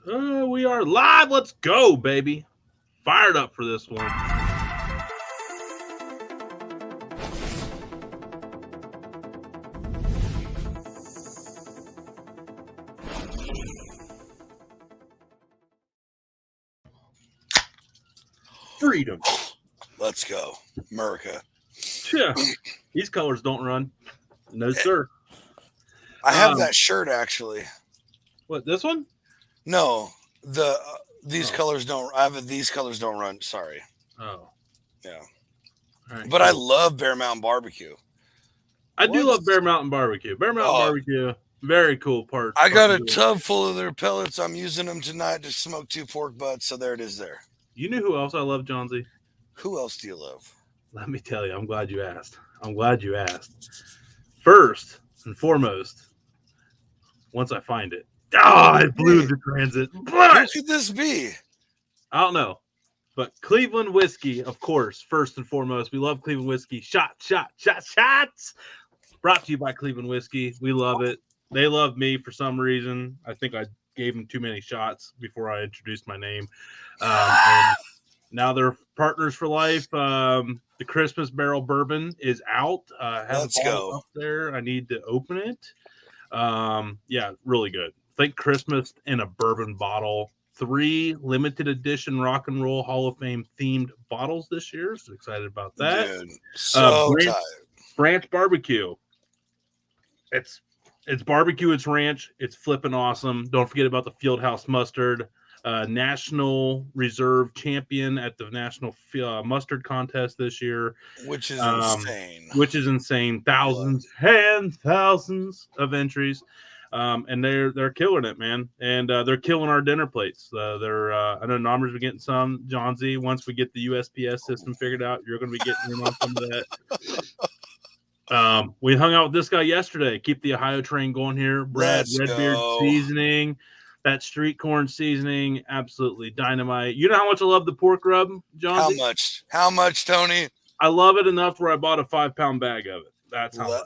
We are live. Let's go, baby. Fired up for this one. Freedom. Let's go, America. Yeah. These colors don't run. No, sir. I have that shirt actually. What, this one? No, these colors don't. I have these colors don't run. Sorry. Oh, yeah. Right, but cool. I love Bear Mountain Barbecue. I do love Bear Mountain Barbecue. Bear Mountain Barbecue, very cool part. I got a tub full of their pellets. I'm using them tonight to smoke 2 pork butts. So there it is. There. You know who else I love, John Z? Who else do you love? Let me tell you. I'm glad you asked. First and foremost, once I find it. I blew the transit. Who could this be? I don't know. But Cleveland whiskey, of course, first and foremost. We love Cleveland whiskey. Shots. Brought to you by Cleveland whiskey. We love it. They love me for some reason. I think I gave them too many shots before I introduced my name. And now they're partners for life. The Christmas Barrel Bourbon is out. Let's go. Up there. I need to open it. Yeah, really good. Think Christmas in a bourbon bottle. 3 limited edition Rock and Roll Hall of Fame themed bottles this year. So excited about that. Dude, so tired. Branch Barbecue. It's barbecue. It's ranch. It's flipping awesome. Don't forget about the Fieldhouse Mustard. National Reserve champion at the National Mustard Contest this year, which is insane. Thousands and thousands of entries, and they're killing it, man. And they're killing our dinner plates. I know Nomber's been getting some. John Z, once we get the USPS system figured out, you're going to be getting in on some of that. We hung out with this guy yesterday. Keep the Ohio train going here. Brad Redbeard seasoning. That street corn seasoning, absolutely dynamite. You know how much I love the pork rub, John? How much, Tony? I love it enough where I bought a 5-pound bag of it. That's how much.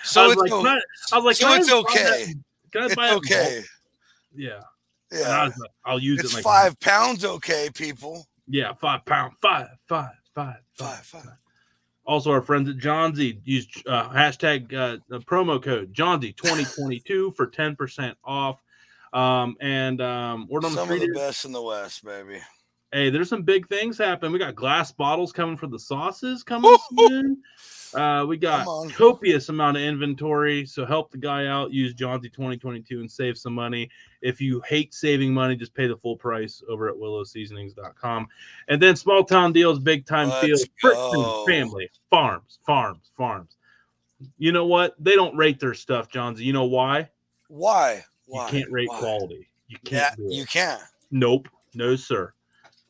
So it's okay. Can I buy it? Okay. Yeah. Yeah. I'll use it. It's 5 pounds, okay, people. Yeah, 5 pounds. Five. Also, our friends at John Z use hashtag promo code John Z 2022 for 10% off. And we're on some of the best in the West, baby. Hey, there's some big things happening. We got glass bottles coming for the sauces coming soon. We got copious amount of inventory, so help the guy out. Use John Z 2022 and save some money. If you hate saving money, just pay the full price over at willowseasonings.com. And then small town deals, big time deals, Friction family, farms. You know what? They don't rate their stuff, John Z. You know why? Why? You can't rate quality. You can't. Yeah, you can't. Nope. No, sir.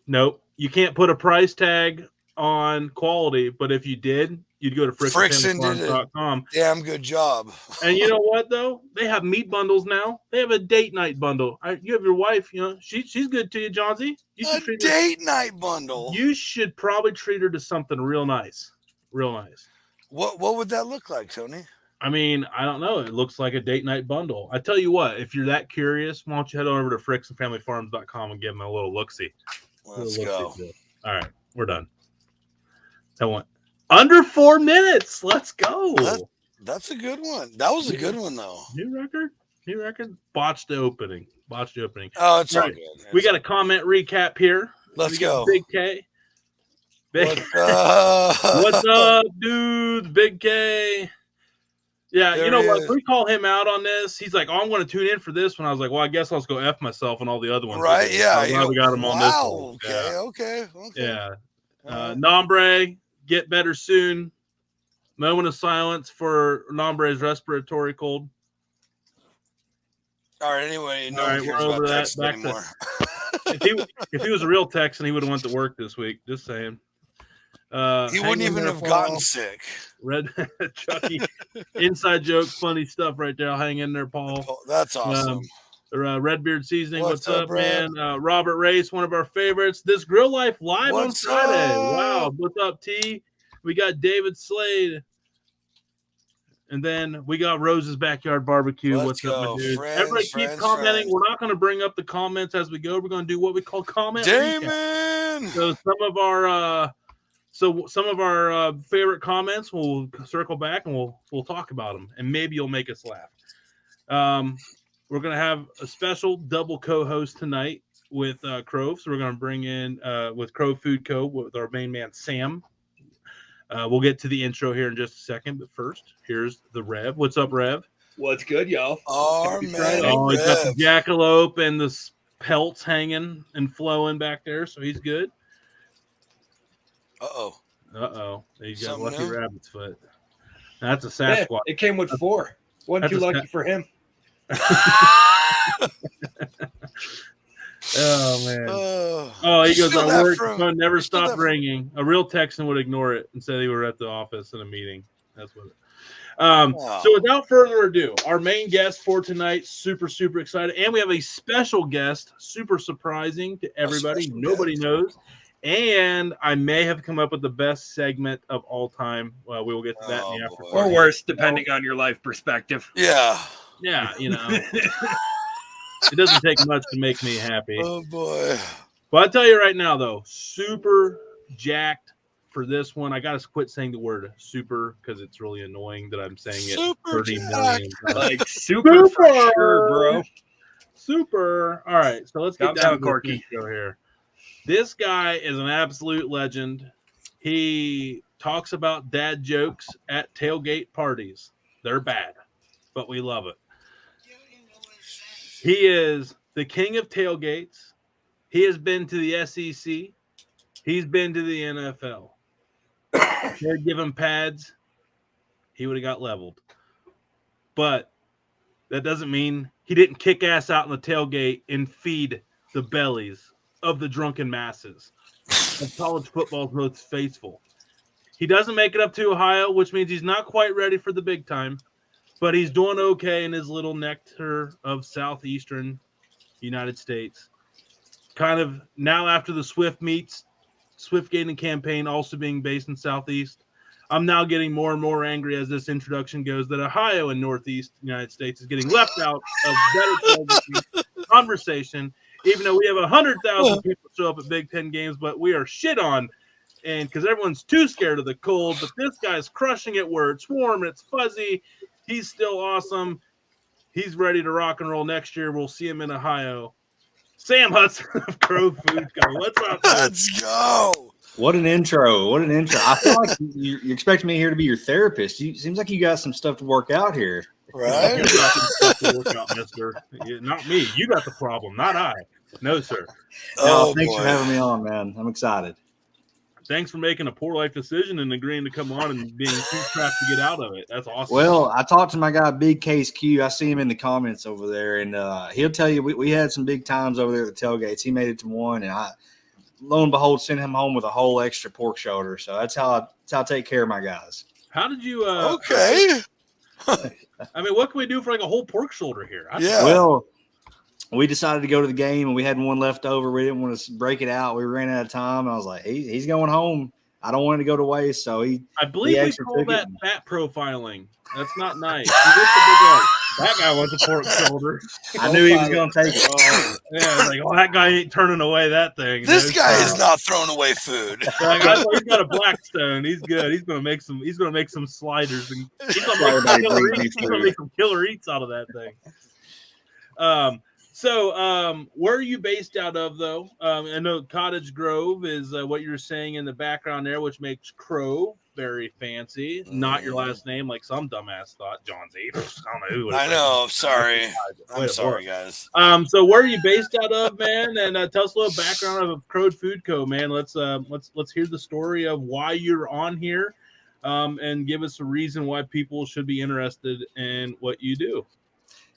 Nope. You can't put a price tag on quality, but if you did, you'd go to fricksonfarms.com. Damn good job. And you know what, though? They have meat bundles now. They have a date night bundle. You have your wife, she's good to you, John Z. A date night bundle. You should probably treat her to something real nice. Real nice. What would that look like, Tony? I mean, I don't know. It looks like a date night bundle. I tell you what, if you're that curious, why don't you head on over to fricksonfamilyfarms.com and give them a little look-see. Let's go. All right, we're done. That went under 4 minutes. Let's go. That's a good one. That was a good one, though. New record. Botched the opening. Oh, it's all good. We got a comment recap here. Let's go. Big K. What's up, dudes? Big K. Yeah, you know what? We call him out on this. He's like, I'm going to tune in for this one. I was like, well, I guess I'll just go F myself and all the other ones. Right, yeah. We got him on this one. Okay. Yeah. Nombre, get better soon. Moment of silence for Nombre's respiratory cold. All right, anyway. We're over that. Back anymore. If he was a real Texan, he would have went to work this week. Just saying. He wouldn't even have gotten sick. Red Chucky, inside joke, funny stuff right there. I'll hang in there, Paul. That's awesome. Redbeard Seasoning, what's up, man? Robert Race, one of our favorites. This Grill Life live on Friday. Wow, what's up, T? We got David Slade. And then we got Rose's Backyard Barbecue. Let's What's up, my go. dude? Friends, Everybody keep friends, commenting. friends. We're not going to bring up the comments as we go. We're going to do what we call comment recap. Damon. So some of our favorite comments, we'll circle back and we'll talk about them, and maybe you'll make us laugh. We're going to have a special double co-host tonight with Crove. So we're going to bring in with Crove Food Co. with our main man, Sam. We'll get to the intro here in just a second, but first, here's the Rev. What's up, Rev? What's good, y'all? Our man, Oh, he's got the Rev. jackalope and the pelts hanging and flowing back there, so he's good. Uh-oh. He's got Something lucky new? rabbit's foot. That's a Yeah, Sasquatch. it came with 4. Wasn't That's too a lucky for him. Oh man! Oh, He goes, steal "Our that work from- phone never steal stopped that from- ringing." A real Texan would ignore it and say they were at the office in a meeting. That's what. Wow. So without further ado, our main guest for tonight, super excited, and we have a special guest, super surprising to everybody. special Nobody guest. knows, and I may have come up with the best segment of all time. We will get to that in the Oh, after boy. Or party. worse, depending on your life perspective. Yeah. Yeah, it doesn't take much to make me happy. Oh, boy. But I'll tell you right now, though, super jacked for this one. I got to quit saying the word super because it's really annoying that I'm saying it Super 30 million times. Like super for sure, bro. Super. All right, so let's get Calm down down, to the Corky. intro here. This guy is an absolute legend. He talks about dad jokes at tailgate parties. They're bad, but we love it. He is the king of tailgates. He has been to the SEC. He's been to the NFL. They'd give him pads. He would have got leveled. But that doesn't mean he didn't kick ass out in the tailgate and feed the bellies of the drunken masses of college football's most faithful. He doesn't make it up to Ohio, which means he's not quite ready for the big time. But he's doing okay in his little nectar of southeastern United States. Kind of now after the Swiftgating campaign also being based in Southeast, I'm now getting more and more angry as this introduction goes that Ohio and Northeast United States is getting left out of better conversation, even though we have 100,000 people show up at Big Ten games, but we are shit on. And because everyone's too scared of the cold, but this guy's crushing it where it's warm and it's fuzzy. He's still awesome. He's ready to rock and roll next year. We'll see him in Ohio. Sam Hudson of Crove Food Co. What's up, man? Let's go. What an intro. What an intro. I feel like you expect me here to be your therapist. Seems like you got some stuff to work out here. You Right? got some stuff to work out, mister. Not me. You got the problem, not I. No, sir. Oh, Thanks boy. for having me on, man. I'm excited. Thanks for making a poor life decision and agreeing to come on and being too trapped to get out of it. That's awesome. Well, I talked to my guy, Big Case Q. I see him in the comments over there, and he'll tell you we had some big times over there at the tailgates. He made it to one, and I, lo and behold, sent him home with a whole extra pork shoulder. So that's how I take care of my guys. how did you Okay. I mean, what can we do for like a whole pork shoulder here? Yeah. Well, we decided to go to the game, and we had one left over. We didn't want to break it out. We ran out of time, and I was like, he's going home. I don't want it to go to waste. So I believe we actually call took that it. fat profiling. That's not nice. That guy wants a pork shoulder. I knew he was going to take it. Oh, yeah, like, that guy ain't turning away that thing. This No guy is problem. not throwing away food. Like, he's got a Blackstone. He's good. He's gonna make some sliders and he's gonna make some Everybody killer brings me eats. He's gonna make some killer eats out of that thing. So where are you based out of, though? I know Cottage Grove is what you're saying in the background there, which makes Crove very fancy. Not your last name, like some dumbass thought, John Z. I don't know who. I know. I'm sorry. Way I'm to sorry, guys. So where are you based out of, man? And tell us a little background of Crove Food Co, man. Let's hear the story of why you're on here, and give us a reason why people should be interested in what you do.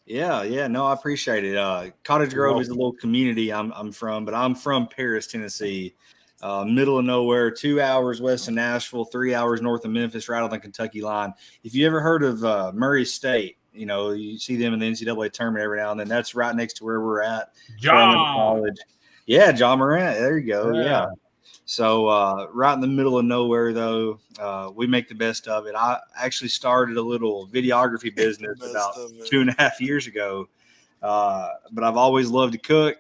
Yeah, no, I appreciate it. Cottage Grove is a little community I'm from, but I'm from Paris, Tennessee, middle of nowhere, 2 hours west of Nashville, 3 hours north of Memphis, right on the Kentucky line. If you ever heard of Murray State, you see them in the NCAA tournament every now and then. That's right next to where we're at. John. College. Yeah, John Morant. There you go. Yeah. So right in the middle of nowhere, though, we make the best of it. I actually started a little videography business about 2.5 years ago, but I've always loved to cook.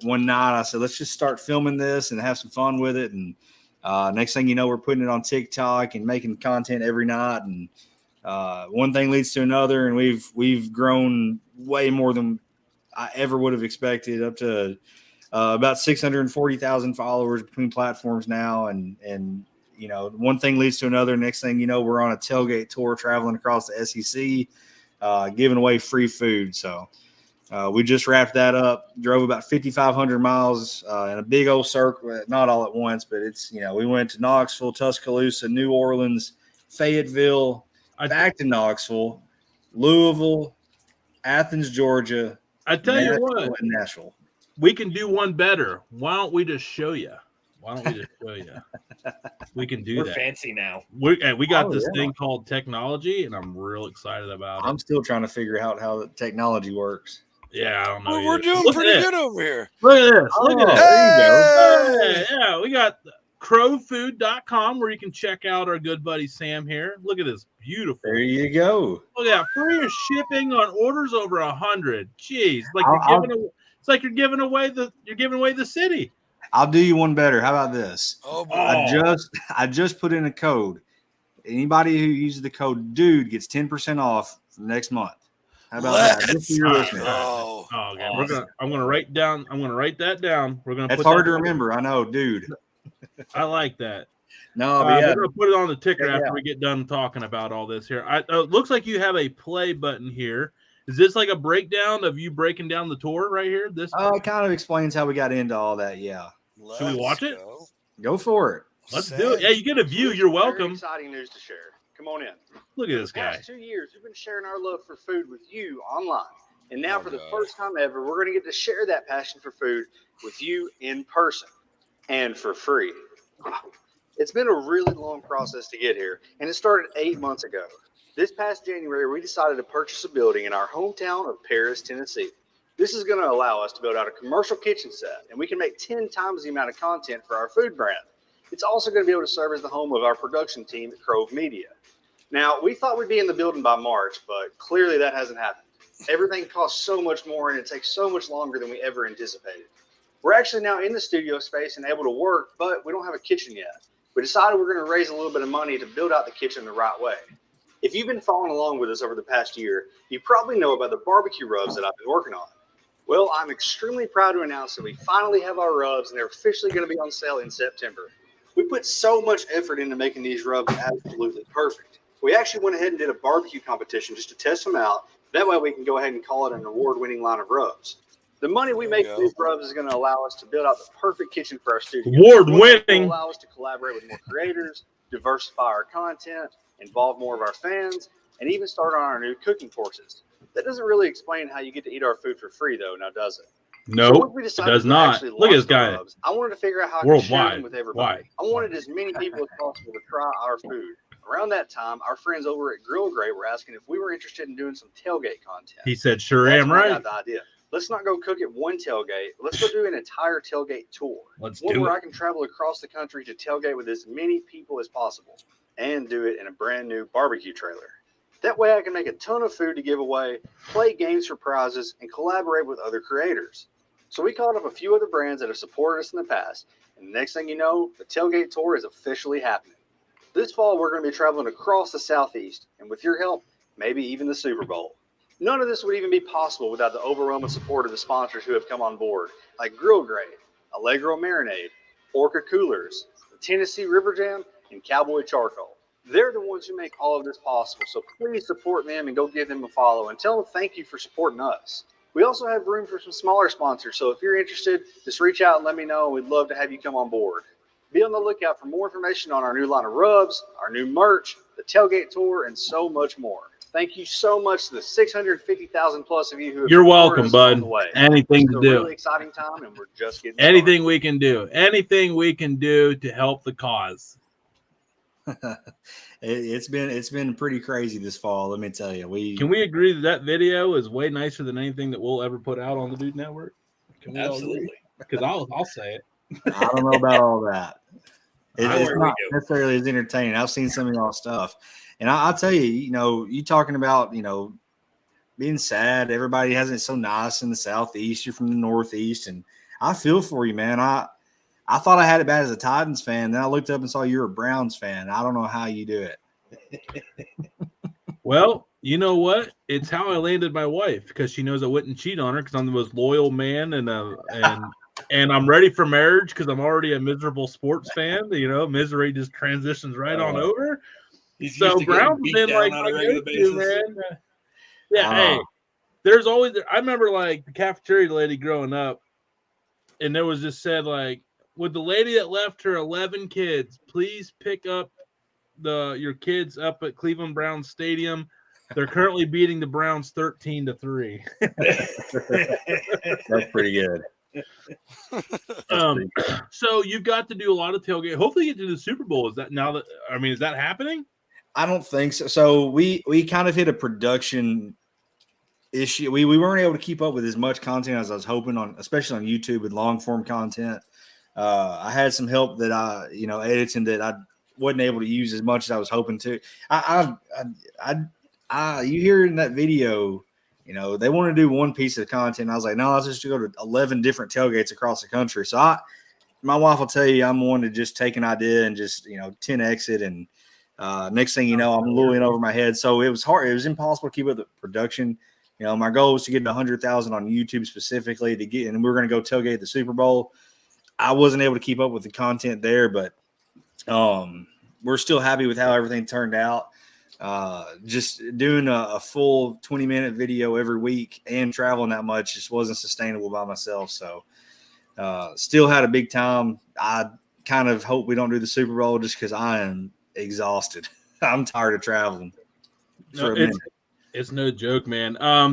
One night I said, let's just start filming this and have some fun with it. And next thing you know, we're putting it on TikTok and making content every night. And one thing leads to another, and we've grown way more than I ever would have expected, up to about 640,000 followers between platforms now. And you know, one thing leads to another. Next thing you know, we're on a tailgate tour traveling across the SEC, giving away free food. So we just wrapped that up, drove about 5,500 miles in a big old circle, not all at once, but it's, you know, we went to Knoxville, Tuscaloosa, New Orleans, Fayetteville, back to Knoxville, Louisville, Athens, Georgia. I tell you what, and Nashville. We can do one better. Why don't we just show you? We can do We're that. fancy now. We got this thing called technology, and I'm real excited about it. I'm still trying to figure out how the technology works. Yeah, I don't know. We're doing pretty good over here. Look at this. Look at this. There you go. Yeah, we got crovefood.com where you can check out our good buddy Sam here. Look at this. Beautiful. There you go. Look at that. Free shipping on orders over 100. Jeez. Like you're giving away the city. I'll do you one better. How about this? Oh, boy. I just put in a code. Anybody who uses the code DUDE gets 10% off for next month. How about that? Just for your listeners. Oh, okay. Awesome. I'm gonna write that down. We're gonna. That's put hard that to remember. I know, dude. I like that. No, but we're gonna put it on the ticker after we get done talking about all this here. It looks like you have a play button here. Is this like a breakdown of you breaking down the tour right here? This it kind of explains how we got into all that. Yeah. Should we watch it? Go for it. Let's do it. Yeah, you get a view. You're welcome. Very exciting news to share. Come on in. Look at this For the guy. past 2 years, we've been sharing our love for food with you online. And now, for the first time ever, we're going to get to share that passion for food with you in person and for free. It's been a really long process to get here, and it started 8 months ago. This past January, we decided to purchase a building in our hometown of Paris, Tennessee. This is going to allow us to build out a commercial kitchen set, and we can make 10 times the amount of content for our food brand. It's also going to be able to serve as the home of our production team at Crove Media. Now, we thought we'd be in the building by March, but clearly that hasn't happened. Everything costs so much more, and it takes so much longer than we ever anticipated. We're actually now in the studio space and able to work, but we don't have a kitchen yet. We decided we're going to raise a little bit of money to build out the kitchen the right way. If you've been following along with us over the past year, you probably know about the barbecue rubs that I've been working on. Well, I'm extremely proud to announce that we finally have our rubs, and they're officially going to be on sale in September. We put so much effort into making these rubs absolutely perfect. We actually went ahead and did a barbecue competition just to test them out. That way we can go ahead and call it an award-winning line of rubs. The money we make from these rubs is going to allow us to build out the perfect kitchen for our studio. Award-winning. Allow us to collaborate with more creators, diversify our content, involve more of our fans, and even start on our new cooking courses. That doesn't really explain how you get to eat our food for free, though, now does it? No, it does not. Look at this guy. Rubs, I wanted to figure out how I could share them with everybody. Why? I wanted as many people as possible to try our food. Around that time, our friends over at Grill Great were asking if we were interested in doing some tailgate content. He said, "Sure That's am, when I right." got the idea. Let's not go cook at one tailgate. Let's go do an entire tailgate tour. Let's one do where it. I can travel across the country to tailgate with as many people as possible and do it in a brand new barbecue trailer. That way I can make a ton of food to give away, play games for prizes, and collaborate with other creators. So we called up a few other brands that have supported us in the past, and the next thing you know, the tailgate tour is officially happening. This fall, we're going to be traveling across the Southeast, and with your help, maybe even the Super Bowl. None of this would even be possible without the overwhelming support of the sponsors who have come on board, like Grill Grade, Allegro Marinade, Orca Coolers, the Tennessee River Jam, and Cowboy Charcoal. They're the ones who make all of this possible, so please support them and go give them a follow and tell them thank you for supporting us. We also have room for some smaller sponsors, so if you're interested, just reach out and let me know. We'd love to have you come on board. Be on the lookout for more information on our new line of rubs, our new merch, the tailgate tour, and so much more. Thank you so much to the 650,000 plus of you who have You're supported welcome, us bud. along the way. Anything to It's a do. really exciting time, and we're just getting Anything started. we can do. Anything we can do to help the cause. It's been pretty crazy this fall. Let me tell you. Can we agree that video is way nicer than anything that we'll ever put out on the Dude Network? Can we all agree? Absolutely. Because I'll say it. I don't know about all that. It's Sure, we not do. necessarily as entertaining. I've seen some of y'all stuff, and I'll tell you, you talking about, being sad. Everybody has it so nice in the Southeast. You're from the Northeast, and I feel for you, man. I thought I had it bad as a Titans fan. Then I looked up and saw you're a Browns fan. I don't know how you do it. Well, you know what? It's how I landed my wife, because she knows I wouldn't cheat on her because I'm the most loyal man, and I'm ready for marriage because I'm already a miserable sports fan. Misery just transitions right on over. He's So used to getting Browns beat been down like on my a regular go-to, basis. man. Yeah, hey, there's always. I remember like the cafeteria lady growing up, and there was just said like, would the lady that left her 11 kids please pick up your kids up at Cleveland Browns Stadium? They're currently beating the Browns 13-3. That's pretty good. So you've got to do a lot of tailgate. Hopefully, you get to the Super Bowl. Is that is that happening? I don't think so. So we kind of hit a production issue. We weren't able to keep up with as much content as I was hoping on, especially on YouTube with long form content. I had some help that editing that I wasn't able to use as much as I was hoping to. You hear in that video, they want to do one piece of content. I was like, no, let's just go to 11 different tailgates across the country. So my wife will tell you, I'm one to just take an idea and just, 10x it. And next thing you know, I'm a little in over my head. So it was hard. It was impossible to keep up the production. My goal was to get 100,000 on YouTube specifically and we're going to go tailgate the Super Bowl. I wasn't able to keep up with the content there, but we're still happy with how everything turned out. Just doing a full 20-minute video every week and traveling that much just wasn't sustainable by myself. So still had a big time. I kind of hope we don't do the Super Bowl just because I am exhausted. I'm tired of traveling. It's no joke, man. I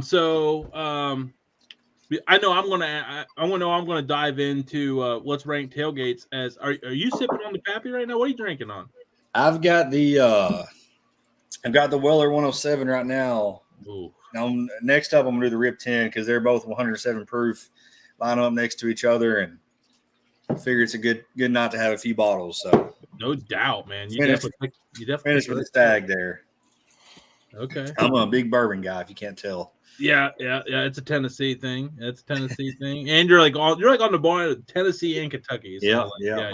know I'm gonna dive into let's rank tailgates. As are you sipping on the Pappy right now? What are you drinking on? I've got the Weller 107 right now. Ooh. Now next up I'm gonna do the Rip 10 because they're both 107 proof. Line up next to each other, and I figure it's a good night to have a few bottles. So no doubt, man. You finished definitely with the stag there. Okay. I'm a big bourbon guy, if you can't tell. Yeah. It's a Tennessee thing. And you're like on the border of Tennessee and Kentucky. So yeah.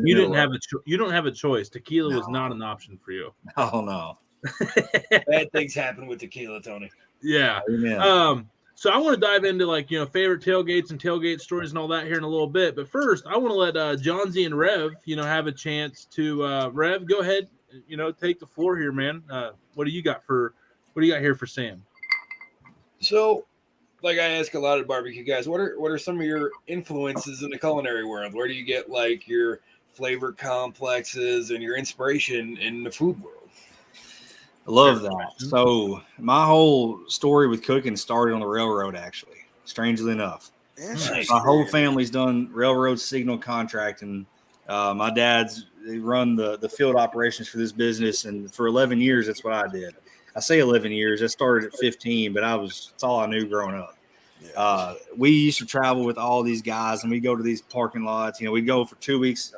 You don't have a choice. Tequila was not an option for you. Oh no. Bad things happen with tequila, Tony. Yeah. Amen. So I want to dive into favorite tailgates and tailgate stories and all that here in a little bit. But first, I want to let John Z and Rev, have a chance to Rev. Go ahead, take the floor here, man. What do you got here for Sam? So, like I ask a lot of barbecue guys, what are some of your influences in the culinary world? Where do you get like your flavor complexes and your inspiration in the food world? I love that. So my whole story with cooking started on the railroad, actually, strangely enough. Nice. My whole family's done railroad signal contracting. My dad's run the field operations for this business, and for 11 years, that's what I did. I say 11 years. I started at 15, but that's all I knew growing up. We used to travel with all these guys, and we go to these parking lots. We'd go for 2 weeks,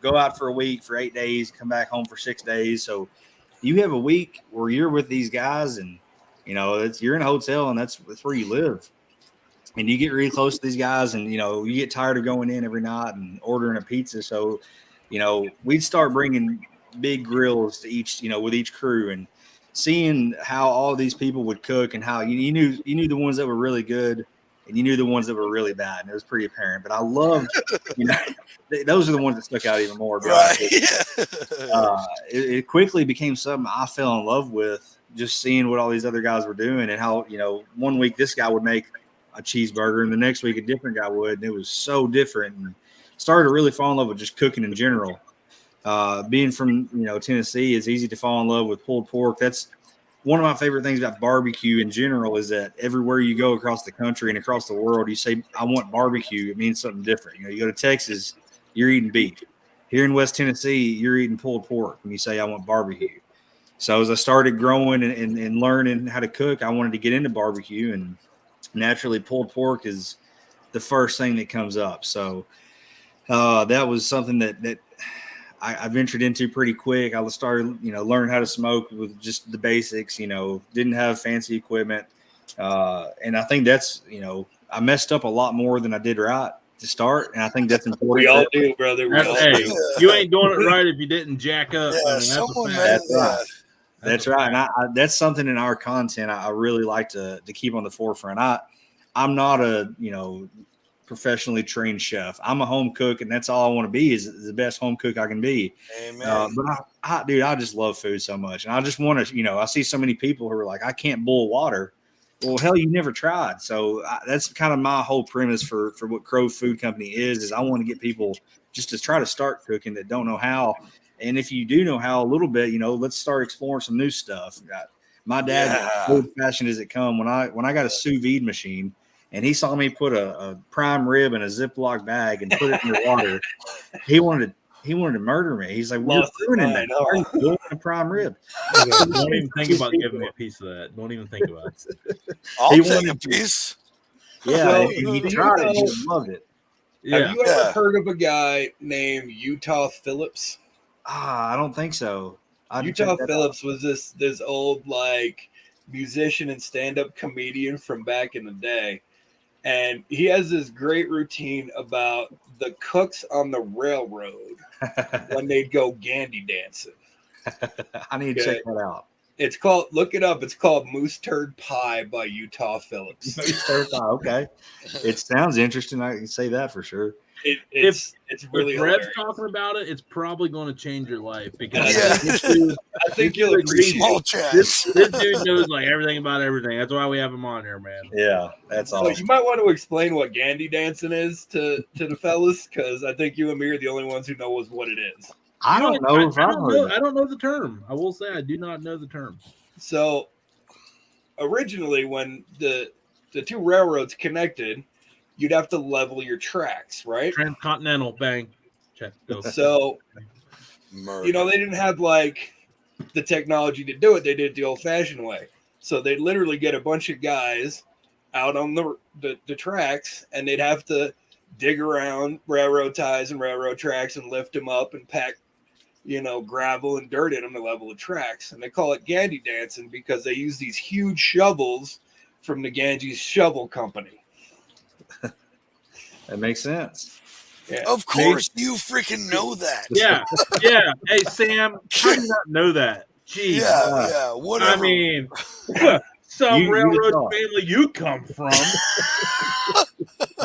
go out for a week for 8 days, come back home for 6 days. So you have a week where you're with these guys, and you're in a hotel, and that's where you live. And you get really close to these guys, and you get tired of going in every night and ordering a pizza. So we'd start bringing big grills to each with each crew, and seeing how all these people would cook, and how you knew the ones that were really good, and you knew the ones that were really bad, and it was pretty apparent. But I loved those are the ones that stuck out even more. Right. It quickly became something I fell in love with, just seeing what all these other guys were doing, and how 1 week this guy would make a cheeseburger, and the next week a different guy would, and it was so different. And started to really fall in love with just cooking in general. Being from Tennessee, it's easy to fall in love with pulled pork. That's one of my favorite things about barbecue in general, is that everywhere you go across the country and across the world, you say, I want barbecue. It means something different. You go to Texas, you're eating beef. Here in West Tennessee, you're eating pulled pork when you say, I want barbecue. So as I started growing and learning how to cook, I wanted to get into barbecue, and naturally pulled pork is the first thing that comes up. So That was something that I ventured into pretty quick. I started, learning how to smoke with just the basics, didn't have fancy equipment. And I think that's, I messed up a lot more than I did right to start. And I think that's important. We all do, brother. Hey, you ain't doing it right if you didn't jack up. Yeah, I mean, someone That's right. That's right. fact. And I that's something in our content I really like to keep on the forefront. I'm not a, professionally trained chef. I'm a home cook, and that's all I want to be is the best home cook I can be. Amen. But I just love food so much. And I just want to, I see so many people who are like, I can't boil water. Well, hell, you never tried. So that's kind of my whole premise for what Crove Food Company is I want to get people just to try to start cooking that don't know how. And if you do know how a little bit, let's start exploring some new stuff. My dad, old fashioned as it come, when I got a sous vide machine and he saw me put a prime rib in a Ziploc bag and put it in the water, he wanted to murder me. He's like, "We're ruining that. Why are you boiling a prime rib?" Don't even think about giving me a piece of that. Don't even think about it. I'll take a piece. Yeah, So, and he tried it. He loved it. Yeah. Have you ever heard of a guy named Utah Phillips? I don't think so. Utah Phillips was this old musician and stand-up comedian from back in the day. And he has this great routine about the cooks on the railroad when they'd go gandy dancing. I need to check that out. It's called, look it up. It's called Moose Turd Pie by Utah Phillips. Okay. It sounds interesting. I can say that for sure. It's really if Red's hilarious. talking about it, it's probably going to change your life because I think you'll agree. Small this chance. dude knows everything about everything. That's why we have him on here, man. Yeah, that's So awesome. you might want to explain what gandy dancing is to the fellas, because I think you and me are the only ones who know what it is. I don't know if I've heard it. I don't know the term. I will say I do not know the term. So originally, when the two railroads connected, you'd have to level your tracks, right? Transcontinental, bang. Check. Go. So they didn't have the technology to do it. They did it the old-fashioned way. So they'd literally get a bunch of guys out on the tracks, and they'd have to dig around railroad ties and railroad tracks and lift them up and pack, gravel and dirt in them to level the tracks. And they call it gandy dancing because they use these huge shovels from the Ganges Shovel Company. That makes sense. Yeah. Of course, you freaking know that. Yeah. Hey, Sam, how do you not know that? Jeez. Yeah. Whatever. I mean, some railroad family you come from.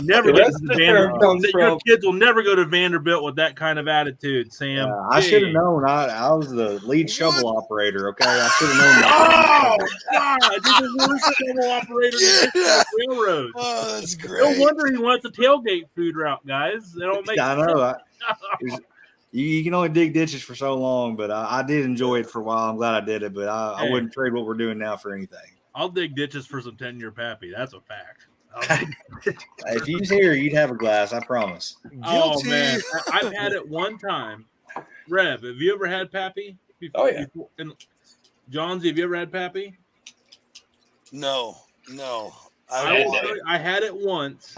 Never get to Vanderbilt. Your kids will never go to Vanderbilt with that kind of attitude, Sam. I should have known. I was the lead shovel operator. Okay, I should have known that. Oh God! You're the worst shovel operator in the railroad. Oh, that's great. No wonder he went the tailgate food route, guys. They don't make. I know. You can only dig ditches for so long, but I did enjoy it for a while. I'm glad I did it, but I wouldn't trade what we're doing now for anything. I'll dig ditches for some 10-year pappy. That's a fact. If you was here, you'd have a glass. I promise. Oh man, I've had it one time. Rev, have you ever had pappy? Oh yeah. And Johns, have you ever had pappy? No. I had it once,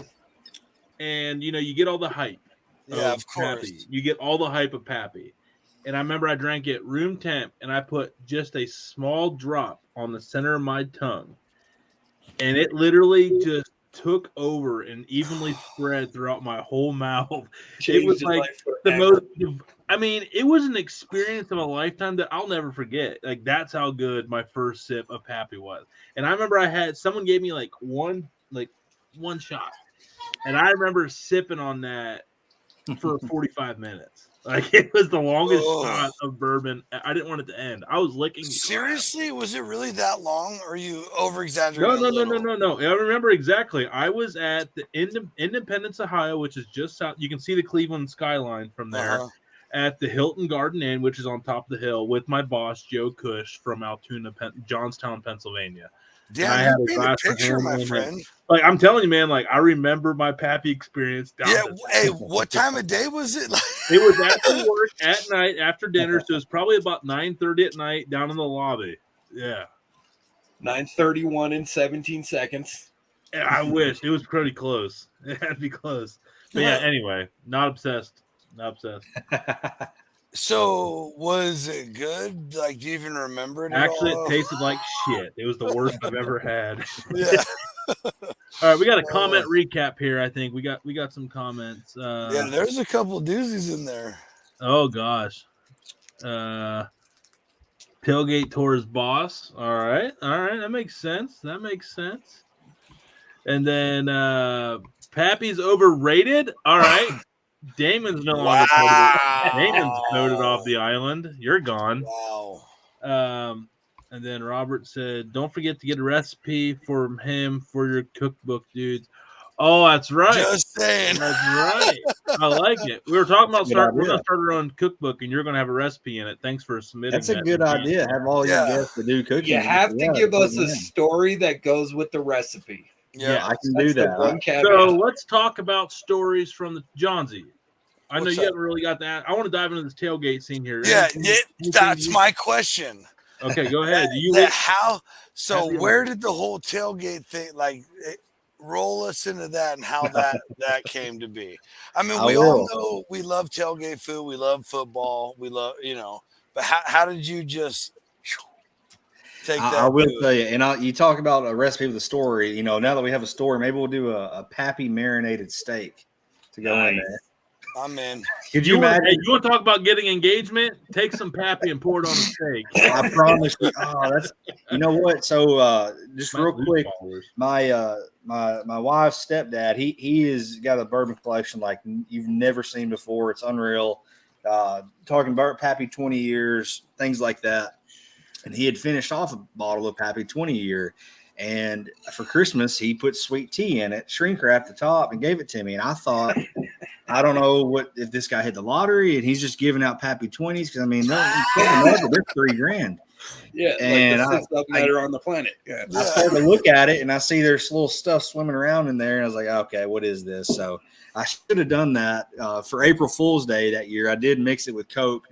and you get all the hype. Yeah, of course. Pappy. You get all the hype of pappy, and I remember I drank it room temp, and I put just a small drop on the center of my tongue, and it literally just took over and evenly spread throughout my whole mouth. It was like the most. I mean, it was an experience of a lifetime that I'll never forget. That's how good my first sip of pappy was. And I remember someone gave me one shot, and I remember sipping on that for 45 minutes. It was the longest shot of bourbon. I didn't want it to end. I was licking. Seriously? Was it really that long? Or are you over-exaggerating? No. I remember exactly. I was at the Independence, Ohio, which is just south. You can see the Cleveland skyline from there. At the Hilton Garden Inn, which is on top of the hill, with my boss, Joe Cush from Altoona, Johnstown, Pennsylvania. Yeah, you paint a picture, my friend. I'm telling you, man, I remember my pappy experience. Hey, what time of day was it? It was after work at night, after dinner, so it was probably about 9:30 at night down in the lobby. Yeah. 9:31 in 17 seconds. I wish it was pretty close. It had to be close. But yeah, anyway, not obsessed. Not obsessed. So was it good? Like, do you even remember it? Actually, at all? it tasted like shit. It was the worst I've ever had. Yeah. All right, we got a comment recap here. I think we got some comments. Yeah, there's a couple doozies in there. Oh gosh. Tailgate Tours boss. All right. That makes sense. And then Pappy's overrated. All right. Damon's no longer Damon's voted off the island. You're gone. Wow. And then Robert said, "Don't forget to get a recipe from him for your cookbook, dudes." Oh, that's right. Just saying. That's right. I like it. We were talking about we're going to start our own cookbook, and you're going to have a recipe in it. Thanks for submitting. That's a good idea. Have all your guests to do cooking. You have to give us a story that goes with the recipe. Yeah, I can do that. So let's talk about stories from the Johnsy. I know you haven't really got that. I want to dive into this tailgate scene here. Yeah, that's my question. Okay, go ahead. Where did the whole tailgate thing, like, roll us into that and how that came to be? I mean, we all know we love tailgate food. We love football. We love, but how did you just take that? I will tell you, and you talk about a recipe with a story. Now that we have a story, maybe we'll do a Pappy marinated steak to go in there. I'm in. Could you imagine? You want to talk about getting engagement? Take some Pappy and pour it on a steak. I promise you. Oh, that's what. So just real quick, my wife's stepdad, he has got a bourbon collection like you've never seen before. It's unreal. Talking about Pappy 20 years, things like that. And he had finished off a bottle of Pappy 20 year. And for Christmas, he put sweet tea in it, shrink wrapped the top, and gave it to me. And I thought, I don't know if this guy hit the lottery and he's just giving out Pappy 20s, because I mean, they're $3,000. Yeah, and like the that are on the planet. Yeah. I started to look at it and I see there's little stuff swimming around in there, and I was like, okay, what is this? So I should have done that for April Fool's Day that year. I did mix it with Coke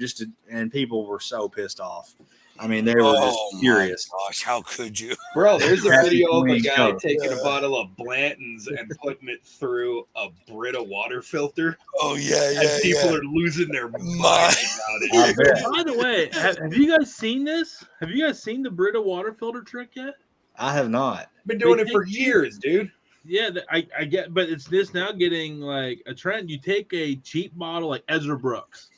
and people were so pissed off. I mean, they were just furious. Gosh, how could you? Bro, there's a video of a guy taking a bottle of Blanton's and putting it through a Brita water filter. Oh, yeah. And people are losing their mind about it. By the way, have you guys seen this? Have you guys seen the Brita water filter trick yet? I have not. Been doing it for years, dude. Yeah, I get, but it's this now getting like a trend. You take a cheap bottle like Ezra Brooks.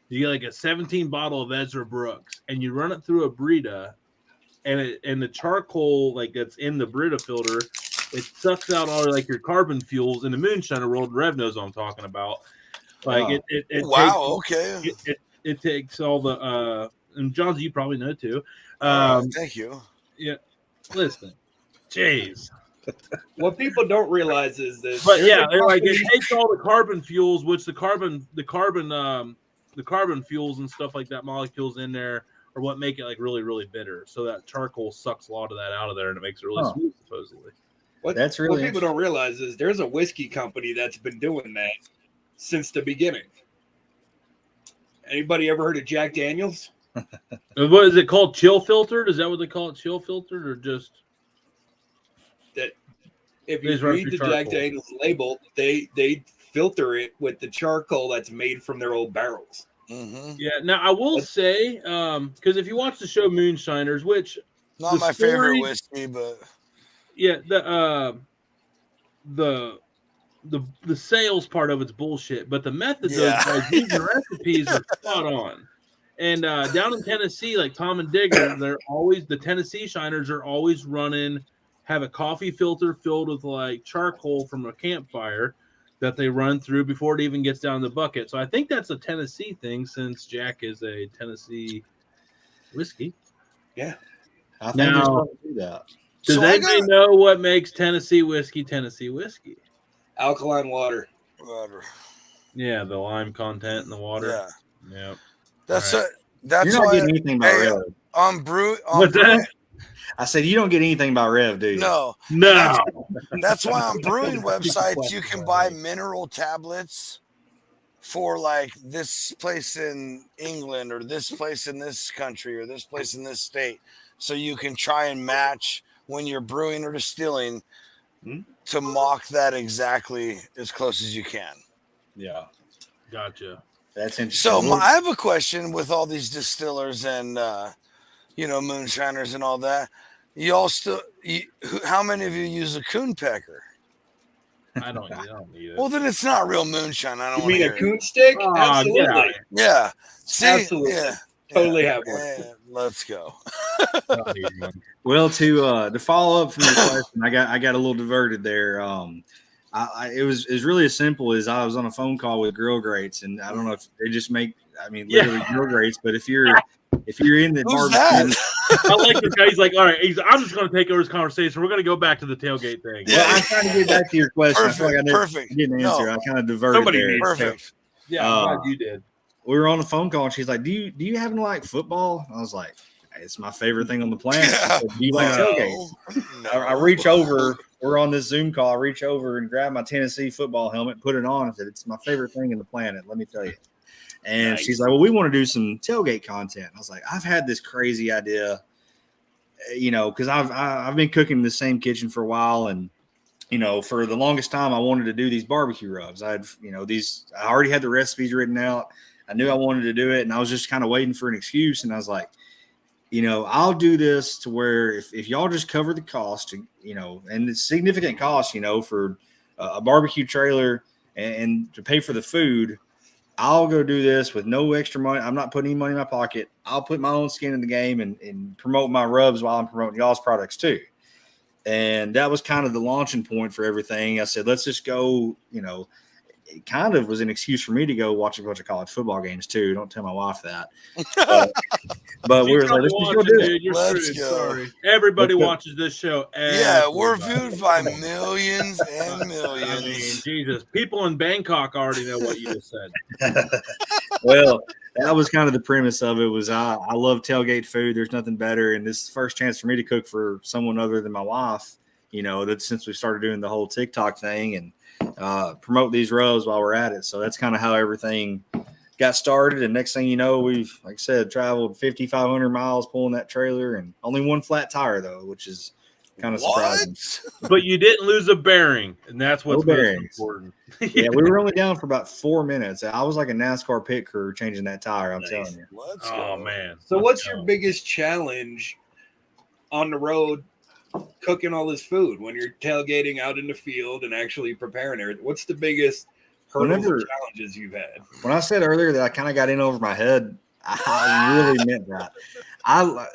You get like a 17 bottle of Ezra Brooks, and you run it through a Brita, and the charcoal like that's in the Brita filter, it sucks out all like your carbon fuels in the moonshiner world. Rev knows what I'm talking about. Like it takes all the and John, you probably know too. Thank you. Yeah, listen, jeez. What people don't realize is this. But yeah, like it takes all the carbon fuels, which the carbon fuels and stuff like that, molecules in there are what make it like really, really bitter. So that charcoal sucks a lot of that out of there, and it makes it really smooth, supposedly. What people don't realize is there's a whiskey company that's been doing that since the beginning. Anybody ever heard of Jack Daniels? What is it called? Chill filtered? Is that what they call it? Chill filtered, or just that? If you read the Jack Daniels label, they filter it with the charcoal that's made from their old barrels. Mm-hmm. Yeah. Now I will say, because if you watch the show Moonshiners, which not my favorite whiskey, but yeah, the sales part of it's bullshit, but the methods of these recipes are spot on. And down in Tennessee, like Tom and Digger, the Tennessee Shiners are always have a coffee filter filled with like charcoal from a campfire that they run through before it even gets down the bucket. So I think that's a Tennessee thing, since Jack is a Tennessee whiskey. Yeah. I think now, do that. Does anybody know what makes Tennessee whiskey? Alkaline water. Yeah, the lime content in the water. Yeah. That's You're not getting anything about Rev. What's that? I said you don't get anything about Rev, do you? No. That's why on brewing websites you can buy mineral tablets for like this place in England or this place in this country or this place in this state, so you can try and match when you're brewing or distilling to mock that exactly as close as you can. Yeah. Gotcha. That's interesting. So I have a question with all these distillers and moonshiners and all that. How many of you use a coon pecker? I don't need it. Well, then it's not real moonshine. I don't You want to mean a hear it. coon stick? Oh, Absolutely. get out of Yeah. See? Absolutely. Yeah. Totally have one. Yeah, let's go. Well, to follow up from your question, I got a little diverted there. It was really as simple as I was on a phone call with Grill Grates, and I don't know if they just make, literally Grill Grates, but if you're in the Who's barbecue, that? I like this guy. He's like, all right, I'm just going to take over this conversation. We're going to go back to the tailgate thing. Yeah. well, I'm trying to get back to your question. I feel like I Perfect. didn't answer. No. I kind of diverted Somebody there. needs Perfect. Yeah, I'm glad you did. We were on the phone call, and she's like, "Do you happen to like football?" I was like, "It's my favorite thing on the planet." She said, "Do you like tailgates?" No. I reach over. We're on this Zoom call. I reach over and grab my Tennessee football helmet, put it on. I said, "It's my favorite thing in the planet. Let me tell you." And she's like, "Well, we want to do some tailgate content." I was like, "I've had this crazy idea, because I've been cooking in the same kitchen for a while, and for the longest time, I wanted to do these barbecue rubs. I already had the recipes written out. I knew I wanted to do it, and I was just kind of waiting for an excuse. And I was like, I'll do this to where if y'all just cover the cost, and it's significant cost, for a barbecue trailer and to pay for the food, I'll go do this with no extra money. I'm not putting any money in my pocket. I'll put my own skin in the game and promote my rubs while I'm promoting y'all's products too." And that was kind of the launching point for everything. I said, let's just go, it kind of was an excuse for me to go watch a bunch of college football games too. Don't tell my wife that. But we were like, let's just go do it. You're Let's screwed. go. Sorry. Everybody Let's go. watches this show. Yeah, we're Everybody. viewed by millions and I mean, millions. Jesus. People in Bangkok already know what you just said. Well, that was kind of the premise of it. Was I love tailgate food. There's nothing better, and this is the first chance for me to cook for someone other than my wife. That since we started doing the whole TikTok thing and promote these rubs while we're at it. So that's kind of how everything got started. And next thing you know, we've, like I said, traveled 5,500 miles pulling that trailer, and only one flat tire though, which is kind of surprising. But you didn't lose a bearing, and that's what's No most bearings. important. Yeah, we were only down for about 4 minutes. I was like a NASCAR pit crew changing that tire. I'm telling you. Let's Oh go. man. So, what's your biggest challenge on the road cooking all this food when you're tailgating out in the field and actually preparing it? What's the biggest hurdles and challenges you've had? When I said earlier that I kind of got in over my head, I really meant that.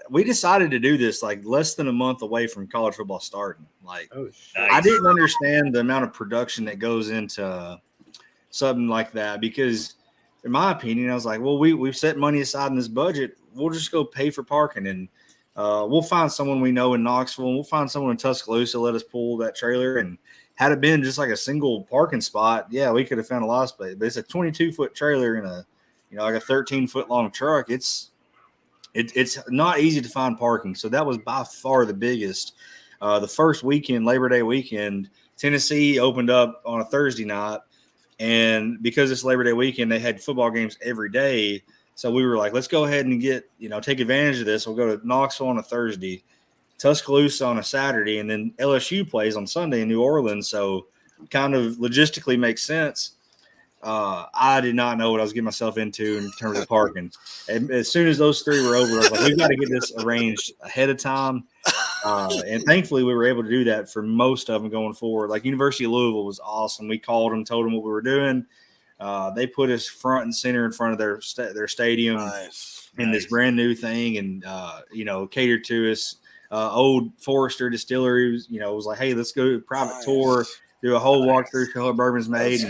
We decided to do this like less than a month away from college football starting. Like, I didn't understand the amount of production that goes into something like that because, in my opinion, I was like, well, we've set money aside in this budget. We'll just go pay for parking, and we'll find someone we know in Knoxville, and we'll find someone in Tuscaloosa let us pull that trailer. And had it been just like a single parking spot, yeah, we could have found a lot of space. But it's a 22-foot trailer in a like a 13-foot long truck. It's not easy to find parking. So that was by far the biggest. The first weekend, Labor Day weekend, Tennessee opened up on a Thursday night. And because it's Labor Day weekend, they had football games every day. So we were like, let's go ahead and take advantage of this. We'll go to Knoxville on a Thursday, Tuscaloosa on a Saturday, and then LSU plays on Sunday in New Orleans. So kind of logistically makes sense. I did not know what I was getting myself into in terms of parking. And as soon as those three were over, I was like, we've got to get this arranged ahead of time. And thankfully, we were able to do that for most of them going forward. Like University of Louisville was awesome. We called them, told them what we were doing. They put us front and center in front of their stadium in this brand new thing, and catered to us. Old Forester Distillery was like, hey, let's go to a private tour. Do a whole walkthrough, show how bourbon's made.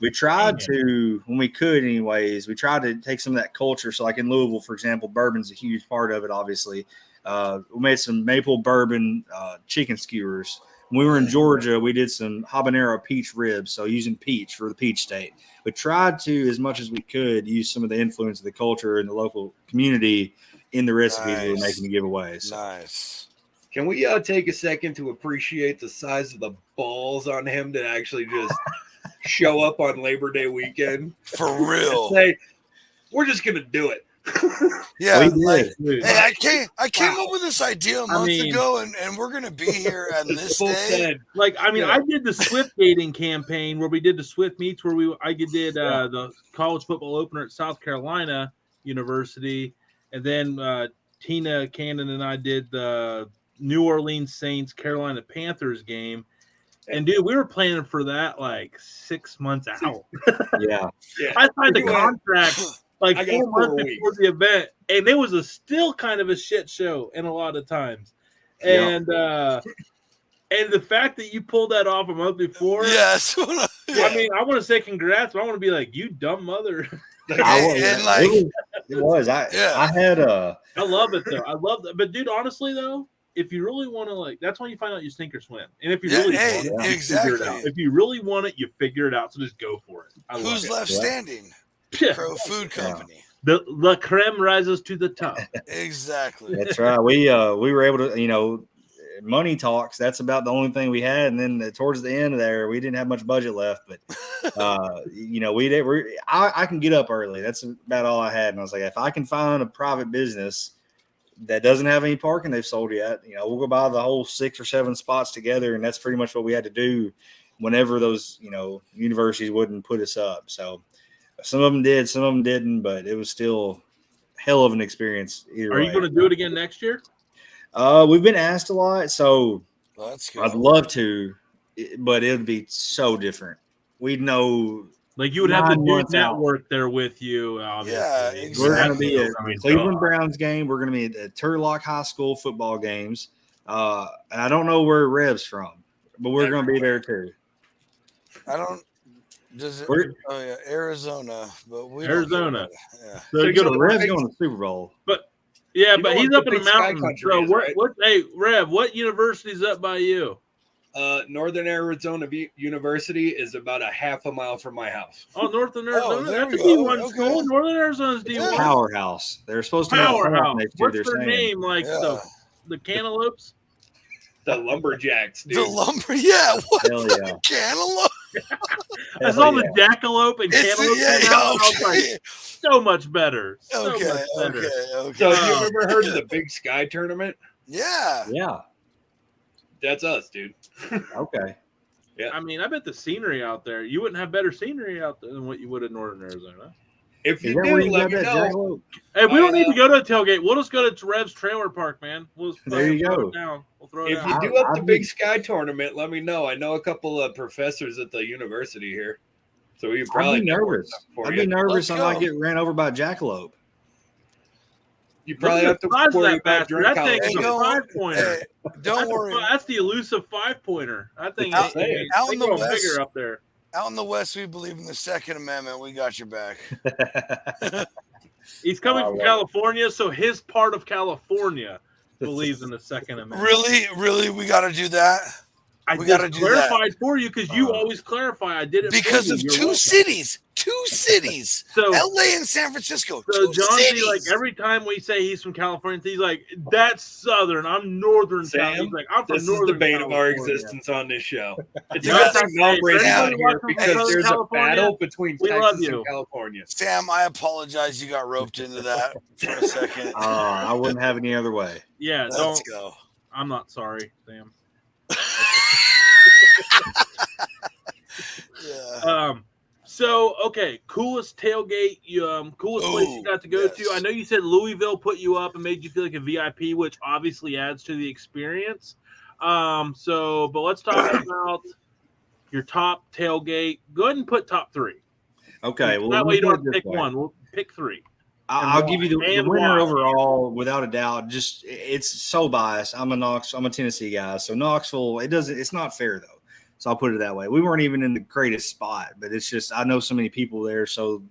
We tried to, when we could anyways, we tried to take some of that culture. So like in Louisville, for example, bourbon's a huge part of it, obviously. We made some maple bourbon chicken skewers. When we were in Georgia, we did some habanero peach ribs, so using peach for the peach state. We tried to, as much as we could, use some of the influence of the culture and the local community in the recipes we were making the giveaways. Nice. Can we take a second to appreciate the size of the balls on him to actually just show up on Labor Day weekend? For real. Say, we're just going to do it. Yeah, We did. hey, I came up with this idea a month ago, and we're gonna be here on this day. I did the Swift dating campaign where we did the Swift meets where I did the college football opener at South Carolina University, and then Tina Cannon and I did the New Orleans Saints Carolina Panthers game. And dude, we were planning for that like 6 months out. Yeah. I signed the contract like 4 months before the event, and it was still kind of a shit show in a lot of times. And and the fact that you pulled that off a month before, yes. I mean, I want to say congrats, but I want to be like, you dumb mother. It was. I love it though. I love that. But dude, honestly though, if you really want to, that's when you find out you sink or swim. And if you really want it, you figure it out. If you really want it, you figure it out. So just go for it. Who's left standing? Crove Food Company. The creme rises to the top. Exactly. That's right. We were able to, money talks. That's about the only thing we had. And then towards the end of there, we didn't have much budget left. But I can get up early. That's about all I had. And I was like, if I can find a private business that doesn't have any parking they've sold yet, we'll go buy the whole 6 or 7 spots together. And that's pretty much what we had to do whenever those, universities wouldn't put us up. So some of them did, some of them didn't, but it was still hell of an experience. Are you going to do it again next year? We've been asked a lot, so that's good. I'd love to, but it would be so different. We'd know. Like you would have the dude network there with you. Obviously. Yeah, exactly. We're going to be at Cleveland Browns game. We're going to be at Turlock High School football games. And I don't know where Rev's from, but we're going to be there too. I don't. Does it? Arizona, but we Arizona. Yeah. So Rev's going to the Super Bowl, but he's up in the mountains. So Rev, what university's up by you? Northern Arizona University is about a half a mile from my house. Oh, Northern Arizona. That's a D1 school. Northern Arizona's D1. Powerhouse. They're supposed to Powerhouse. What's their name? Like the Cantaloupes? The Lumberjacks, dude. What? The Cantaloupe? I saw the Jackalope and Cantaloupe. I was like, so much better. Okay. So you ever heard of the Big Sky tournament? Yeah. That's us, dude. Okay. Yeah. I mean, I bet the scenery out there, you wouldn't have better scenery out there than what you would in Northern Arizona. If you do, let me know. Hey, we don't need to go to the tailgate. We'll just go to Rev's trailer park, man. There you go. We'll throw it down. If you do up the Big Sky tournament, let me know. I know a couple of professors at the university here. So we probably I'd be nervous. I might get ran over by a jackalope. You probably have to worry about that thing is a 5-pointer. Hey, don't worry. That's the elusive 5-pointer. I think out in the West, bigger up there. Out in the West, we believe in the Second Amendment. We got your back. He's coming from California, so his part of California believes in the Second Amendment. Really, we got to do that. We got to clarify for you because you always clarify. I did it because of two cities. So LA and San Francisco. So John C, like every time we say he's from California, he's like, "That's Southern. I'm Northern." Sam, he's like, "I'm from this Northern." This is the bane of our existence on this show. It's a good thing Nombra's out here because there's a battle between Texas and California. Sam, I apologize. You got roped into that for a second. I wouldn't have any other way. Yeah, let's go. I'm not sorry, Sam. Yeah. So okay, coolest tailgate, coolest place you got to go to. I know you said Louisville put you up and made you feel like a VIP, which obviously adds to the experience. But let's talk about your top tailgate. Go ahead and put top 3. Okay, well that way you don't have to pick one. We'll pick 3. I'll give you the winner overall, without a doubt. Just it's so biased. I'm a Tennessee guy, so Knoxville. It's not fair though. So I'll put it that way. We weren't even in the greatest spot, but it's just I know so many people there, so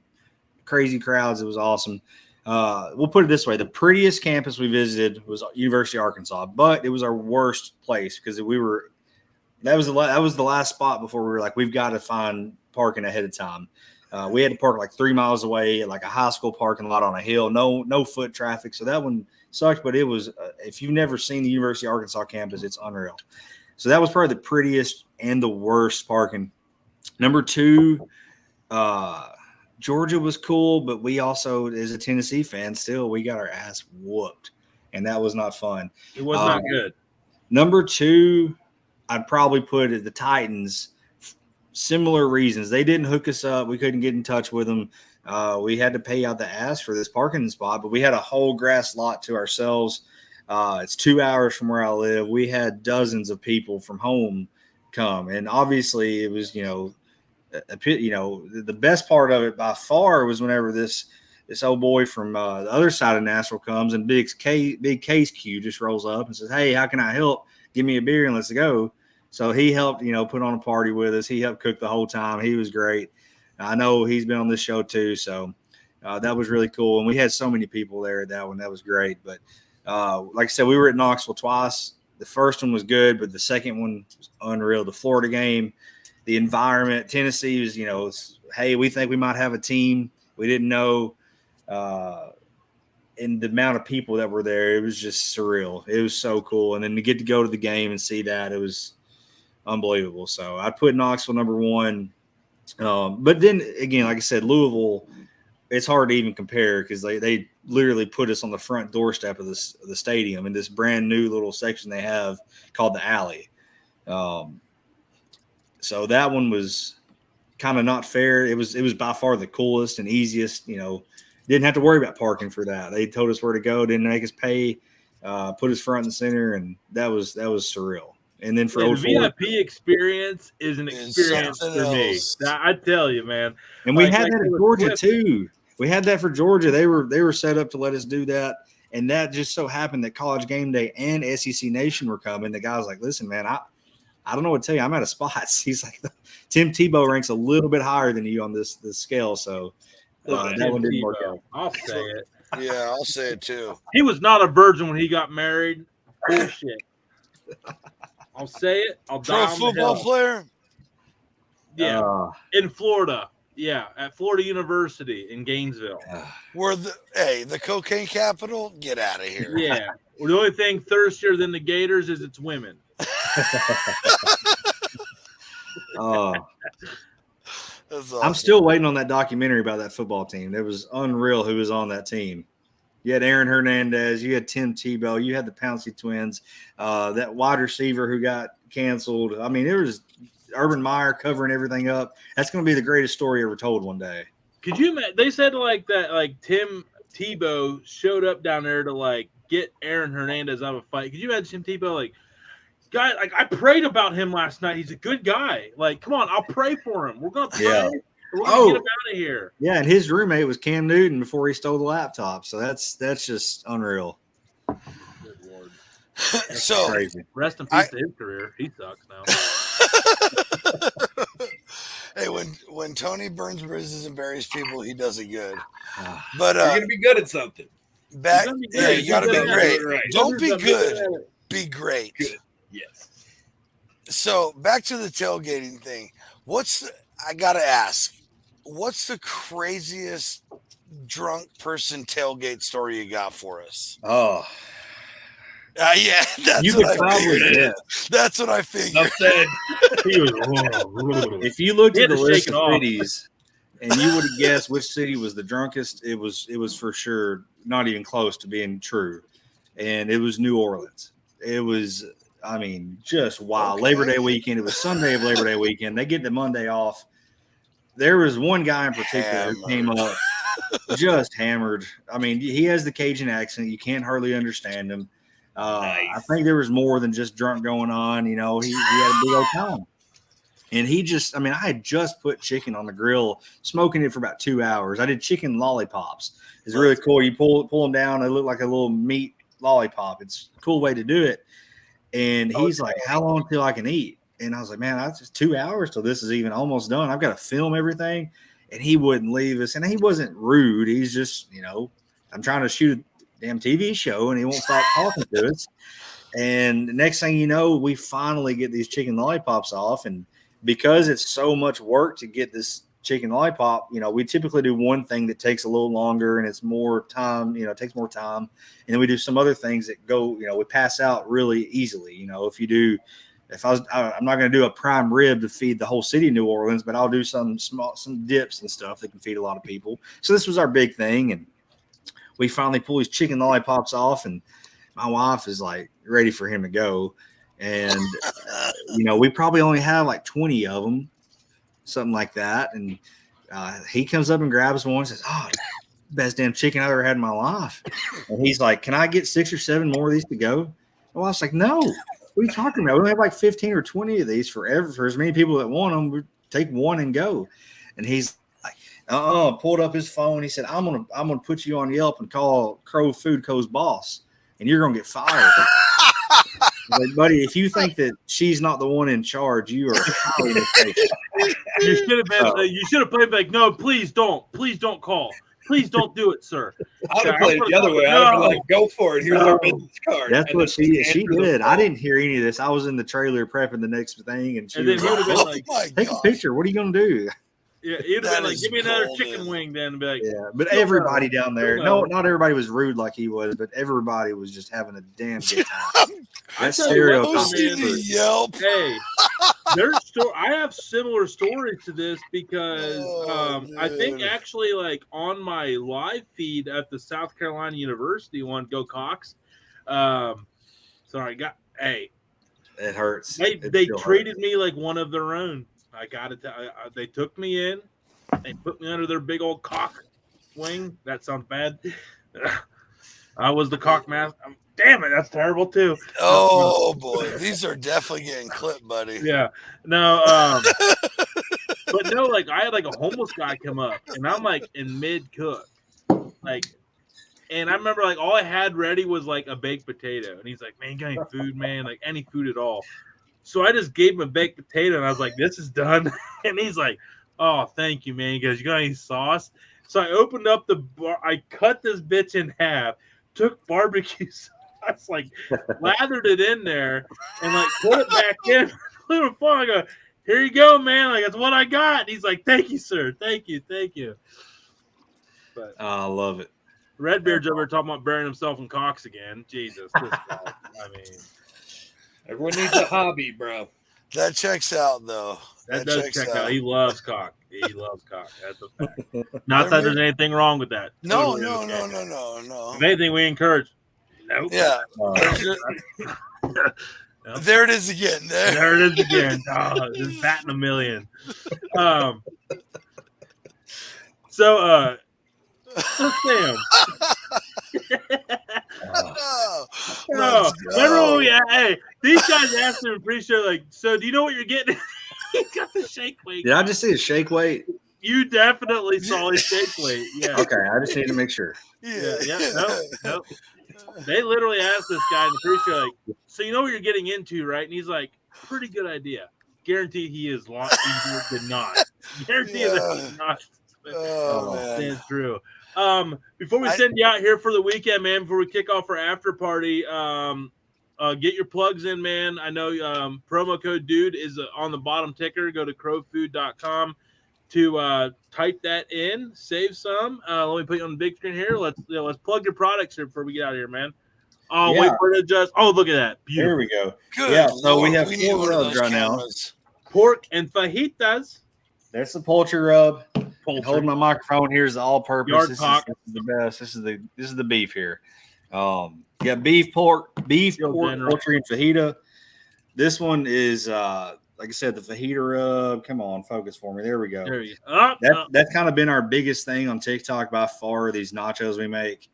crazy crowds. It was awesome. We'll put it this way: the prettiest campus we visited was University of Arkansas, but it was our worst place because that was the last spot before we were like, we've got to find parking ahead of time. We had to park like 3 miles away at like a high school parking lot on a hill. No foot traffic. So that one sucked, but it was if you've never seen the University of Arkansas campus, it's unreal. So that was probably the prettiest and the worst parking. Number 2, Georgia was cool, but we also, as a Tennessee fan, still we got our ass whooped, and that was not fun. It was not good. Number 2, I'd probably put it the Titans. Similar reasons. They didn't hook us up. We couldn't get in touch with them. We had to pay out the ass for this parking spot, but we had a whole grass lot to ourselves. It's 2 hours from where I live. We had dozens of people from home come, and obviously it was, the best part of it by far was whenever this old boy from the other side of Nashville comes, and big Case Q just rolls up and says, "Hey, how can I help? Give me a beer and let's go." So he helped, put on a party with us. He helped cook the whole time. He was great. I know he's been on this show too, so that was really cool. And we had so many people there at that one. That was great. But like I said, we were at Knoxville twice. The first one was good, but the second one was unreal. The Florida game, the environment, Tennessee was, hey, we think we might have a team. We didn't know. And the amount of people that were there, it was just surreal. It was so cool. And then to get to go to the game and see that, it was unbelievable. So I put Knoxville number 1. But then again, like I said, Louisville, it's hard to even compare because they literally put us on the front doorstep of the stadium in this brand new little section they have called the Alley. So that one was kind of not fair. It was by far the coolest and easiest. Didn't have to worry about parking for that. They told us where to go, didn't make us pay, put us front and center, and that was surreal. And then for the VIP experience is an experience for me. I tell you, man. And we had that in Georgia too. We had that for Georgia. They were set up to let us do that. And that just so happened that College Game Day and SEC Nation were coming. The guy was like, "Listen, man, I don't know what to tell you. I'm out of spots." He's like, "Tim Tebow ranks a little bit higher than you on this scale." So that one didn't work out. I'll say it. Yeah, I'll say it too. He was not a virgin when he got married. Bullshit. I'll say it. I'll die. Pro football player? Yeah. In Florida. Yeah. At Florida University in Gainesville. Where the cocaine capital? Get out of here. Yeah. Well, the only thing thirstier than the Gators is its women. I'm still waiting on that documentary about that football team. It was unreal who was on that team. You had Aaron Hernandez. You had Tim Tebow. You had the Pouncey twins. That wide receiver who got canceled. I mean, it was Urban Meyer covering everything up. That's going to be the greatest story ever told one day. Could you imagine? They said that Tim Tebow showed up down there to get Aaron Hernandez out of a fight. Could you imagine Tim Tebow guy, I prayed about him last night. He's a good guy. Come on, I'll pray for him. We're going to pray. Yeah. We're going to get him out of here. Yeah, and his roommate was Cam Newton before he stole the laptop. So that's just unreal. Good Lord. So crazy. Rest in peace to his career. He sucks now. Hey, when Tony burns bridges and buries people, he does it good. But you're gonna be good at something. You gotta be great. Right. Don't be good. Be great. Good. Yes. So back to the tailgating thing. I gotta ask, what's the craziest drunk person tailgate story you got for us? Oh. Yeah, that's what I figured. That's what I figured. If you looked at the list of cities and you would have guessed which city was the drunkest, it was for sure not even close to being true. And it was New Orleans. It was, just wild. Okay. Labor Day weekend. It was Sunday of Labor Day weekend. They get the Monday off. There was one guy in particular who came up just hammered. He has the Cajun accent. You can't hardly understand him. Nice. I think there was more than just drunk going on. He had a big old time. And he just, I had just put chicken on the grill, smoking it for about 2 hours. I did chicken lollipops. It's really cool. You pull them down. They look like a little meat lollipop. It's a cool way to do it. And he's like, "How long till I can eat?" And I was like, "Man, that's just 2 hours till this is even almost done. I've got to film everything." And he wouldn't leave us. And he wasn't rude. He's just, I'm trying to shoot a damn TV show and he won't stop talking to us. And the next thing you know, we finally get these chicken lollipops off. And because it's so much work to get this chicken lollipop, we typically do one thing that takes a little longer and it's more time, it takes more time. And then we do some other things that go, we pass out really easily. If you do I'm not going to do a prime rib to feed the whole city of New Orleans, but I'll do some dips and stuff that can feed a lot of people. So this was our big thing. And we finally pull these chicken lollipops off, and my wife is like ready for him to go. And, we probably only have like 20 of them, something like that. And he comes up and grabs one and says, "Oh, best damn chicken I've ever had in my life." And he's like, "Can I get 6 or 7 more of these to go?" And I was like, "No. What are you talking about? We only have like 15 or 20 of these for as many people that want them. We take one and go." And he's like, pulled up his phone. He said, I'm gonna put you on Yelp and call Crove Food Co.'s boss, and you're gonna get fired." Like, buddy, if you think that she's not the one in charge, you are highly mistaken. You should have played like, "No, please don't call. Please don't do it, sir." I would have played it the other way. I would have been like, "Go for it. Here's our business card." That's what she did. I didn't hear any of this. I was in the trailer prepping the next thing, and she then he would have been like, "Take a picture. What are you going to do?" Yeah, he'd have been like, "Give me another chicken wing," then, and be like, yeah. But everybody down there, not everybody was rude like he was, but everybody was just having a damn good time. That's Yelp. Hey, I have similar stories to this because I think actually like on my live feed at the South Carolina University one, Go Cox. It hurts. They treated me like one of their own. I got it. They took me in. They put me under their big old cock wing. That sounds bad. I was the cock master. Damn it, that's terrible too. Oh boy, these are definitely getting clipped, buddy. Yeah, no, but no, like I had like a homeless guy come up, and I'm like in mid cook, like, and I remember like all I had ready was like a baked potato, and he's like, "Man, you got any food, man? Like any food at all?" So I just gave him a baked potato, and I was like, "This is done," and he's like, "Oh, thank you, man." He goes, "You got any sauce?" So I opened up the bar, I cut this bitch in half, took barbecue sauce. Like lathered it in there and like put it back in. I go, "Here you go, man. Like that's what I got." And he's like, "Thank you, sir. Thank you." But I love it. Redbeard's over talking about burying himself in cocks again. Jesus, this guy. I mean, everyone needs a hobby, bro. That checks out, though. That does check out. He loves cock. He loves cock. That's a fact. Not that there's anything wrong with that. No. If anything, we encourage. Nope. Yeah. There it is again. There it is again. Oh, just batting a million. So Sam. Remember when hey, these guys asked him pre-show, like, "So do you know what you're getting?" He got the shake weight. Did I just see a shake weight? You definitely saw his shake weight. Yeah. Okay, I just need to make sure. Yeah. No. They literally asked this guy in the pre-show, like, "So you know what you're getting into, right?" And he's like, "Pretty good idea." Guaranteed he is long. He did not. Guaranteed that he did not. Stands true. Before we send you out here for the weekend, man, before we kick off our after party, get your plugs in, man. I know promo code DUDE is on the bottom ticker. Go to crovefood.com to type that in, save some. Let me put you on the big screen here. Let's plug your products here before we get out of here, man. Oh, wait for it to adjust. Oh, look at that. Beautiful. There we go. Good. Yeah, so we have 4 rubs right now. Pork and fajitas. There's the poultry rub. Holding my microphone here is the all-purpose. This is the best. This is the beef here. You got beef, pork, poultry, and fajita. This one is like I said, the fajita rub. Come on, focus for me. There we go. There you go. That's kind of been our biggest thing on TikTok by far. These nachos we make.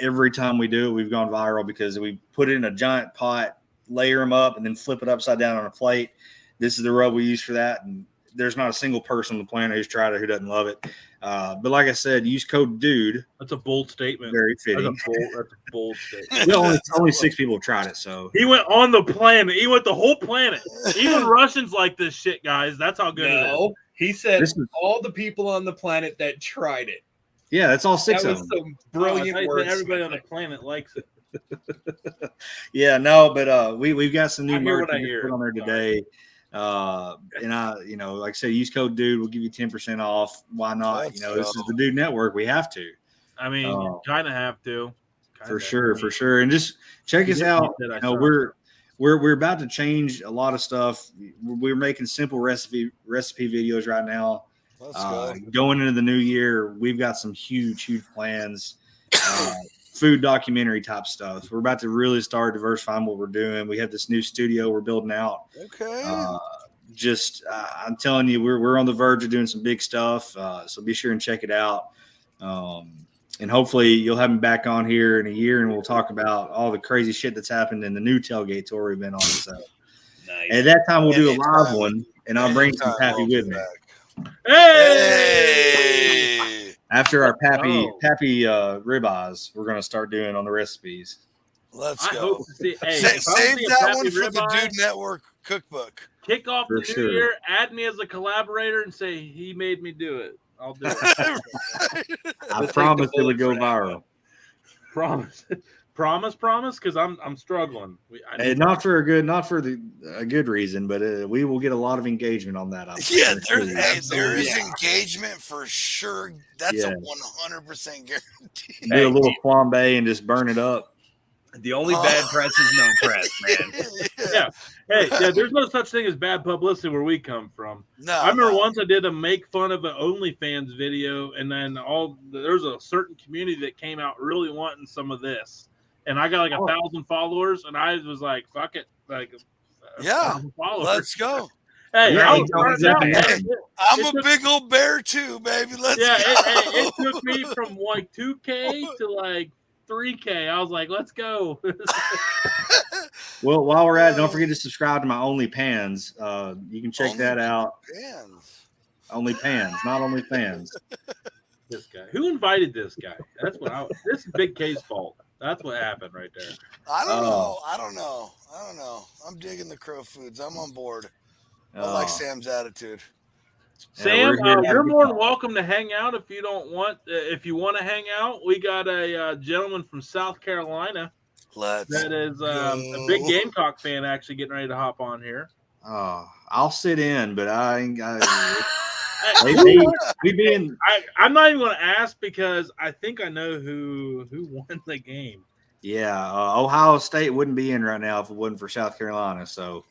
Every time we do it, we've gone viral because we put it in a giant pot, layer them up, and then flip it upside down on a plate. This is the rub we use for that, and there's not a single person on the planet who's tried it who doesn't love it. But like I said, use code DUDE. That's a bold statement. Very fitting. That's a bold statement. only 6 people have tried it. So he went on the planet. He went the whole planet. Even Russians like this shit, guys. That's how good it is. He said all the people on the planet that tried it. Yeah, that's all 6 of them. Some brilliant words. Everybody on the planet likes it. Yeah, no, but we've got some new merch we put on there today. And like I said, use code DUDE. We'll give you 10% off. Why not? This is the Dude Network. We have to. I mean, you kind of have to. For sure. And just check us out. we're about to change a lot of stuff. We're making simple recipe videos right now. Let's go. Going into the new year, we've got some huge plans. Food documentary type stuff. We're about to really start diversifying what we're doing. We have this new studio we're building out. Okay. I'm telling you, we're on the verge of doing some big stuff. So be sure and check it out. And hopefully you'll have me back on here in a year and we'll talk about all the crazy shit that's happened in the new tailgate tour we've been on. So Nice. at that time we'll do a live one and I'll bring some Pappy with me. Hey! After our Pappy ribeyes, we're gonna start doing on the recipes. Let's I go. hope to see. Hey, Save that Pappy one for the ribeye, Dude Network cookbook. Kick off For the sure. new year. Add me as a collaborator and say he made me do it. I'll do it. I promise it would go viral. Promise. Promise. Because I'm struggling. And not for a good reason, but we will get a lot of engagement on that. Yeah, there is engagement for sure. That's a 100% guarantee. Do a little flambe and just burn it up. The only bad press is no press, man. Yeah. Hey, there's no such thing as bad publicity where we come from. No, I remember once I did a make fun of an OnlyFans video, and then there's a certain community that came out really wanting some of this, and I got like 1,000 followers, and I was like, "Fuck it!" Like, 1,000 followers. Let's go. Hey, Yeah, I was starting out. I'm a big old bear too, baby. Let's go. It took me from like 2K to like 3K. I was like, let's go. Well, while we're at it, don't forget to subscribe to my OnlyPans. You can check that out. OnlyPans, not OnlyFans. This guy. Who invited this guy? This is Big K's fault. That's what happened right there. I don't know. I'm digging the Crove foods. I'm on board. I like Sam's attitude. Sam, you're more than welcome to hang out if you don't want. If you want to hang out, we got a gentleman from South Carolina that is a big Gamecock fan, actually getting ready to hop on here. I'll sit in, but I'm not even going to ask because I think I know who won the game. Yeah, Ohio State wouldn't be in right now if it wasn't for South Carolina. So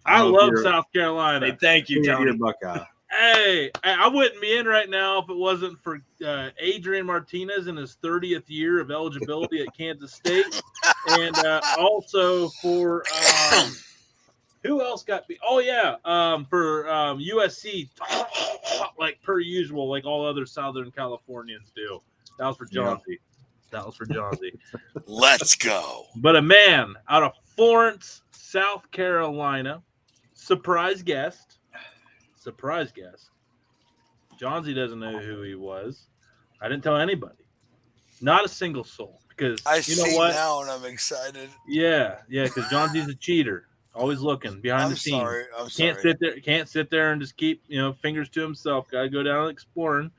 I love South Carolina. Hey, thank you, Tony. Buckeye. Hey, I wouldn't be in right now if it wasn't for Adrian Martinez in his 30th year of eligibility at Kansas State, and also for who else got beat? Oh yeah, for USC, like per usual, like all other Southern Californians do. That was for Johnsy. Let's go. But a man out of Florence, South Carolina, surprise guest. Johnsy doesn't know who he was. I didn't tell anybody. Not a single soul. Because you know what? Now and I'm excited. Yeah, because Johnsy's a cheater. Always looking behind the scenes. I'm sorry. Can't sit there and just keep, fingers to himself. Gotta go down and exploring,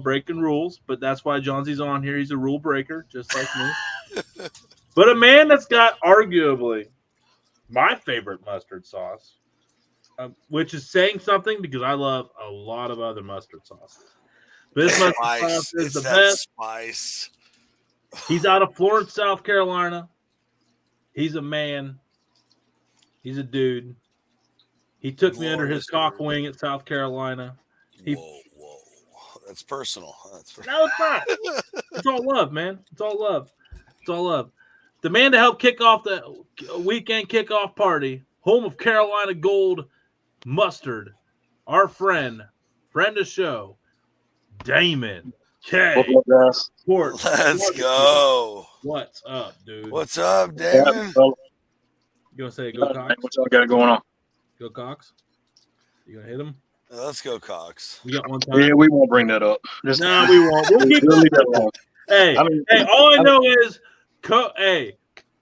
breaking rules. But that's why Johnsy's on here. He's a rule breaker, just like me. But a man that's got arguably my favorite mustard sauce. Which is saying something because I love a lot of other mustard sauces. But this mustard sauce is the best. Spice. He's out of Florence, South Carolina. He's a man. He's a dude. He took me under his cock wing at South Carolina. Whoa. That's personal. No, it's not. It's all love, man. It's all love. The man to help kick off the weekend kickoff party, home of Carolina Gold Mustard, our friend of show, Damon K. Let's go. What's up, dude? What's up, Damon? You gonna say go Cox? What y'all got going on? Go Cox? You gonna hit him? Let's go, Cox. We got one time. Yeah, we won't bring that up. We won't. We'll keep it. Hey, all I know is,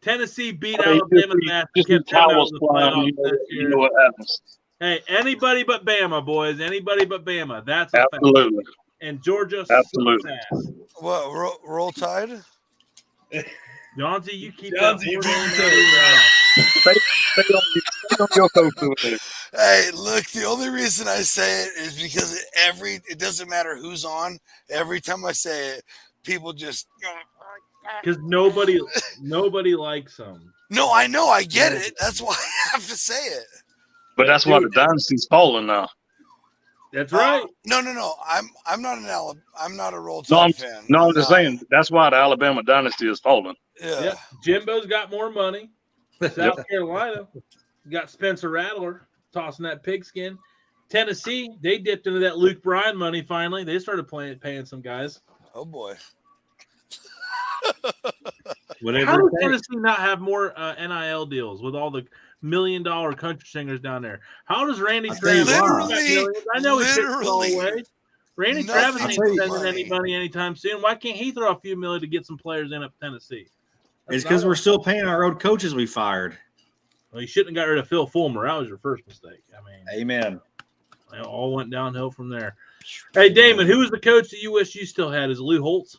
Tennessee beat Alabama's ass. Just towels flying. You know what happens. Hey, anybody but Bama, boys. Anybody but Bama. That's absolutely. And Georgia. Absolutely. What? Roll Tide? Johnsy, you keep Johnsy, Stay on your coast. Hey, look, the only reason I say it is because it doesn't matter who's on. Every time I say it, people just because nobody likes them. No, I know, I get it. That's why I have to say it. But that's why the dynasty's falling now. That's right. No. I'm not I'm not a Roll No, Tide fan. I'm just saying that's why the Alabama dynasty is falling. Yeah. Yep. Jimbo's got more money. South Carolina got Spencer Rattler tossing that pigskin. Tennessee, they dipped into that Luke Bryan money finally. They started paying some guys. Oh boy. How does Tennessee not have more NIL deals with all the $1 million country singers down there? How does Randy Travis? I know he's pitched all away. Randy Travis ain't spending any money anytime soon. Why can't he throw a few million to get some players in up Tennessee? It's because we're still paying our old coaches we fired. Well, you shouldn't have got rid of Phil Fulmer. That was your first mistake. I mean, amen. It all went downhill from there. Hey, Damon, who was the coach that you wish you still had? Is it Lou Holtz?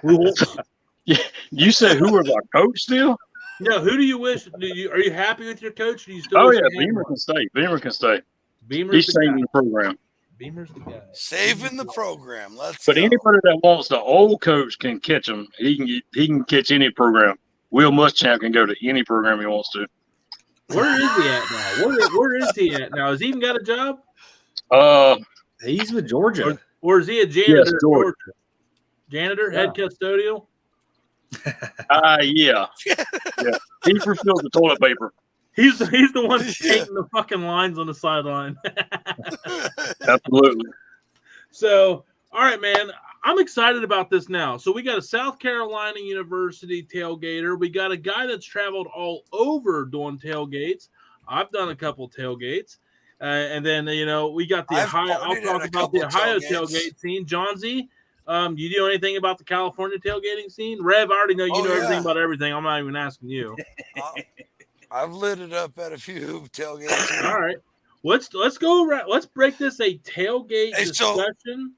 Lou Holtz. Yeah, you said who was our coach still? No, who do you wish? Are you happy with your coach? Or do you still? Oh yeah, Beamer can stay. Beamer can stay. He's saving the program. Beamer's the guy. Saving the program. But anybody that wants the old coach can catch him. He can catch any program. Will Muschamp can go to any program he wants to. Where is he at now? Where is he at now? Has he even got a job? He's with Georgia. Or is he a janitor? Yes, Georgia. Janitor, head custodial. Yeah. He refills the toilet paper. He's the one painting the fucking lines on the sideline. Absolutely. So, all right, man. I'm excited about this now. So we got a South Carolina University tailgater. We got a guy that's traveled all over doing tailgates. I've done a couple tailgates. And then, we got the Ohio. I'll talk about the Ohio tailgate scene. John Z, you know anything about the California tailgating scene? Rev, I already know you know everything about everything. I'm not even asking you. I've lit it up at a few tailgates. All right. Let's go around. Let's break this a tailgate discussion.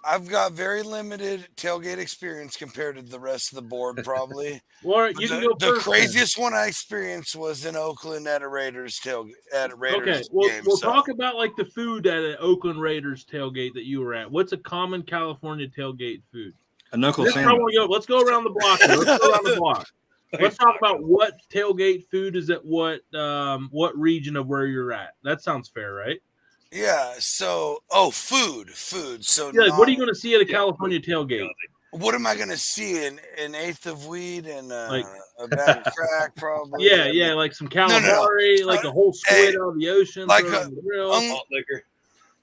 I've got very limited tailgate experience compared to the rest of the board, probably. Well, you can go first. The craziest one I experienced was in Oakland at a Raiders tailgate. Okay, we'll talk about like the food at an Oakland Raiders tailgate that you were at. What's a common California tailgate food? A knuckle sandwich. Let's go around the block. Let's talk about what tailgate food is at what region of where you're at. That sounds fair, right? Yeah. So, food. So, what are you going to see at a California tailgate? What am I going to see? An eighth of weed and a bag of crack, probably. Yeah, like some calamari, like a whole squid out of the ocean, like a grill, malt liquor.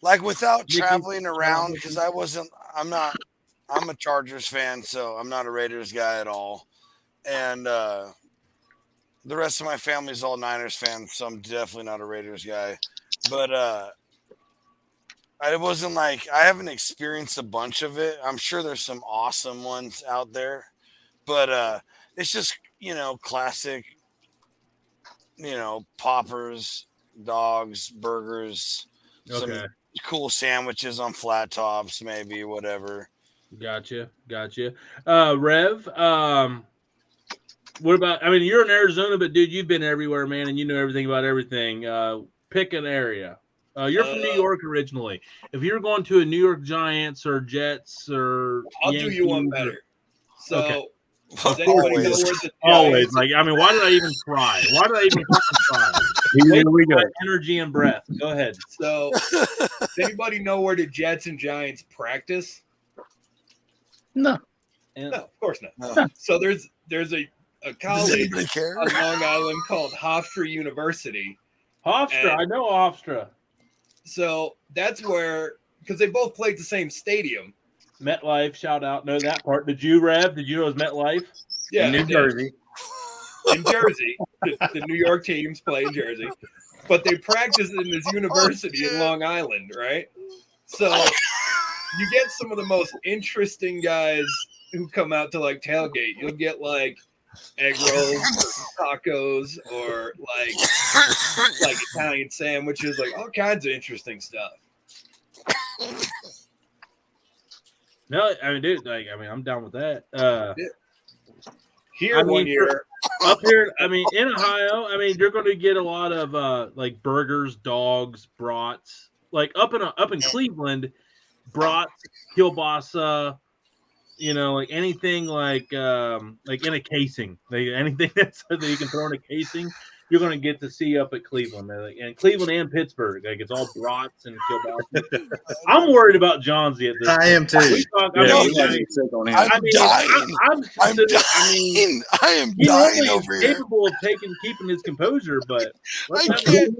Like without traveling around, because I'm a Chargers fan, so I'm not a Raiders guy at all, and the rest of my family is all Niners fans, so I'm definitely not a Raiders guy, but I wasn't like, I haven't experienced a bunch of it. I'm sure there's some awesome ones out there, but it's just, classic, poppers, dogs, burgers, some cool sandwiches on flat tops, maybe, whatever. Gotcha. Rev, what about, you're in Arizona, but dude, you've been everywhere, man, and you know everything about everything. Pick an area. You're from New York originally. If you're going to a New York Giants or Jets or I'll Yankees, do you one better. So, does anybody know where the always why did I even try? Here we go. Energy and breath. Go ahead. So, does anybody know where the Jets and Giants practice? No. No, of course not. No. So there's a college on Long Island called Hofstra University. Hofstra, I know Hofstra. So that's where, because they both played the same stadium. MetLife, shout out. Know that part. Did you, Rev? Did you know it was MetLife? Yeah. In New Jersey. In Jersey. The New York teams play in Jersey. But they practice in this university in Long Island, right? So you get some of the most interesting guys who come out to like tailgate. You'll get like egg rolls, tacos, or like Italian sandwiches, like all kinds of interesting stuff. No, dude, I'm down with that. Here one year, up here, in Ohio, you're going to get a lot of like burgers, dogs, brats. Like up in Cleveland, brats, kielbasa, like anything like in a casing, like anything that you can throw in a casing, you're going to get to see up at Cleveland, and Cleveland and Pittsburgh. Like it's all brats and kielbasa. I'm worried about Johnsy at this point. I am too. I'm dying. I am dying over here. Capable of keeping his composure, but I can't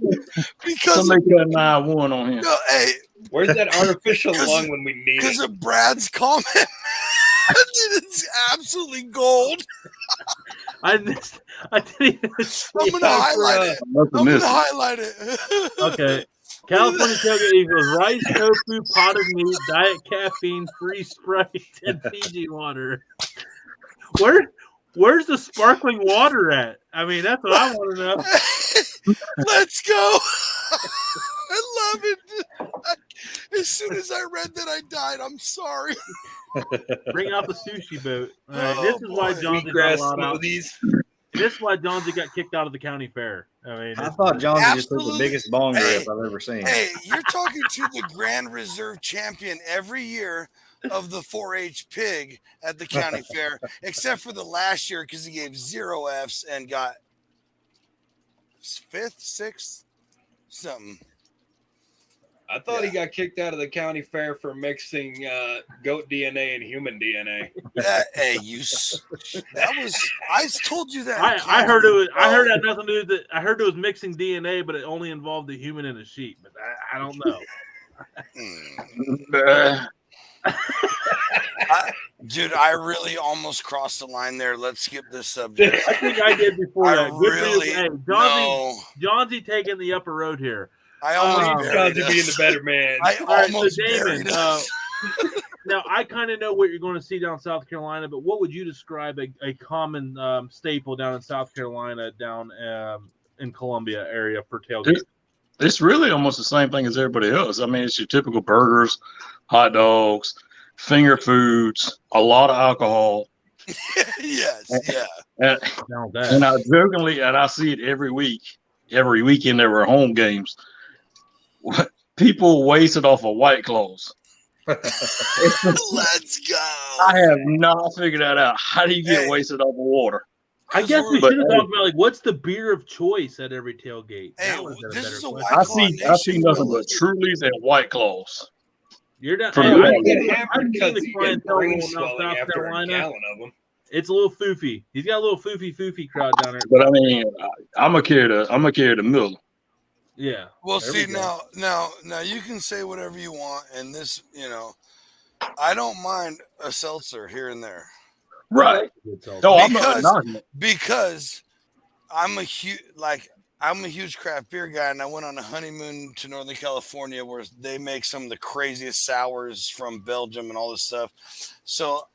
because somebody got 9-1 on him. No, hey, where's that artificial lung when we need it? Because of Brad's comment. It's absolutely gold. I didn't even I'm gonna highlight it. Okay. California tailgate equals rice, tofu, potted meat, diet caffeine, free Sprite, and Fiji water. Where's the sparkling water at? I mean, that's what I want to know. Let's go. I love it. As soon as I read that, I died. I'm sorry. Bring out the sushi boat. All right, this is why Johnsy got a lot out. This is why Johnsy got kicked out of the county fair. I mean, I thought Johnsy just took the biggest bong grip I've ever seen. Hey, you're talking to the Grand Reserve champion every year of the 4-H pig at the county fair, except for the last year because he gave 0 Fs and got 5th, 6th, something. I thought he got kicked out of the county fair for mixing goat DNA and human DNA. I told you that. I heard it was. I heard that nothing to do with it. I heard it was mixing DNA, but it only involved the human and a sheep. But I don't know. Dude, I really almost crossed the line there. Let's skip this subject. I think I did before that. Johnsy taking the upper road here. I almost Johnsy being the better man. Now I kind of know what you're going to see down South Carolina, but what would you describe a common staple down in South Carolina, down in Columbia area for tailgate? It's really almost the same thing as everybody else. I mean, it's your typical burgers, hot dogs, finger foods, a lot of alcohol. Yes, yeah. And I jokingly, and I see it every weekend there were home games. People wasted off of White Claws. Let's go. I have not figured that out. How do you get wasted off of water? I guess we should have talked about what's the beer of choice at every tailgate. Hey, this is I see nothing but Trulies and White Claws. You're not. I get hammered because you get brain swelling after a gallon of them. It's a little foofy. He's got a little foofy crowd down there. But I mean, I'm gonna carry the Miller. Yeah. Well, see, now you can say whatever you want, and this, I don't mind a seltzer here and there. Right. Because I'm a huge craft beer guy, and I went on a honeymoon to Northern California where they make some of the craziest sours from Belgium and all this stuff. So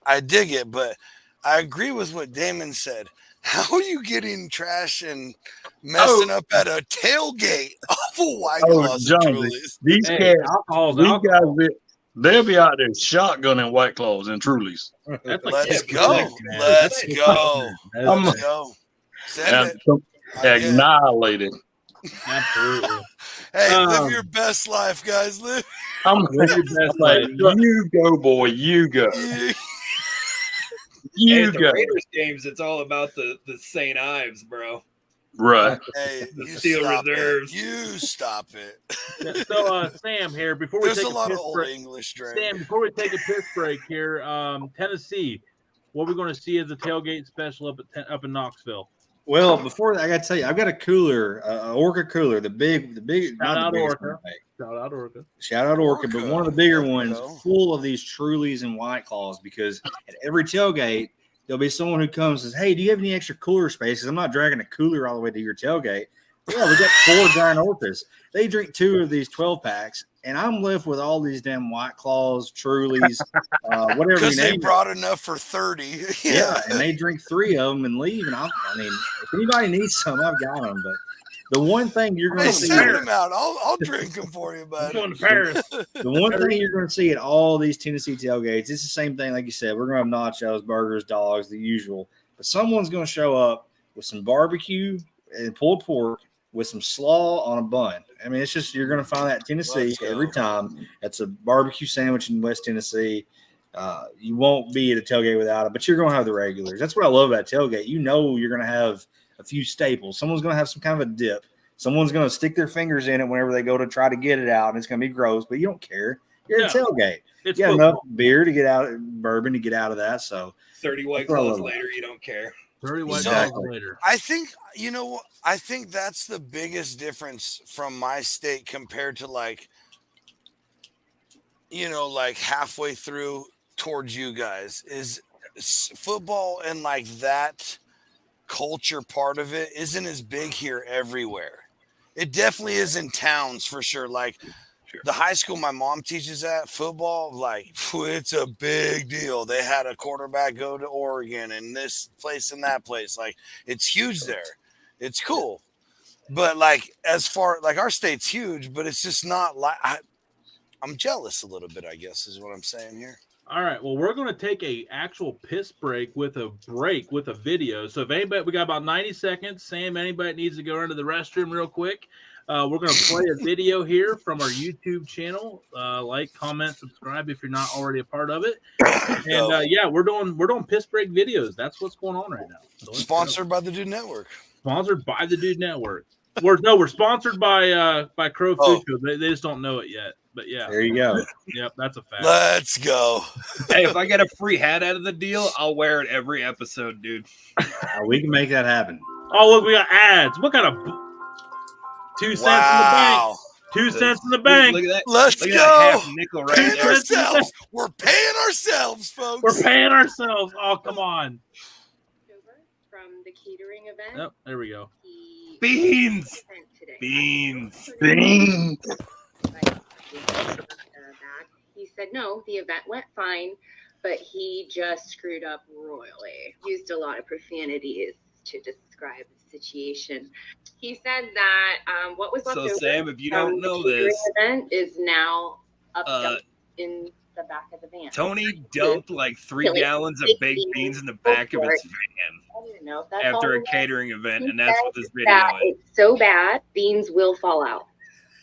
I dig it, but I agree with what Damon said. How are you getting trash and messing up at a tailgate off a White Claws? These guys, they'll be out there shotgunning White Claws and Trulies. Let's go. Let's go. Send it. Annihilated. Absolutely. Hey, live your best life, guys. Live your best life. You go, boy. You go. You go. Raiders games, it's all about the St. Ives, bro. Right. Hey, Steel Reserves. You stop it. So, Sam, here before we There's take a lot piss of old break, English drink. Sam, before we take a piss break here, Tennessee, what we're going to see is a tailgate special up in Knoxville. Well, before that, I got to tell you, I've got a cooler, Orca cooler, the big. Shout out Orca. Shout out Orca. But one of the bigger ones, full of these Trulies and White Claws, because at every tailgate there'll be someone who comes and says, "Hey, do you have any extra cooler spaces? I'm not dragging a cooler all the way to your tailgate." Yeah, we got 4 giant Orcas. They drink 2 of these 12 packs, and I'm left with all these damn White Claws, Trulies, whatever. Because they brought enough for 30. Yeah, and they drink 3 of them and leave. And I mean, if anybody needs some, I've got them. But the one thing you're going to see, send them out. I'll drink them for you, bud. Going to Paris. The one thing you're going to see at all these Tennessee tailgates, it's the same thing. Like you said, we're going to have nachos, burgers, dogs, the usual. But someone's going to show up with some barbecue and pulled pork, with some slaw on a bun. I mean, it's just, you're going to find that in Tennessee every time. That's a barbecue sandwich in West Tennessee. You won't be at a tailgate without it, but you're going to have the regulars. That's what I love about tailgate. You know you're going to have a few staples. Someone's going to have some kind of a dip. Someone's going to stick their fingers in it whenever they go to try to get it out, and it's going to be gross, but you don't care. You're at a tailgate. You got enough beer to get out, bourbon to get out of that. So 30 White Claws later, you don't care. 30 White Claws later. I think, I think that's the biggest difference from my state compared to like halfway through towards you guys is football, and like that culture part of it isn't as big here everywhere. It definitely is in towns for sure. Like the high school my mom teaches at, football, like it's a big deal. They had a quarterback go to Oregon and this place and that place. Like it's huge there. It's cool. But like as far like our state's huge, but it's just not like I'm jealous a little bit, I guess, is what I'm saying here. All right. Well, we're going to take a actual piss break with a video. So if anybody, we got about 90 seconds. Sam, anybody needs to go into the restroom real quick. We're going to play a video here from our YouTube channel. Like, comment, subscribe if you're not already a part of it. And we're doing piss break videos. That's what's going on right now. So sponsored by the Dude Network. Sponsored by the Dude Network. We're sponsored by Crove Food Show. They just don't know it yet. But yeah, there you go. Yep, that's a fact. Let's go. Hey, if I get a free hat out of the deal, I'll wear it every episode, dude. We can make that happen. Oh, look, we got ads. What kind of 2 cents in the bank? 2 cents in the bank. Look at that. Let's Look go. at that half nickel right Paying there. ourselves. We're paying ourselves, folks. We're paying ourselves. Oh, come on. From the catering event. Yep, there we go. Beans. He said no, the event went fine, but he just screwed up royally. Used a lot of profanities to describe the situation. He said that what was left over Sam, if you don't know this, event is now up in the back of the van. Tony dumped like 3 gallons of baked beans in the back of his van after a catering event, and that's what this video is. It's so bad, beans will fall out.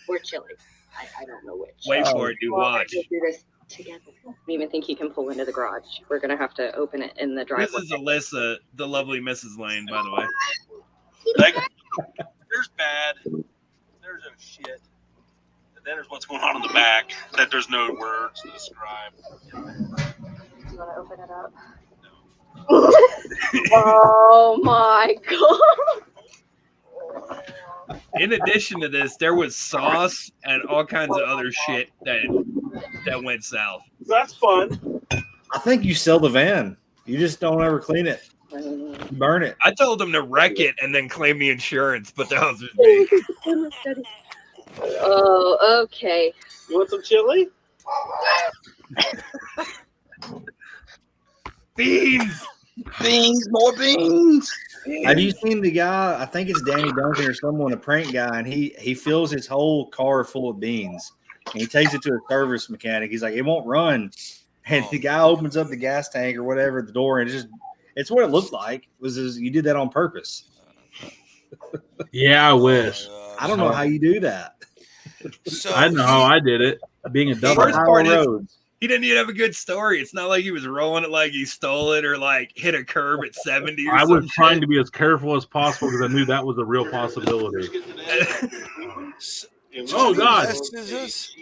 Or chili. I don't know which. Wait for it, dude. Watch. We'll do this together. I don't even think he can pull into the garage. We're going to have to open it in the driveway. This is Alyssa, the lovely Mrs. Lane, by the way. There's bad. There's a shit. And then there's what's going on in the back that there's no words to describe. You want to open it up? No. Oh my God. In addition to this, there was sauce and all kinds of other shit that went south. That's fun. I think you sell the van. You just don't ever clean it. You burn it. I told him to wreck it and then claim the insurance, but that was just me. Oh, okay. You want some chili? Beans! More beans. Have you seen the guy? I think it's Danny Duncan or someone, a prank guy, and he fills his whole car full of beans, and he takes it to a service mechanic. He's like, it won't run, and the guy opens up the gas tank or whatever at the door, and it's what it looked like. You did that on purpose. Yeah, I wish. I don't know how you do that. So I know how I did it. Being a double First part is- roads. He didn't even have a good story. It's not like he was rolling it like he stole it or like hit a curb at 70 or I was some trying shit. to be as careful as possible because I knew that was a real possibility. Oh, God. Is this?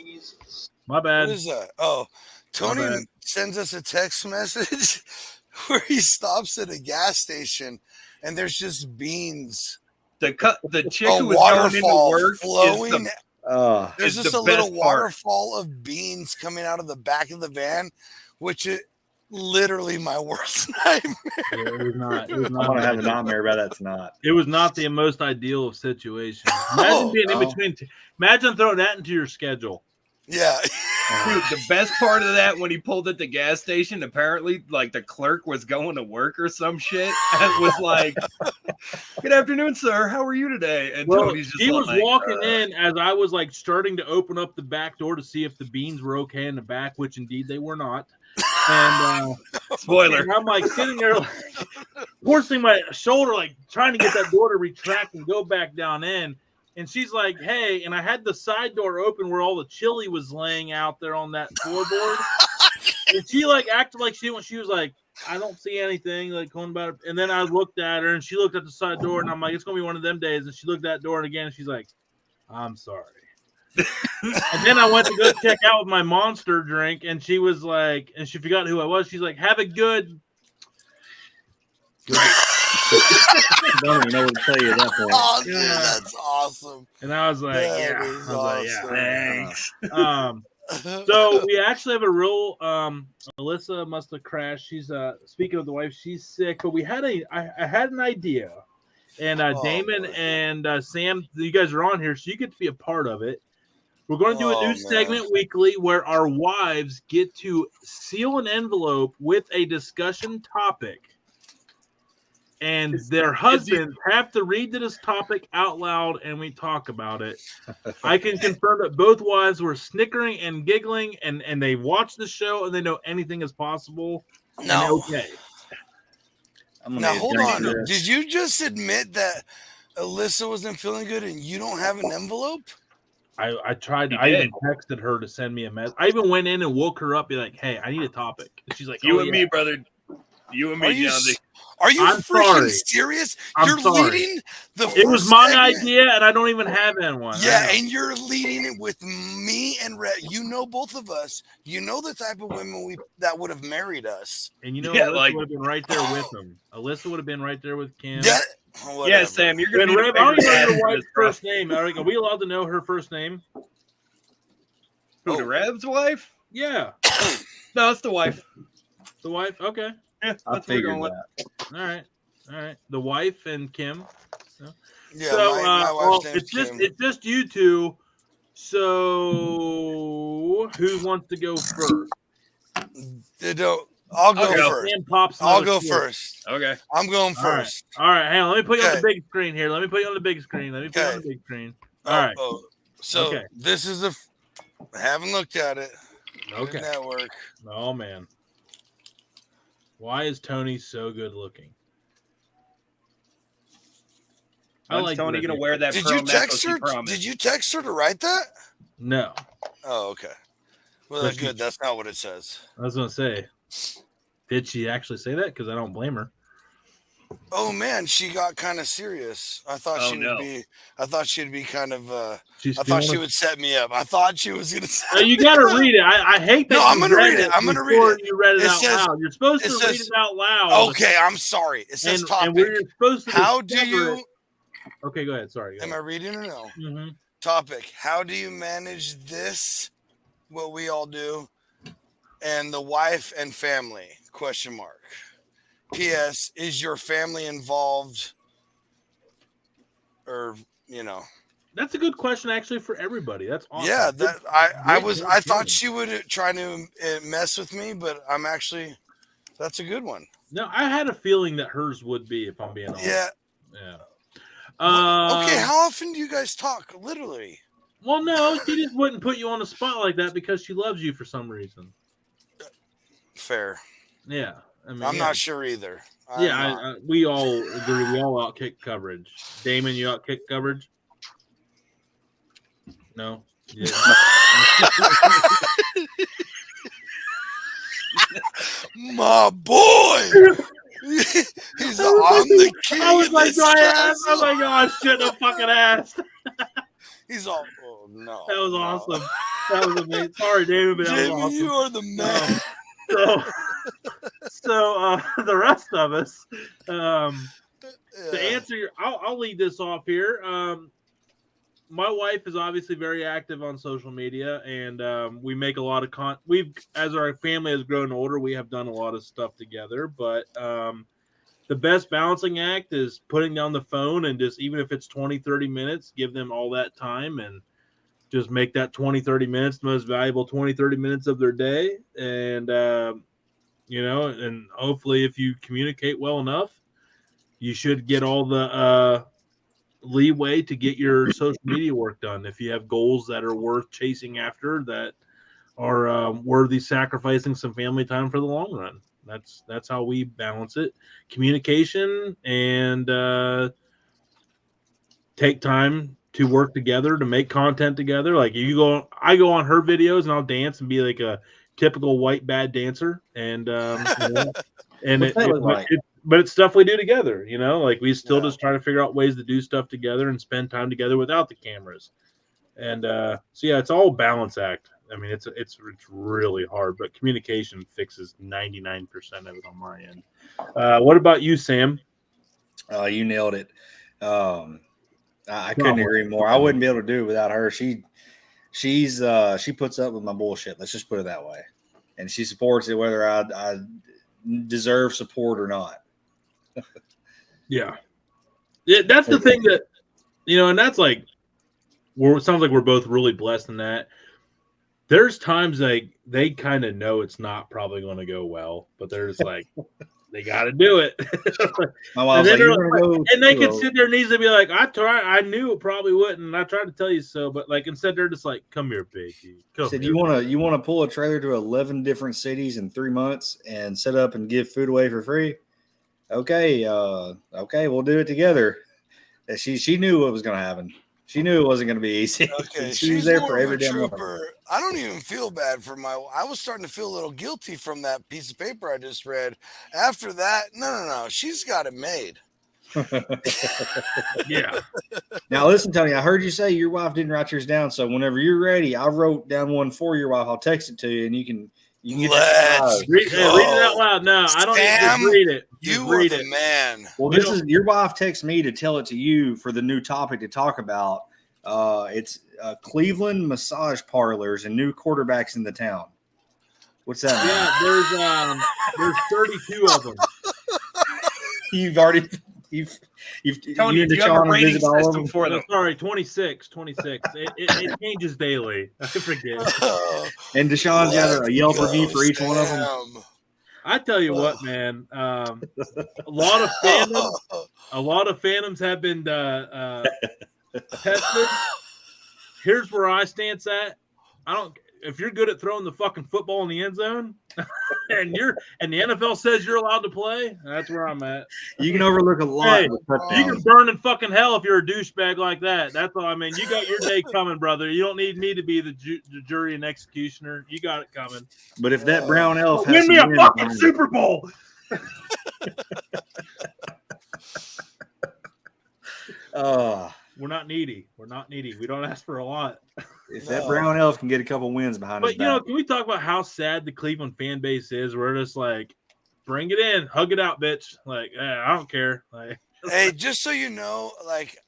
My bad. What is that? Oh, Tony sends us a text message where he stops at a gas station and there's just beans. The chick A who was going into waterfall work flowing. There's is just the a little best part. waterfall of beans coming out of the back of the van, which is literally my worst nightmare. Yeah, it was not. I'm going to have a nightmare about that tonight. It was not the most ideal of situations. Imagine being in between. Imagine throwing that into your schedule. Yeah. Dude, the best part of that when he pulled at the gas station, apparently, like the clerk was going to work or some shit, and was like, "Good afternoon, sir. How are you today?" And Tony's just he was like, walking in as I was like starting to open up the back door to see if the beans were okay in the back, which indeed they were not. And spoiler. And I'm like sitting there, like, forcing my shoulder, like trying to get that door to retract and go back down in. And she's like, hey, and I had the side door open where all the chili was laying out there on that floorboard. And she like acted like she was like, I don't see anything like going about it. And then I looked at her and she looked at the side door and I'm like, it's gonna be one of them days. And she looked at that door and again and she's like, I'm sorry. And then I went to go check out with my Monster drink and she was like, and she forgot who I was. She's like, have a good. I don't even know what to tell you at that point. Oh, dude, that's awesome. And I was like, Thanks. So we actually have a real Alyssa must have crashed. She's speaking of the wife, she's sick, but I had an idea. And Damon and Sam, you guys are on here, so you get to be a part of it. We're going to do a new segment weekly where our wives get to seal an envelope with a discussion topic. And their husbands have to read this topic out loud, and we talk about it. I can confirm that both wives were snickering and giggling, and they watch the show, and they know anything is possible. No. Okay. Now, hold on. Did you just admit that Alyssa wasn't feeling good and you don't have an envelope? I tried. I even texted her to send me a message. I even went in and woke her up, be like, hey, I need a topic. And she's like, you and me, brother. You and me, Johnny. Are you freaking serious? You're leading the It was my idea, and I don't even have one. Yeah, and you're leading it with me and Red. You know both of us. You know the type of women that would have married us. And you know, Alyssa would have been right there with them. Alyssa would have been right there with Kim. Yeah, Sam, you're going to be. I don't even know your wife's first name. Are we allowed to know her first name? Who, the Reb's wife? Yeah. No, it's the wife. The wife? Okay. Yeah, that's what we're going with. All right. The wife and Kim. Yeah, so my wife's name is Kim. It's just you two. So who wants to go first? I'll go first. I'll go first. Okay. I'm going first. All right. Hang on. Let me put you on the big screen here. All right. So this is I haven't looked at it. Okay. Network. Oh man. Why is Tony so good looking? When's Tony going to wear that? Did you text her? Did you text her to write that? No. Oh, okay. Well, that's good. That's not what it says. I was going to say, did she actually say that? Because I don't blame her. Oh man, she got kind of serious. I thought she'd be kind of. I thought she would set me up. I thought she was gonna. You got to read it. I hate that. No, I'm gonna read it. I'm gonna read it. You read it out loud. You're supposed to read it out loud. Okay, I'm sorry. It says topic. And we're supposed to. How do you? Okay, go ahead. Sorry. Am I reading or no? Mm-hmm. Topic: how do you manage this? What we all do, and the wife and family? Question mark. P.S. Is your family involved? Or, That's a good question, actually, for everybody. That's awesome. Yeah, I thought she would try to mess with me, but that's a good one. No, I had a feeling that hers would be, if I'm being honest. Yeah. Okay, how often do you guys talk? Literally. Well, no, she just wouldn't put you on the spot like that because she loves you for some reason. Fair. Yeah. I mean, I'm not sure either. We all agree. We all outkick coverage. Damon, you outkick coverage? No. Yeah. My boy. He's on the king. I was like, oh my God, I shouldn't have fucking asked. He's all, oh no. That was awesome. That was amazing. Sorry, David, but that was awesome. You are the man. So the rest of us, to answer I'll lead this off here. My wife is obviously very active on social media, and we make a lot of as our family has grown older, we have done a lot of stuff together. But the best balancing act is putting down the phone and just, even if it's 20-30 minutes, give them all that time and just make that 20-30 minutes the most valuable 20-30 minutes of their day. And and hopefully if you communicate well enough, you should get all the leeway to get your social media work done. If you have goals that are worth chasing after, that are worthy sacrificing some family time for the long run. That's how we balance it. Communication and take time to work together, to make content together. Like I go on her videos and I'll dance and be like a typical white bad dancer, and like? but it's stuff we do together. Like we still just try to figure out ways to do stuff together and spend time together without the cameras. And so yeah, it's all a balance act. I mean, it's really hard, but communication fixes 99% of it on my end. What about you, Sam? You nailed it. I couldn't agree more. I wouldn't be able to do it without her. She puts up with my bullshit. Let's just put it that way. And she supports it whether I deserve support or not. Yeah, that's the thing that and that's like, it sounds like we're both really blessed in that. There's times like they kind of know it's not probably going to go well, but they're just like, they got to do it. And they can sit there and easily be like, I knew it probably wouldn't, and I tried to tell you so, but like instead they're just like, come here, baby. Said you want to pull a trailer to 11 different cities in 3 months and set up and give food away for free? Okay, we'll do it together. She knew what was going to happen. She knew it wasn't going to be easy. Okay, she was there for every damn one. I don't even feel bad for I was starting to feel a little guilty from that piece of paper I just read. After that, no. She's got it made. Yeah. Now listen, Tony, I heard you say your wife didn't write yours down. So whenever you're ready, I wrote down one for your wife. I'll text it to you and you can Let's read it out loud. No, I don't need to read it. You were the man. Well, this is your wife texts me to tell it to you for the new topic to talk about. It's Cleveland massage parlors and new quarterbacks in the town. What's that? Yeah, there's 32 of them. You've already Tony, you have a rating system for them. Sorry, 26. It changes daily. I forget. And Deshaun's got a Yelp review for each one of them. I tell you what, man. A lot of phantoms have been tested. Here's where I stance at. If you're good at throwing the fucking football in the end zone, and the NFL says you're allowed to play, that's where I'm at. You can overlook a lot. Hey, you can burn in fucking hell if you're a douchebag like that. That's all. I mean, you got your day coming, brother. You don't need me to be the jury and executioner. You got it coming. But if that brown elf has win me a fucking Super Bowl. We're not needy. We don't ask for a lot. If that brown elf can get a couple wins behind his back. Can we talk about how sad the Cleveland fan base is? We're just like, bring it in, hug it out, bitch. Like, I don't care. Like, hey, just so you know, like,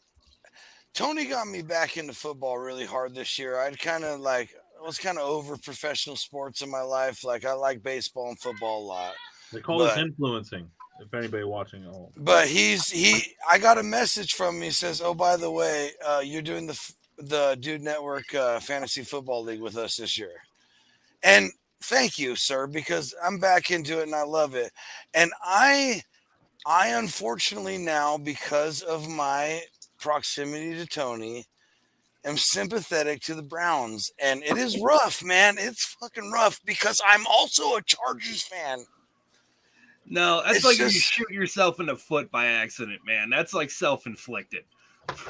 Tony got me back into football really hard this year. I was kind of over professional sports in my life. Like, I like baseball and football a lot. They call this influencing. If anybody watching at home. But I got a message from him. He says, "Oh, by the way, you're doing the Dude Network Fantasy Football League with us this year." And thank you, sir, because I'm back into it and I love it. And I unfortunately now, because of my proximity to Tony, am sympathetic to the Browns. And it is rough, man. It's fucking rough because I'm also a Chargers fan. No, that's like if you shoot yourself in the foot by accident, man. That's like self-inflicted.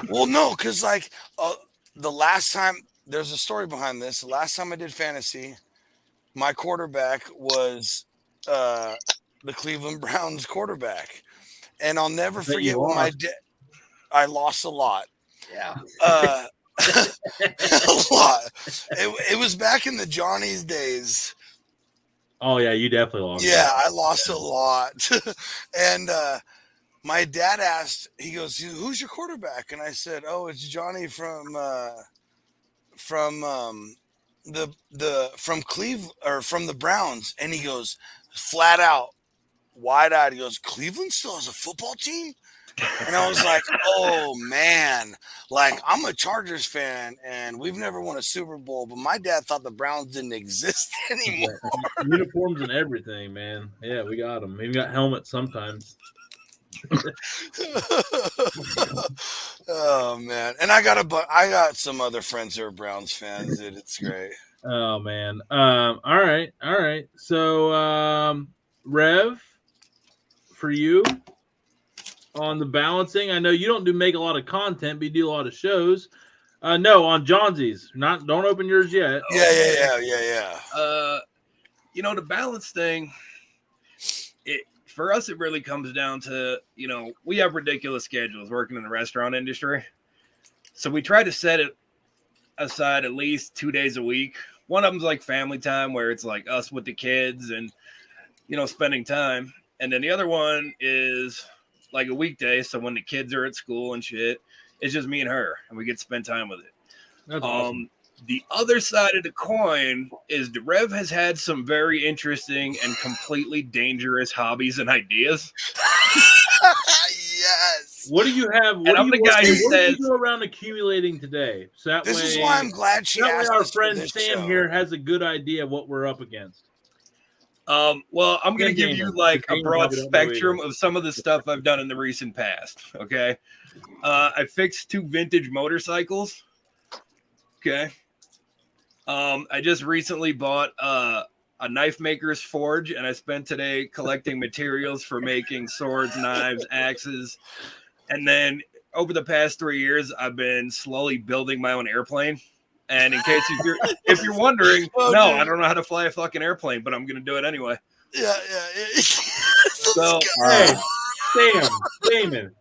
Well, no, because like the last time, there's a story behind this. The last time I did fantasy, my quarterback was the Cleveland Browns quarterback. And I'll never forget when I lost a lot. Yeah. A lot. It was back in the Johnny's days. Oh, yeah, you definitely lost. Yeah, I lost a lot. And my dad asked, he goes, "Who's your quarterback?" And I said, "Oh, it's Johnny from Cleveland or from the Browns." And he goes, flat out, wide-eyed, he goes, "Cleveland still has a football team?" And I was like, oh, man. Like, I'm a Chargers fan, and we've never won a Super Bowl, but my dad thought the Browns didn't exist anymore. Uniforms and everything, man. Yeah, we got them. Maybe got helmets sometimes. Oh, man. And I got some other friends who are Browns fans, dude. It's great. Oh, man. All right. So, Rev, for you, on the balancing, I know you don't make a lot of content, but you do a lot of shows. No, on Johnsy's. Don't open yours yet. Yeah. the balance thing, for us, it really comes down to, we have ridiculous schedules working in the restaurant industry. So we try to set it aside at least 2 days a week. One of them's like family time where it's like us with the kids and, spending time. And then the other one is like a weekday. So when the kids are at school and shit, it's just me and her and we get to spend time with it. That's awesome. The other side of the coin is the Rev has had some very interesting and completely dangerous hobbies and ideas. Yes. What do you have? And I'm the guy who says, go around accumulating today? So this is why I'm glad she asked. Our friend Sam here has a good idea of what we're up against. Well, I'm going to give you like a broad spectrum of some of the stuff I've done in the recent past. Okay. I fixed 2 vintage motorcycles. Okay. I just recently bought a knife maker's forge, and I spent today collecting materials for making swords, knives, axes. And then over the past 3 years, I've been slowly building my own airplane. And in case if you're wondering, I don't know how to fly a fucking airplane, but I'm gonna do it anyway. Yeah. So, hey, Sam, Damon,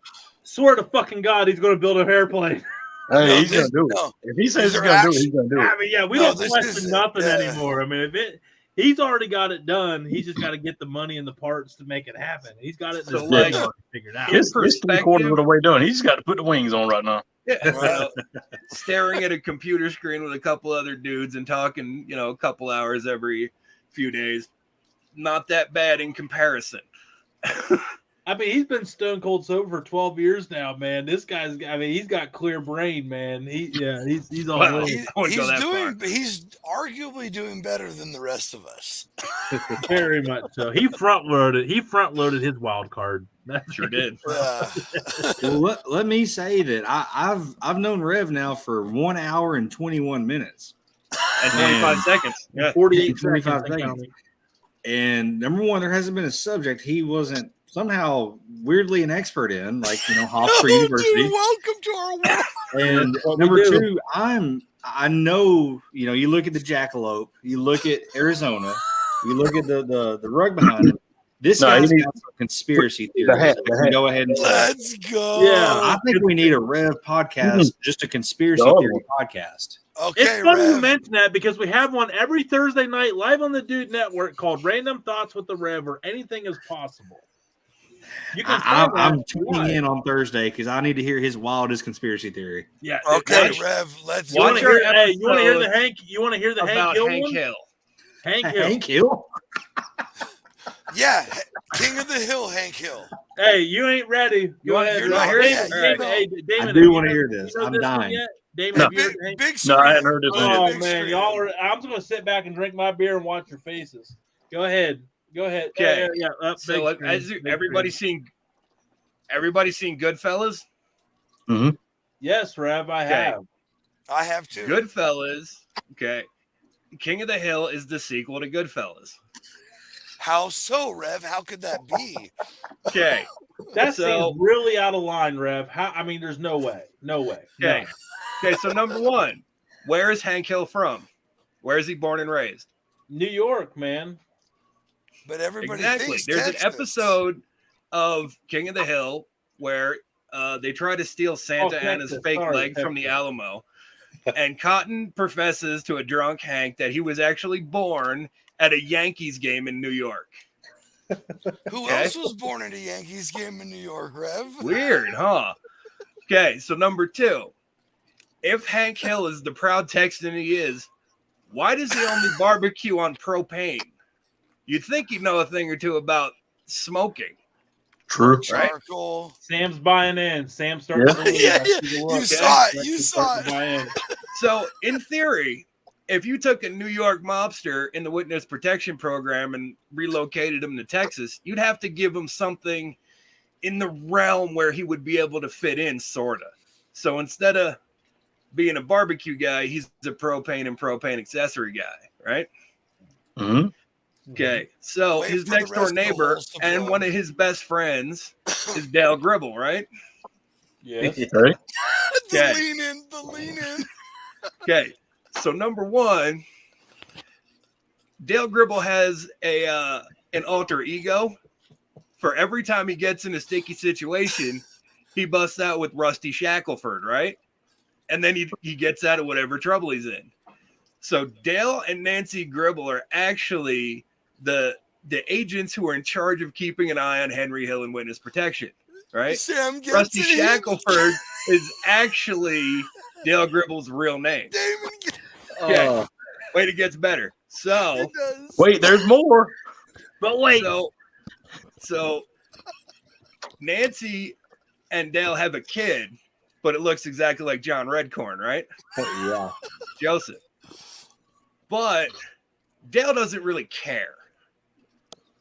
swear to fucking God, he's gonna build an airplane. Hey, he's gonna do it. If he says he's gonna do it, he's gonna do it. I mean, we don't question nothing anymore. I mean, he's already got it done. He's just got to get the money and the parts to make it happen. He's got it figured out. It's 3/4 of the way done. He's got to put the wings on right now. Yeah, staring at a computer screen with a couple other dudes and talking, a couple hours every few days. Not that bad in comparison. I mean, he's been stone cold sober for 12 years now, man. This guy's, he's got clear brain, man. He's all well, he's arguably doing better than the rest of us. Very much so. He front loaded his wild card. That sure did. Well, let me say that I've known Rev now for 1 hour and 21 minutes. And 25 seconds. Yeah. 48 seconds. And number one, there hasn't been a subject he wasn't somehow weirdly an expert in, like Hofstra University. Dude, welcome to our world. And number two, I know you look at the jackalope, you look at Arizona, you look at the rug behind him. This guy's got some conspiracy theories. Go ahead and let's go. Yeah, I think we need a Rev podcast, just a conspiracy theory podcast. Okay, it's funny you mention that because we have one every Thursday night live on the Dude Network called Random Thoughts with the Rev, where anything is possible. I'm tuning in on Thursday because I need to hear his wildest conspiracy theory. Yeah. Okay, Rev. Let's watch you want to hear the Hank? You want to hear the Hank Hill Hank one? Hill. Hank Hill. Yeah, King of the Hill, Hank Hill. Hey, you ain't ready. Go ahead. Damon, I do want to hear this. I'm dying. Damon, no. Big screen. No, I hadn't heard this. Oh man, y'all are. I'm just gonna sit back and drink my beer and watch your faces. Go ahead. Okay. Yeah. So everybody's seen Goodfellas. Mm-hmm. Yes, Rev, I have. I have too. Goodfellas. Okay. King of the Hill is the sequel to Goodfellas. How so, Rev? How could that be? Okay. That seems really out of line, Rev. There's no way. Okay. No. Okay, so number one, where is Hank Hill from? Where is he born and raised? New York, man. But everybody thinks there's Texas. an episode of King of the Hill where they try to steal Santa Anna's fake leg from the Alamo. And Cotton professes to a drunk Hank that he was actually born at a Yankees game in New York. Who else was born at a Yankees game in New York, Rev? Weird, huh? Okay, so number two. If Hank Hill is the proud Texan he is, why does he only barbecue on propane? You'd think he'd know a thing or two about smoking. True. Right? Charcoal. Sam's buying in. Sam's starting to You saw it. You saw it. So, in theory, if you took a New York mobster in the witness protection program and relocated him to Texas, you'd have to give him something in the realm where he would be able to fit in, sort of. So instead of being a barbecue guy, he's a propane and propane accessory guy, right? Mm-hmm. Okay, so his next door neighbor and one of his best friends is Dale Gribble, right? Yes. Right. The lean in. Okay, so number one, Dale Gribble has an alter ego. For every time he gets in a sticky situation, he busts out with Rusty Shackelford, right? And then he gets out of whatever trouble he's in. So Dale and Nancy Gribble are actually the agents who are in charge of keeping an eye on Henry Hill and witness protection, right? Sam gets Rusty it. Shackelford is actually Dale Gribble's real name. Damon gets Okay. Wait, it gets better. So Wait, there's more. But wait. So Nancy and Dale have a kid, but it looks exactly like John Redcorn, right? Yeah. Joseph. But Dale doesn't really care.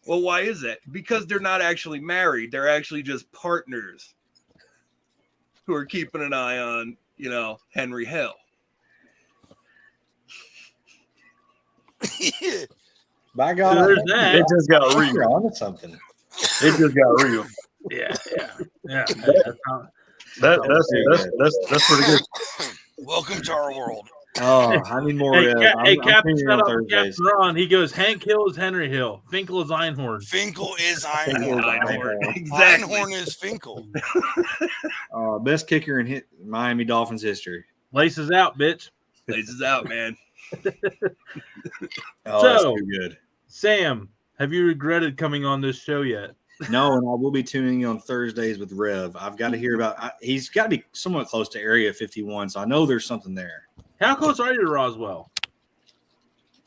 Well, why is that? Because they're not actually married. They're actually just partners who are keeping an eye on, Henry Hill. By God, So there's that. It just got real. you're onto something. It just got real. Yeah. That's pretty good. Welcome to our world. Oh, I need more. Hey, Captain, tuning shout in out on to Captain Thursdays. Ron. He goes, Hank Hill is Henry Hill. Finkel is Einhorn. Finkel is Einhorn. Einhorn. Exactly. Einhorn is Finkel. Best kicker in Miami Dolphins history. Laces out, bitch. Laces out, man. Oh, So- that's too good. Sam, have you regretted coming on this show yet? No, and I will be tuning in on Thursdays with Rev. I've got to hear about. He's got to be somewhat close to Area 51, so I know there's something there. How close are you to Roswell?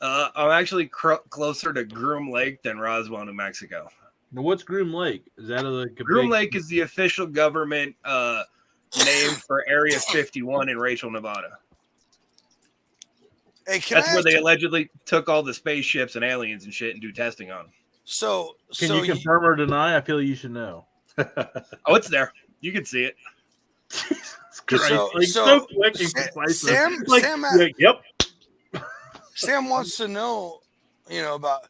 I'm actually closer to Groom Lake than Roswell, New Mexico. Now, what's Groom Lake? Is that Groom Lake is the official government name for Area 51 in Rachel, Nevada. Hey, That's where they allegedly took all the spaceships and aliens and shit and do testing on them. Can you confirm or deny? I feel you should know. Oh, it's there. You can see it. So quick and concise. Yep. Sam wants to know, about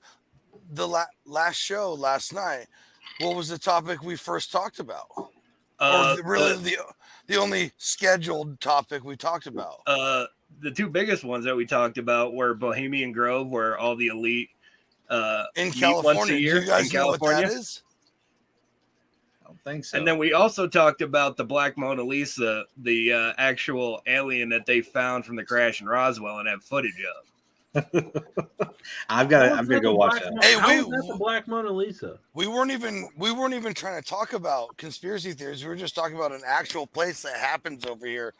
the last show last night. What was the topic we first talked about? Or really the only scheduled topic we talked about? The two biggest ones that we talked about were Bohemian Grove, where all the elite in California. Once a year, Do you guys in know what California. that is? I don't think so. And then we also talked about the Black Mona Lisa, the actual alien that they found from the crash in Roswell and have footage of. I'm gonna go watch that. Hey, How is that the Black Mona Lisa? We weren't even trying to talk about conspiracy theories. We were just talking about an actual place that happens over here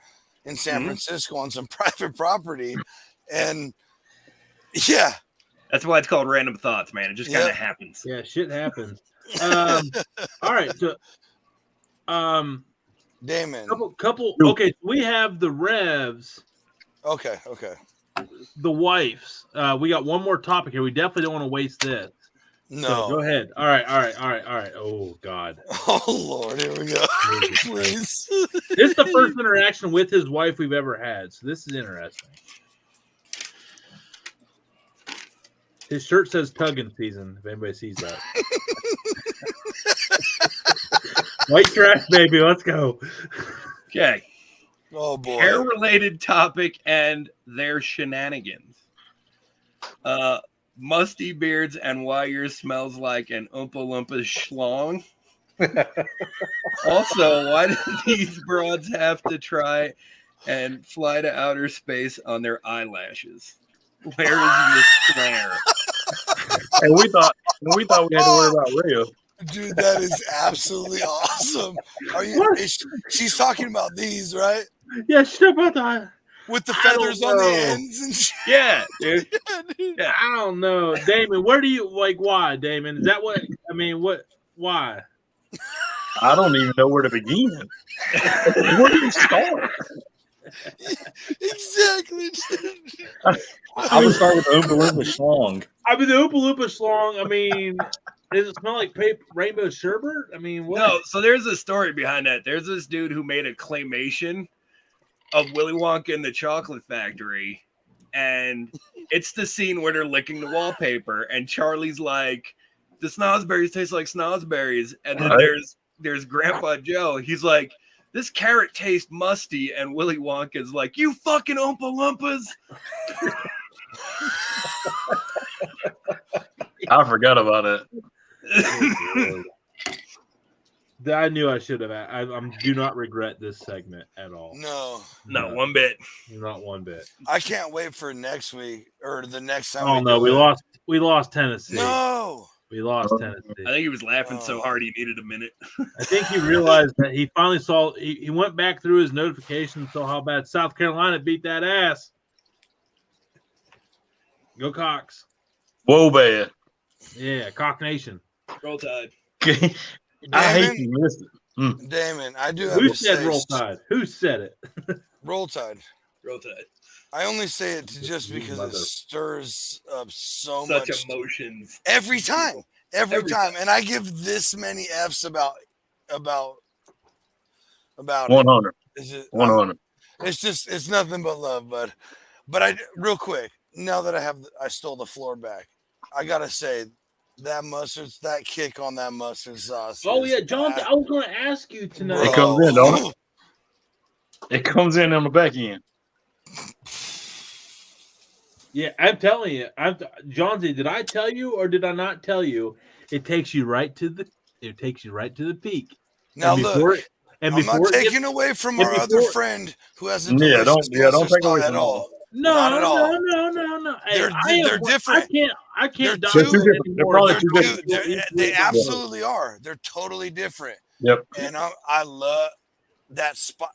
in San Francisco on some private property. And yeah. That's why it's called Random Thoughts, man. It just kind of happens. Yeah, shit happens. All right, so Damon. Couple okay, so we have the Revs. Okay. The wives. We got one more topic here. We definitely don't want to waste this. No. So go ahead. All right. Oh God. Oh Lord, here we go. Please. This is the first interaction with his wife we've ever had. So this is interesting. His shirt says tugging season, if anybody sees that. White trash, baby. Let's go. Okay. Oh boy. Hair-related topic and their shenanigans. Musty beards and why yours smells like an Oompa Loompa schlong. Also, why do these broads have to try and fly to outer space on their eyelashes? Where is your flare? And we thought we had to worry about Rio. Dude, that is absolutely awesome. She's talking about these, right? Yeah, shut up about that. With the feathers on the ends and shit. Yeah, dude. Yeah, I don't know, Damon. Where do you why, Damon? Is that what I mean? Why? I don't even know where to begin. Where do you start? Exactly. I would start with the Oompa Loompa schlong. I mean, the Oompa Loompa schlong. I mean, does it smell like rainbow sherbet? I mean, what? No, so there's a story behind that. There's this dude who made a claymation of Willy Wonka and the Chocolate Factory, and it's the scene where they're licking the wallpaper, and Charlie's like, the snozberries taste like snozberries, and then there's Grandpa Joe. He's like, this carrot tastes musty, and Willy Wonka's like, you fucking Oompa Loompas. I forgot about it. I knew I should have. I do not regret this segment at all. No, not one bit. Not one bit. I can't wait for next week or the next time. Oh no, we lost. We lost Tennessee. No, we lost Tennessee. I think he was laughing so hard he needed a minute. I think he realized that he finally saw. He went back through his notifications and saw how bad South Carolina beat that ass. Go Cox. Whoa, bad. Yeah, Cock Nation. Roll Tide. I hate you missed it. Damon, I do have Who to said say, Roll Tide? Who said it? Roll Tide. Roll Tide. I only say it just because it stirs up Such much emotions. every time. Every Every time. And I give this many F's about 100. Is it 100. It's just it's nothing but love, bud. But I real quick, now that I stole the floor back, I gotta say that kick on that mustard sauce. Oh yeah, John. I was going to ask you tonight. It comes in, don't it? It comes in on the back end. Yeah, I'm telling you, Johnsy. Did I tell you or did I not tell you? It takes you right to the peak. Now look, I'm not taking it away from our other friend who has a don't take away at from all. No, not at all. No. Hey, They're different. I can't. They're two different. They're probably two different. They absolutely are. They're totally different. Yep. And I love that spot.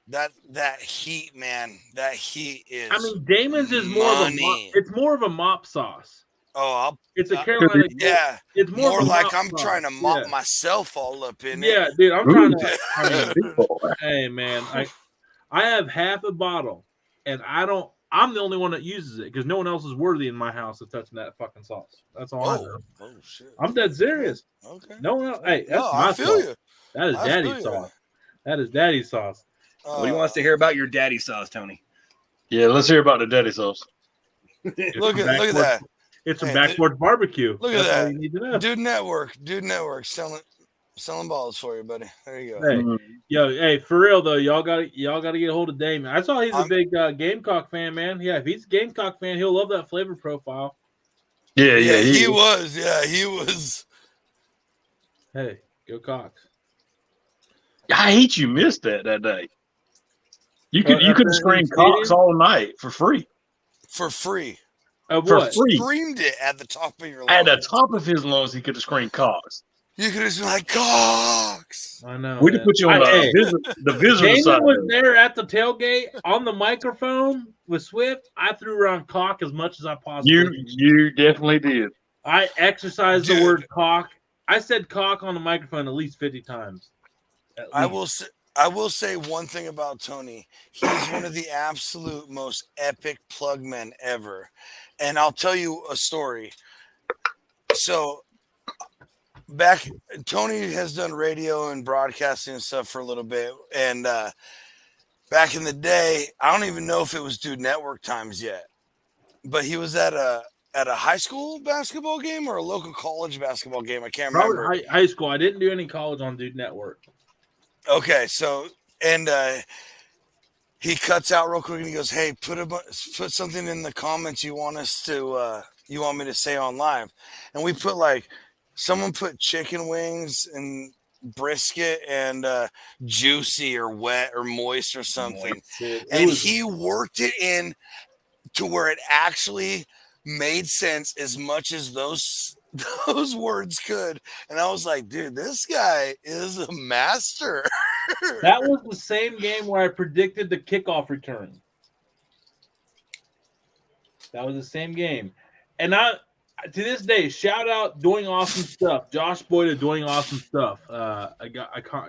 That heat, man. That heat is. I mean, Damon's is more of a mop, it's more of a mop sauce. Oh, it's a Carolina. Yeah, it's more like I'm trying to mop myself all up in it. Yeah, dude, I'm trying to. Hey, man, I have half a bottle, and I'm the only one that uses it because no one else is worthy in my house of touching that fucking sauce. That's all I know. Oh shit! I'm dead serious. Okay. No. Hey, that's I feel sauce. you. That is daddy's sauce. That is daddy's sauce. What do you want us to hear about your daddy sauce, Tony? Yeah, let's hear about the daddy sauce. Look at that. It's a backboard barbecue. Look at that. All you need to know. Dude Network selling balls for you, buddy. There you go. Hey, hey, for real though, y'all got to get a hold of Damon. I saw he's a big Gamecock fan, man. Yeah, if he's a Gamecock fan, he'll love that flavor profile. Yeah, he was. Yeah, he was. Hey, go Cox. I hate you missed that day. You could have screamed Cox all night for free. For free. For free. Screamed it at the top of your lungs. At the top of his lungs, he could have screamed Cox. You could have been like Cox. I know. We could put you on the visitor side. Damon was there at the tailgate on the microphone with Swift. I threw around cock as much as I possibly could. You definitely did. I exercised the word cock. I said cock on the microphone at least 50 times. I will say one thing about Tony. He's one of the absolute most epic plug men ever. And I'll tell you a story. So Tony has done radio and broadcasting and stuff for a little bit. And back in the day, I don't even know if it was Dude Network times yet, but he was at a high school basketball game or a local college basketball game. I can't remember. Probably high school. I didn't do any college on Dude Network. Okay, so he cuts out real quick and he goes, "Hey, put something in the comments you want me to say on live," and we put someone put chicken wings and brisket and juicy or wet or moist or something, and he worked it in to where it actually made sense as much as those words could. And I was like, dude, this guy is a master. That was the same game where I predicted the kickoff return. That was the same game. And to this day, shout out Doing Awesome Stuff. Josh Boyd of Doing Awesome Stuff.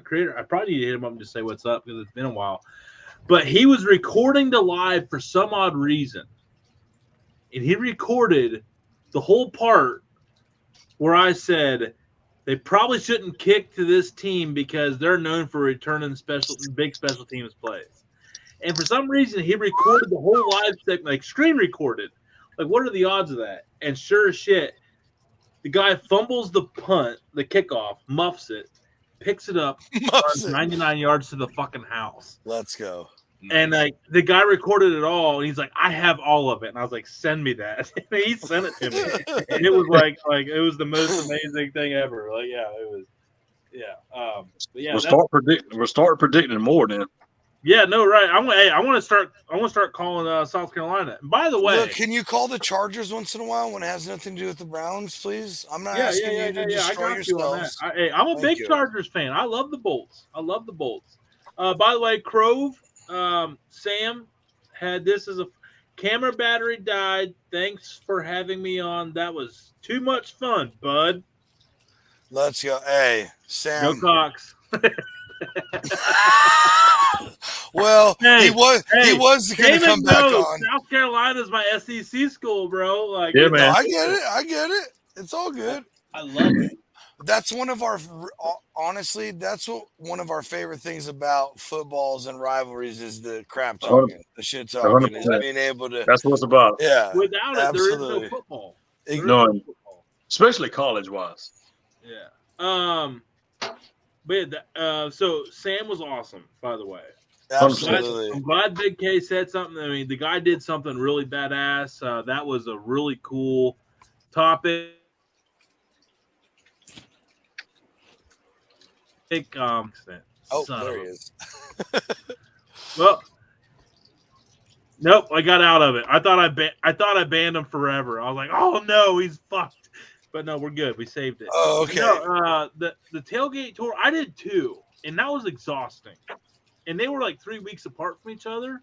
Creator. I probably need to hit him up and just say what's up because it's been a while. But he was recording the live for some odd reason. And he recorded the whole part where I said they probably shouldn't kick to this team because they're known for returning big special teams plays. And for some reason, he recorded the whole live segment, screen recorded. What are the odds of that? And sure as shit, the guy fumbles the punt, the kickoff, muffs it, picks it up, runs 99 yards to the fucking house. Let's go. And like the guy recorded it all, and he's like, "I have all of it." And I was like, "Send me that." And he sent it to me, and it was like it was the most amazing thing ever. Like, yeah, it was, yeah. But yeah, we'll start predicting more then. Yeah, no, right. I want to start calling South Carolina. And by the way, look, can you call the Chargers once in a while when it has nothing to do with the Browns, please? I'm not asking you to destroy yourselves. I'm a big Chargers fan. I love the Bolts. By the way, Crove. Sam had this as a camera battery died. Thanks for having me on. That was too much fun, bud. Let's go. Hey, Sam. Go Cox. Well, he was going to come back on. South Carolina's my SEC school, bro. Like, yeah, man. No, I get it. It's all good. I love it. That's one of our favorite things about footballs and rivalries is the crap talking, the shit talking, is being able to. That's what it's about. Yeah, without it, there is no football. None, especially college wise. Yeah. But so Sam was awesome, by the way. Absolutely. I'm glad Big K said something. I mean, the guy did something really badass. That was a really cool topic. There he is. Well, nope, I got out of it. I thought I banned him forever. I was like, oh no, he's fucked. But no, we're good. We saved it. Oh, okay. No, the tailgate tour, I did 2, and that was exhausting. And they were like 3 weeks apart from each other.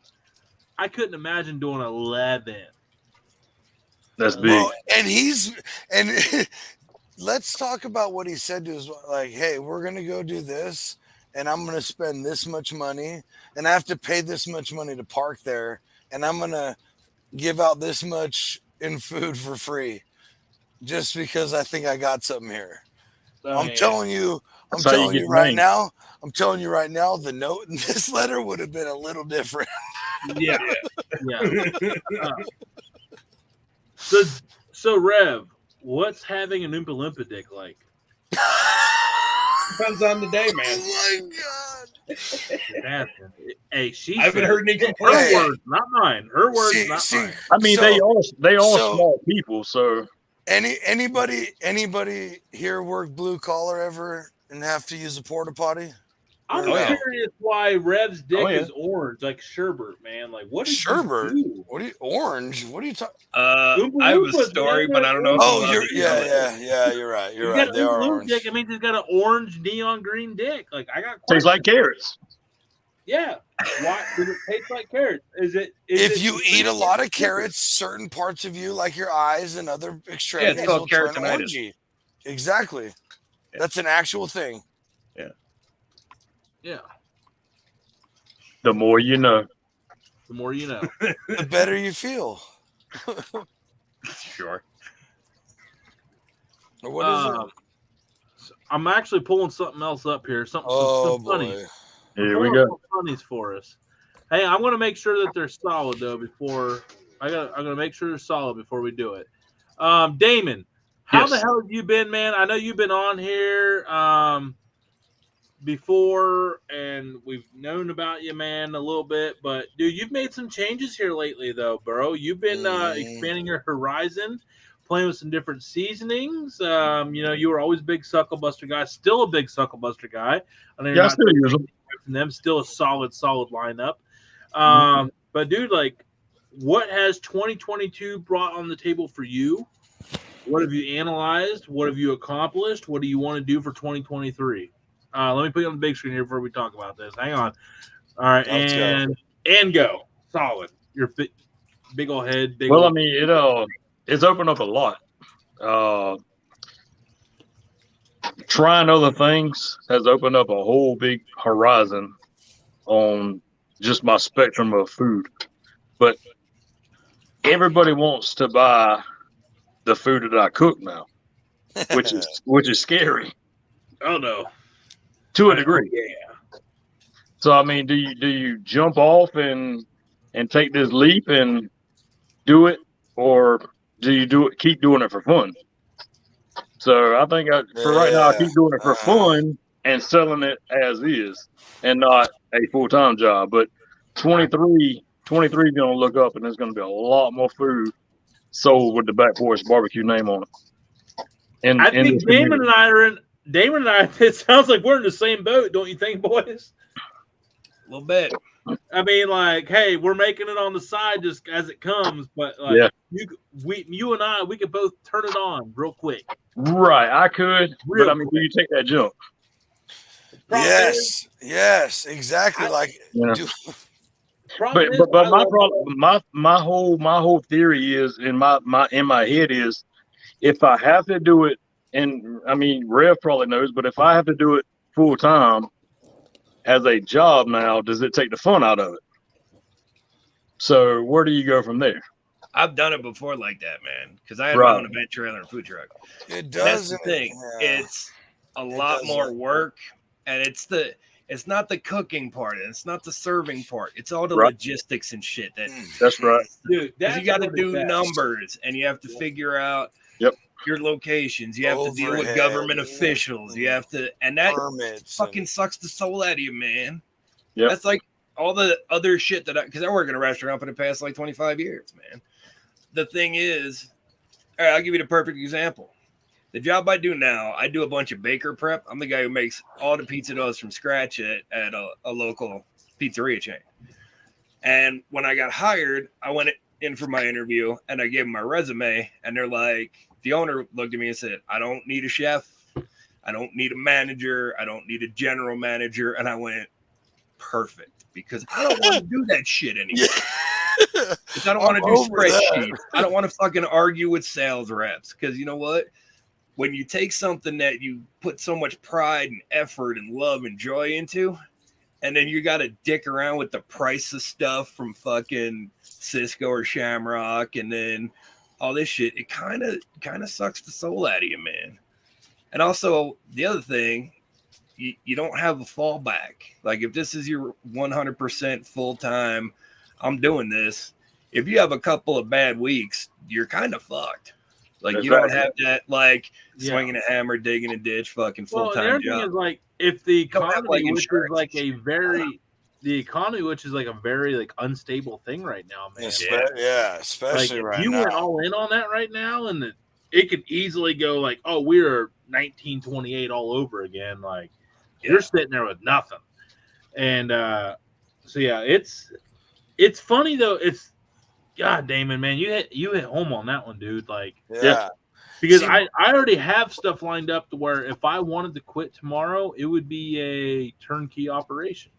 I couldn't imagine doing 11. That's big. Well, and let's talk about what he said to us. Like, hey, we're going to go do this, and I'm going to spend this much money, and I have to pay this much money to park there, and I'm going to give out this much in food for free just because I think I got something here. I'm telling you right now, the note in this letter would have been a little different. Yeah. So Rev, what's having an Oompa Loompa dick like? Depends on the day, man. Oh my god! I haven't heard any complaints. Her words, not mine. Her words, not mine. I mean, they all small people. So anybody here work blue collar ever and have to use a porta potty? I'm curious why Rev's dick is orange, like sherbet, man. Like, what is sherbet? What are you orange? What are you talking? I have a story, but I don't know. You're right. You're right. They are orange. Dick. I mean, he's got an orange neon green dick. Like, I got. Tastes like carrots. Yeah. Why does it taste like carrots? If you eat a lot of carrots, certain parts of you, like your eyes and other extremities, will turn orangey. Exactly. Yeah. That's an actual thing. Yeah. The more you know. The more you know. The better you feel. Sure. What is it? I'm actually pulling something else up here. Some funnies. Here we go. Funnies for us. Hey, I'm going to make sure that they're solid though. I'm going to make sure they're solid before we do it. Damon, how the hell have you been, man? I know you've been on here before, and we've known about you, man, a little bit. But dude, you've made some changes here lately, though, bro. You've been expanding your horizon, playing with some different seasonings. You were always a big Suckle Buster guy, still a big Suckle Buster guy. I know you're still use them. Still a solid lineup. But dude, like, what has 2022 brought on the table for you? What have you analyzed? What have you accomplished? What do you want to do for 2023? Let me put you on the big screen here before we talk about this. Hang on. All right, and go. Solid. Your big old head. I mean, it's opened up a lot. Trying other things has opened up a whole big horizon on just my spectrum of food. But everybody wants to buy the food that I cook now, which is scary. Oh no. To a degree. Yeah. So I mean, do you jump off and take this leap and do it, or do you keep doing it for fun? So I think for right now, I keep doing it for fun and selling it as is, and not a full-time job. But 23 is going to look up, and there's going to be a lot more food sold with the Back Porch Barbecue name on it. And I think Damon and I, it sounds like we're in the same boat, don't you think, boys? A little bit. I mean, like, hey, we're making it on the side just as it comes, but like, you and I, we could both turn it on real quick. Right, I could, but I mean, do you take that jump? Yes, exactly. But my problem, my whole theory is in my head is, if I have to do it, and I mean Rev probably knows, but if I have to do it full time as a job now, does it take the fun out of it? So where do you go from there? I've done it before like that, man, because I had my own event trailer and food truck. It does. That's the thing. Yeah. It's a lot more work, and it's not the cooking part, and it's not the serving part. It's all the logistics and shit. That's right, dude. You got to do numbers, and you have to figure out your locations. You have to deal with government officials. You have to, and that fucking sucks the soul out of you, man. Yeah, that's like all the other shit because I work in a restaurant for the past like 25 years, man. The thing is, all right, I'll give you the perfect example. The job I do now, I do a bunch of baker prep. I'm the guy who makes all the pizza doughs from scratch at a local pizzeria chain. And when I got hired, I went in for my interview and I gave them my resume, and they're like, the owner looked at me and said, I don't need a chef. I don't need a manager. I don't need a general manager. And I went, perfect, because I don't want to do that shit anymore. I don't want to do spreadsheets. I don't want to fucking argue with sales reps, because you know what? When you take something that you put so much pride and effort and love and joy into, and then you got to dick around with the price of stuff from fucking Cisco or Shamrock, and then all this shit, it kind of sucks the soul out of you, man. And also, the other thing, you don't have a fallback. Like, if this is your 100% full-time, I'm doing this, if you have a couple of bad weeks, you're kind of fucked. Like, you don't have that, like, swinging a hammer, digging a ditch, fucking full-time job. Thing is, like, if the economy, which is like a very unstable thing right now, man. Especially like, right now. You went all in on that right now, and it could easily go like, oh, we're 1928 all over again. Like, you're sitting there with nothing. And so yeah, it's funny though. It's God, Damon, man, you hit home on that one, dude. Like, because I already have stuff lined up to where if I wanted to quit tomorrow, it would be a turnkey operation.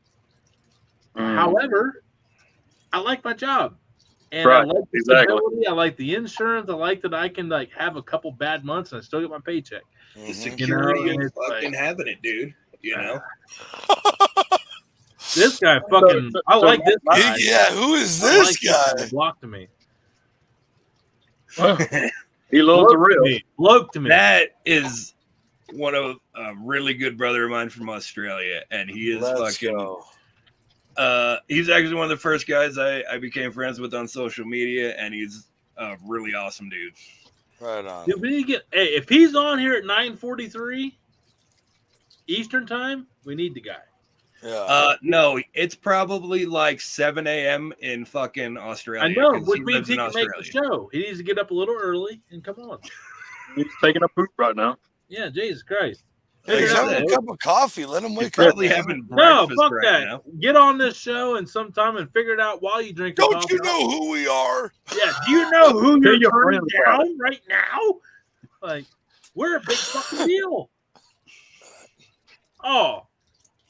However, I like my job, and I like the stability. I like the insurance. I like that I can like have a couple bad months and I still get my paycheck. The security of fucking having it, dude. You know. This guy fucking. I like this guy. Yeah, who is this guy? Blocked to me. He loves the real. Bloke to me. That is one of a really good brother of mine from Australia, and he is he's actually one of the first guys I became friends with on social media, and he's a really awesome dude. Right on. Dude, we need to get. Hey, if he's on here at 9:43 Eastern time, we need the guy. Yeah. No, it's probably like 7 a.m. in fucking Australia. I know, which means he can make the show. He needs to get up a little early and come on. He's taking a poop right now. Yeah, Jesus Christ. He's having a cup of coffee. Let him wake up. No, fuck that. Now. Get on this show and sometime and figure it out while you drink. Don't you know who we are? Yeah. Do you know who you're turning down right now? Like, we're a big fucking deal. Oh,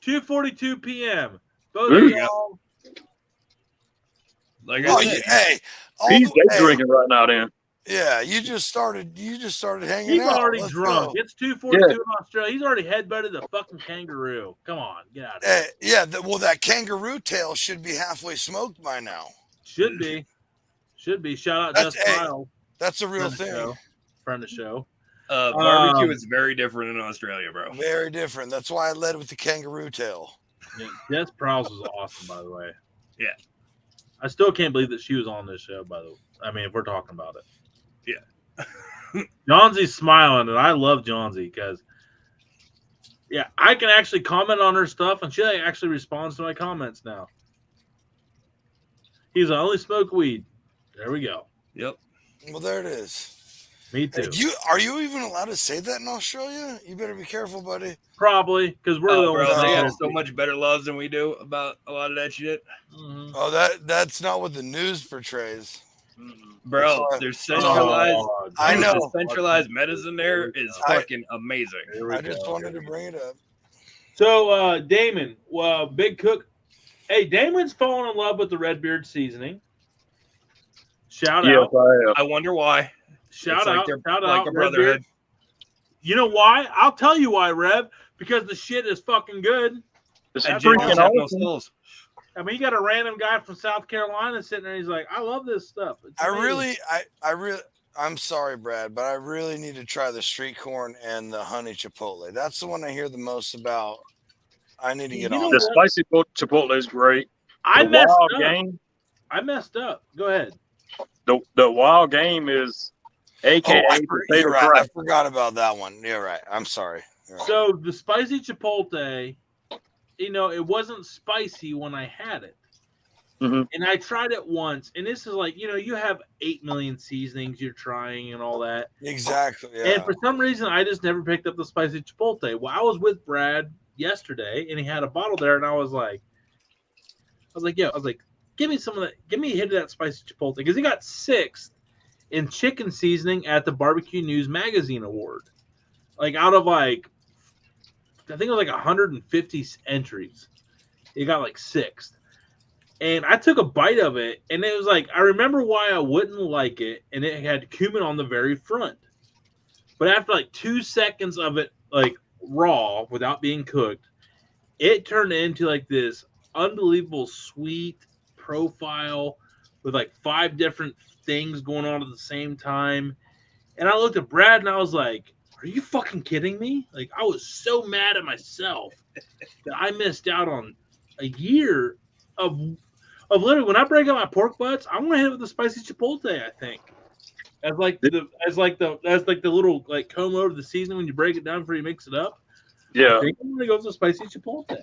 2:42 p.m. Both of y'all. Like, hey, he's drinking right now, Dan. Yeah, you just started hanging He's out. He's already drunk. It's 2:42 in Australia. He's already headbutted the fucking kangaroo. Come on, get out of here. Yeah, well, that kangaroo tail should be halfway smoked by now. Should be. Shout out Just Kyle. That's a real thing. Friend of the show. Barbecue is very different in Australia, bro. Very different. That's why I led with the kangaroo tail. Yeah, Jess Prowse was awesome, by the way. Yeah. I still can't believe that she was on this show, by the way. I mean, if we're talking about it. Yeah. Johnsie's smiling, and I love Johnsie because, I can actually comment on her stuff, and she actually responds to my comments now. He's like, only smoke weed. There we go. Yep. Well, there it is. Me too. Are you even allowed to say that in Australia? You better be careful, buddy. Probably because we're the only bro, they ones. have so much better laws than we do about a lot of that shit. Mhm. Oh, that's not what the news portrays. Bro, there's centralized. Oh, I know. The centralized medicine there is fucking amazing. I just wanted to bring it up. So, Damon, Big Cook. Hey, Damon's fallen in love with the Redbeard seasoning. Shout out. I wonder why. Shout It's out. like they're Shout like out. a brotherhood. Redbeard. You know why? I'll tell you why, Rev. Because the shit is fucking good. It's And freaking James have no awesome. souls. I mean, you got a random guy from South Carolina sitting there. He's like, I love this stuff. It's amazing. I'm sorry, Brad, but I really need to try the street corn and the honey chipotle. That's the one I hear the most about. I need to get on. The spicy chipotle is great. I The messed wild up. game. I messed up. Go ahead. The wild game is AKA potato You're right. fry. I forgot about that one. You're right. I'm sorry. You're right. So the spicy chipotle, it wasn't spicy when I had it. Mhm. And I tried it once, and this is like, you have 8 million seasonings you're trying and all that. Exactly. Yeah. And for some reason, I just never picked up the spicy chipotle. Well, I was with Brad yesterday, and he had a bottle there, and I was like, give me some of that. Give me a hit of that spicy chipotle, because he got 6th in chicken seasoning at the Barbecue News Magazine Award. Like out of I think it was like 150 entries, he got like 6th. And I took a bite of it, and it was like, I remember why I wouldn't like it, and it had cumin on the very front. But after like 2 seconds of it, like raw without being cooked, it turned into like this unbelievable sweet profile with like 5 different things going on at the same time. And I looked at Brad and I was like, are you fucking kidding me? Like, I was so mad at myself that I missed out on a year of literally, when I break out my pork butts, I'm gonna hit it with the spicy chipotle, I think. As the little like comb over the seasoning when you break it down before you mix it up. Yeah. I think I'm gonna go with the spicy chipotle.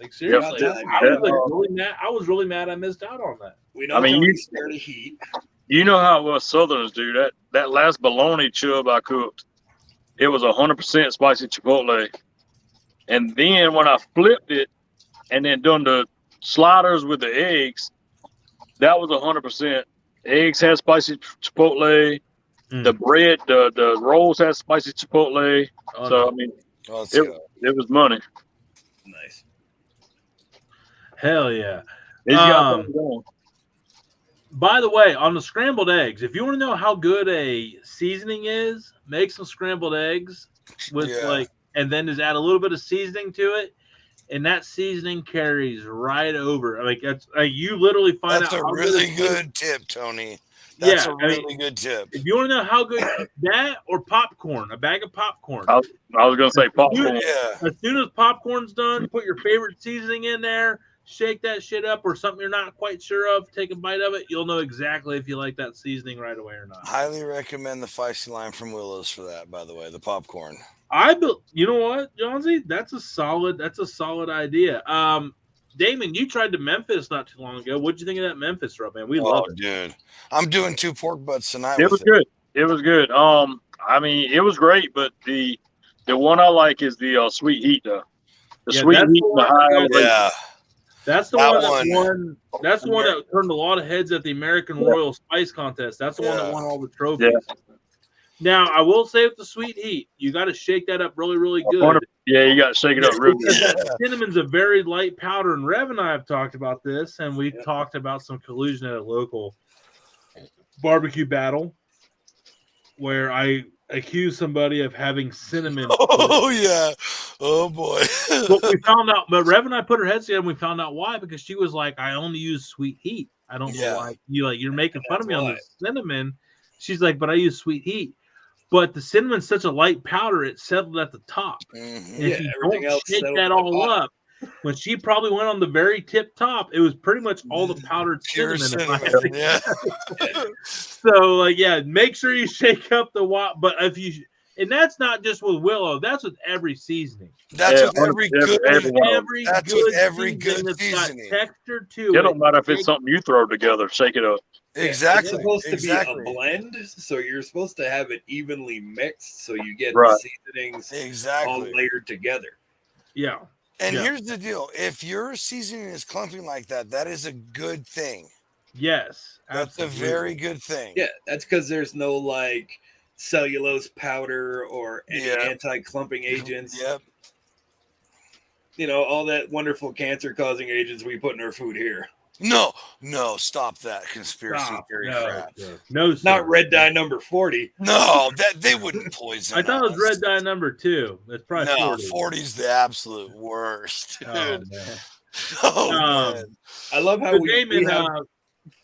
Like seriously, Yep. I was really mad I missed out on that. We know Tony's scared of heat. You know how us Southerners do that last bologna chub I cooked, it was 100% spicy chipotle. And then when I flipped it and then done the sliders with the eggs, that was 100%. Eggs had spicy chipotle. The bread, the rolls had spicy chipotle. Oh, so no. I mean, it was money. Nice. Hell yeah. It's got something going. By the way, on the scrambled eggs, if you want to know how good a seasoning is, make some scrambled eggs with and then just add a little bit of seasoning to it, and that seasoning carries right over. Like that's you literally find That's out. a really good tip, Tony. That's a really good tip. If you want to know how good that or popcorn, a bag of popcorn. I was gonna say popcorn. As soon as popcorn's done, put your favorite seasoning in there. Shake that shit up, or something you're not quite sure of. Take a bite of it. You'll know exactly if you like that seasoning right away or not. Highly recommend the feisty lime from Willow's for that. By the way, the popcorn. You know what, Johnsy? That's a solid idea. Damon, you tried to Memphis not too long ago. What'd you think of that Memphis rub, man? We love it, dude. I'm doing 2 pork butts tonight. It was good. It was good. I mean, it was great, but the one I like is the sweet heat though. The sweet heat, the high elevation. That's the one that won. That's the one that turned a lot of heads at the American Royal Spice Contest. That's the one that won all the trophies. Yeah. Now, I will say with the sweet heat, you got to shake that up really, really good. Yeah, you got to shake it up real good. Cinnamon's a very light powder, and Rev and I have talked about this, and we've talked about some collusion at a local barbecue battle where I accused somebody of having cinnamon. Oh, yeah. Oh, boy. But we found out, but Rev and I put our heads together and we found out why, because she was like, I only use sweet heat. I don't know why you're making fun of me on the cinnamon. She's like, but I use sweet heat. But the cinnamon's such a light powder, it settled at the top. Mm-hmm. And if you don't shake that all up, when she probably went on the very tip top, it was pretty much all the powdered cinnamon. Yeah. So, make sure you shake up the but if And that's not just with Willow. That's with every seasoning. That's with every good. That's with every good seasoning. Texture to it don't matter if it's something you throw together. Shake it up. Exactly. It's supposed to be a blend, so you're supposed to have it evenly mixed, so you get Right. the seasonings exactly all layered together. Yeah. And here's the deal: if your seasoning is clumping like that, that is a good thing. Yes, that's a very good thing. Yeah, that's because there's no like cellulose powder or any anti-clumping agents. Yep. You know, all that wonderful cancer-causing agents we put in our food here. No, stop that conspiracy theory crap. No, sir. Not red dye number 40. No, that they wouldn't poison. I thought it was red dye number 2. That's probably 40. 40's the absolute worst. Dude. Oh man. I love how we have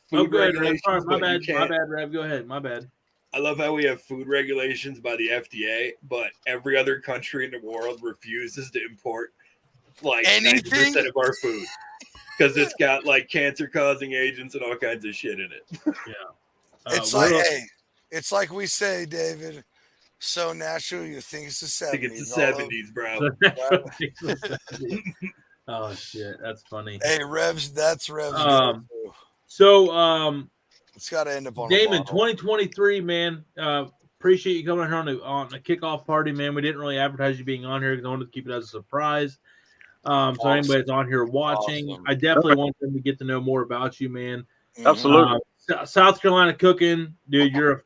food go ahead, regulations. Sorry, my bad, Rev. Go ahead. My bad. I love how we have food regulations by the FDA, but every other country in the world refuses to import like 90% of our food because it's got like cancer-causing agents and all kinds of shit in it. Yeah, it's like we say, David. So natural, you think it's the 70s. I think it's the 70s, bro. Oh shit, that's funny. Hey, Revs, that's Revs. It's got to end up on Damon, 2023, man. Appreciate you coming here on the kickoff party, man. We didn't really advertise you being on here because I wanted to keep it as a surprise. So anybody that's on here watching, I definitely want them to get to know more about you, man. Absolutely. South Carolina cooking, dude. You're a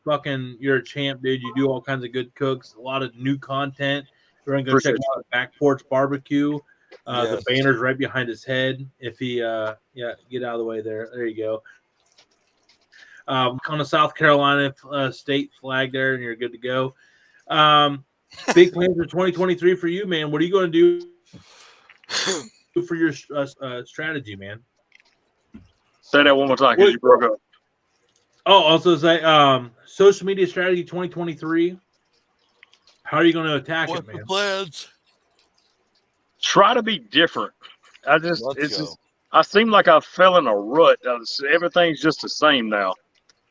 champ, dude. You do all kinds of good cooks, a lot of new content. We're gonna go check out Back Porch Barbecue. The banner's right behind his head. If he, get out of the way there. There you go. On the South Carolina state flag there, and you're good to go. Big plans for 2023 for you, man. What are you going to do for your strategy, man? Say that one more time because you broke up. Oh, also say social media strategy 2023. How are you going to attack it, man? The plans? Try to be different. I seem like I fell in a rut. Everything's just the same now.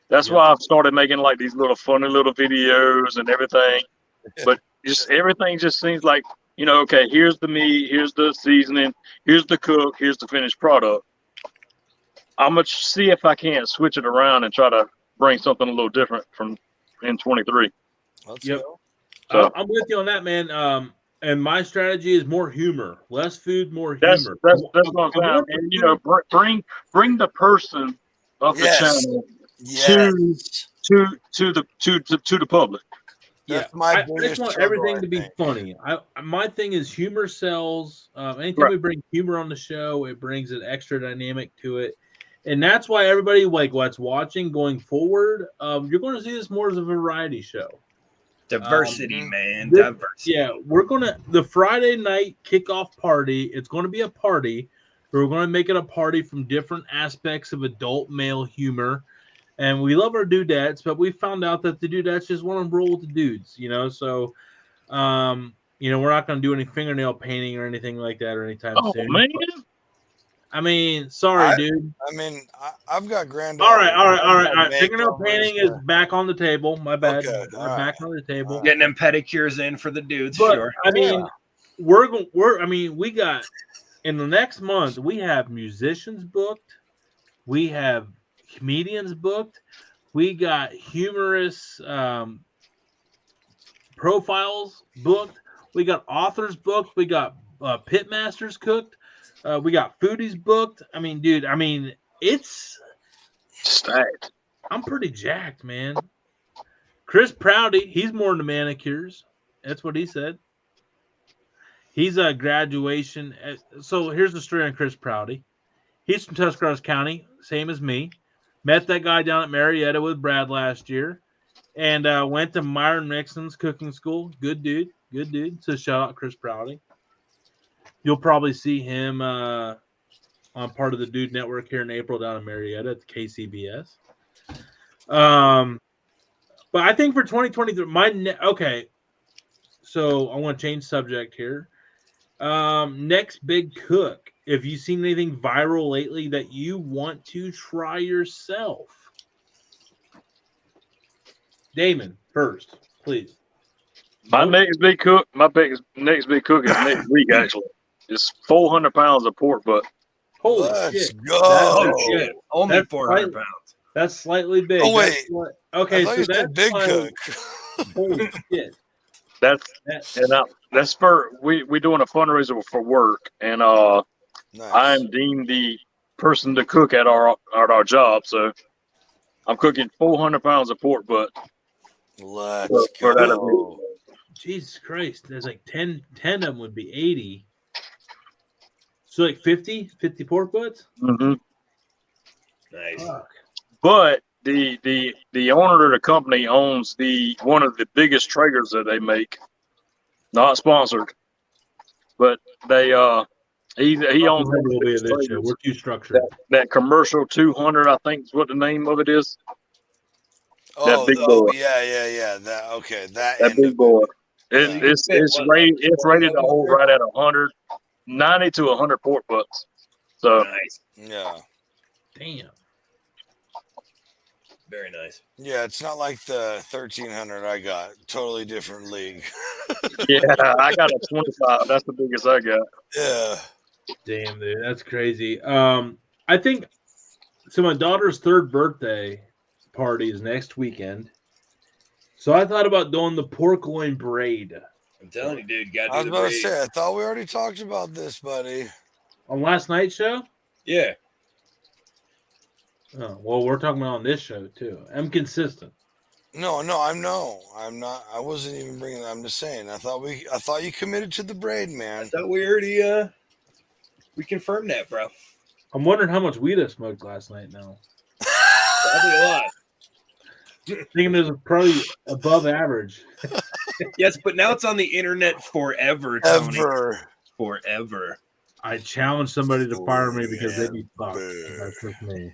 That's why I've started making like these little funny little videos and everything. But just everything just seems like, okay, here's the meat, here's the seasoning, here's the cook, here's the finished product. I'm going to see if I can't switch it around and try to bring something a little different in 23. Let's go. So, I'm with you on that, man. And my strategy is more humor, less food, more humor. That's what I'm saying. And bring the person of the channel to the public. That's I just want everything to be funny. My thing is humor sells. Anytime we bring humor on the show, it brings an extra dynamic to it. And that's why everybody what's watching going forward, you're going to see this more as a variety show. Diversity, man. Diversity. Yeah, the Friday night kickoff party, it's going to be a party. We're going to make it a party from different aspects of adult male humor. And we love our dudettes, but we found out that the dudettes just want to roll with the dudes, So, we're not going to do any fingernail painting or anything like that or anytime soon. Man. Sorry, dude. I've got granddaughter. All right. Fingernail painting is back on the table. My bad. Okay, back on the table. Getting them pedicures in for the dudes, but, sure. We got in the next month, we have musicians booked. We have comedians booked. We got humorous profiles booked. We got authors booked. We got pitmasters cooked. We got foodies booked. Dude, it's stacked. I'm pretty jacked, man. Chris Prouty, he's more into manicures. That's what he said. He's a graduation. So here's the story on Chris Prouty. He's from Tuscarawas County, same as me. Met that guy down at Marietta with Brad last year, and went to Myron Nixon's cooking school. Good dude. So shout out Chris Prouty. You'll probably see him on part of the Dude Network here in April down in Marietta at KCBS. But I think for 2023, so I want to change subject here. Next big cook. Have you seen anything viral lately that you want to try yourself? Damon, first, please. My next big cook is next week. Actually, it's 400 pounds of pork butt. Holy Let's shit! go. Oh shit! Only That's 400 right. pounds. That's slightly big. Oh, wait. Okay, I thought so you said that's big like, cook. holy shit! That's for we doing a fundraiser for work, and Nice. I'm deemed the person to cook at our job, so I'm cooking 400 pounds of pork butt. Let's for that go. event. Jesus Christ! There's like 10 of them would be 80. So like 50 pork butts. Mm-hmm. Nice. Fuck. But the owner of the company owns one of the biggest Traegers that they make. Not sponsored, but they he owns one of the biggest Traegers. We're too structured. That commercial 200, I think is what the name of it is. That big boy. Yeah. That big boy. It's rated to hold right at 90 to 100 pork butts. So nice. Yeah. Damn. Very nice. Yeah, it's not like the 1300 I got. Totally different league. Yeah, I got a 25. That's the biggest I got. Yeah. Damn, dude, that's crazy. I think so. My daughter's 3rd birthday party is next weekend, so I thought about doing the pork loin braid. I'm telling you, dude, you I gotta was do the about to braid. say, I thought we already talked about this, buddy. On last night's show? Yeah. Oh, well, we're talking about on this show too. I'm consistent. No, I'm not. I wasn't even bringing. I'm just saying. I thought you committed to the braid, I man. thought we already we confirmed that, bro. I'm wondering how much weed I smoked last night now. Probably a lot. Thinking it was probably above average. Yes, but now it's on the internet forever, Tony. Forever. I challenge somebody to fire me because they be fucked. That's just me.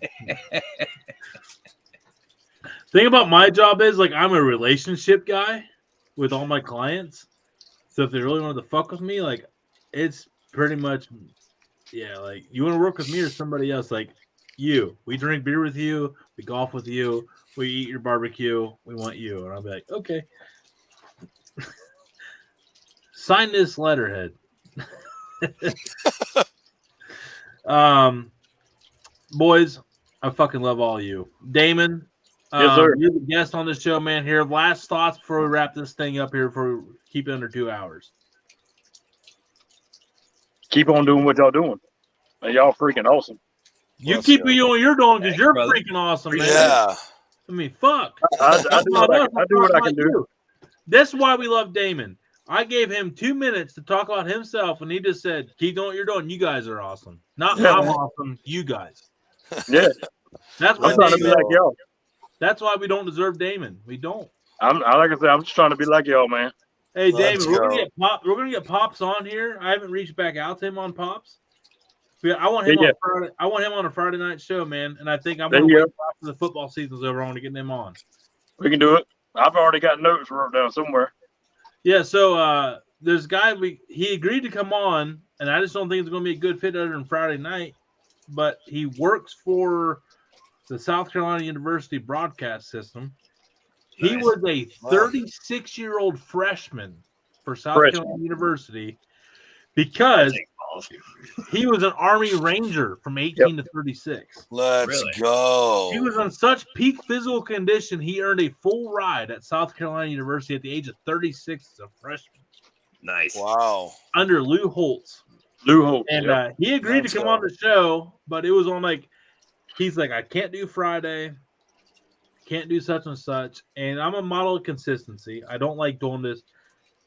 Thing about my job is, like, I'm a relationship guy with all my clients. So if they really wanted to fuck with me, like, it's pretty much, yeah, like, you want to work with me or somebody else? Like, you. We drink beer with you. We golf with you. We eat your barbecue. We want you. And I'll be like, okay. Sign this letterhead. Boys, I fucking love all of you. Damon, Yes, sir. you're the guest on this show, man. Here, last thoughts before we wrap this thing up here, before we keep it under 2 hours. Keep on doing what y'all doing. Man, y'all freaking awesome. You keep doing what you're doing because you're brother. freaking awesome, man. Yeah. I mean, fuck. I do what I can do. That's why we love Damon. I gave him 2 minutes to talk about himself, and he just said, keep doing what you're doing. You guys are awesome. Not I'm awesome. You guys. Yeah. That's why I'm trying to be like y'all. That's why we don't deserve Damon. We don't. Like I said, I'm just trying to be like y'all, man. Hey, Let's Damon, go. we're gonna get Pops on here. I haven't reached back out to him on Pops. I want him on Friday. I want him on a Friday night show, man. And I think I'm gonna wait after the football season's over. I want to get him on. We can do it. I've already got notes wrote down somewhere. Yeah, so there's a guy he agreed to come on, and I just don't think it's going to be a good fit other than Friday night. But he works for the South Carolina University broadcast system. He was a 36-year-old freshman for South Carolina University because he was an Army Ranger from 18 to 36. Let's go. He was in such peak physical condition, he earned a full ride at South Carolina University at the age of 36 as a freshman. Nice. Wow. Under Lou Holtz. And he agreed to come on the show, but it was on he's like, I can't do Friday. Can't do such and such. And I'm a model of consistency. I don't like doing this.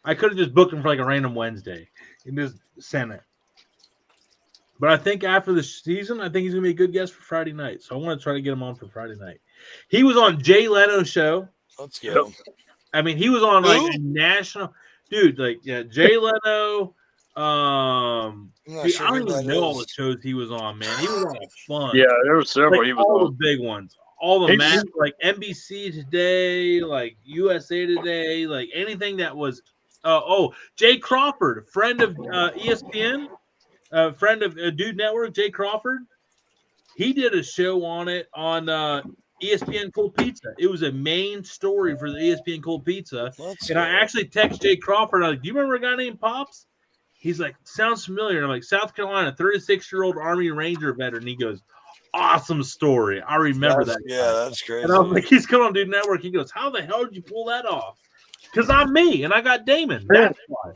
I could have just booked him for a random Wednesday and just sent it. But I think after the season, I think he's going to be a good guest for Friday night. So I want to try to get him on for Friday night. He was on Jay Leno's show. Let's go. I mean, he was on a national dude. Jay Leno. I don't even know all the shows he was on, man. He was on fun. Yeah, there were several. He was all on the big ones. All the match, NBC Today, USA Today, anything that was. Jay Crawford, friend of ESPN. Friend of Dude Network, Jay Crawford, he did a show on it on ESPN Cold Pizza. It was a main story for the ESPN Cold Pizza. I actually text Jay Crawford. I'm like, do you remember a guy named Pops? He's like, sounds familiar. I'm like, South Carolina, 36-year-old Army Ranger veteran. He goes, awesome story. I remember that. Yeah, that's crazy. And I was like, he's coming on Dude Network. He goes, how the hell did you pull that off? Because I'm me, and I got Damon. That's why.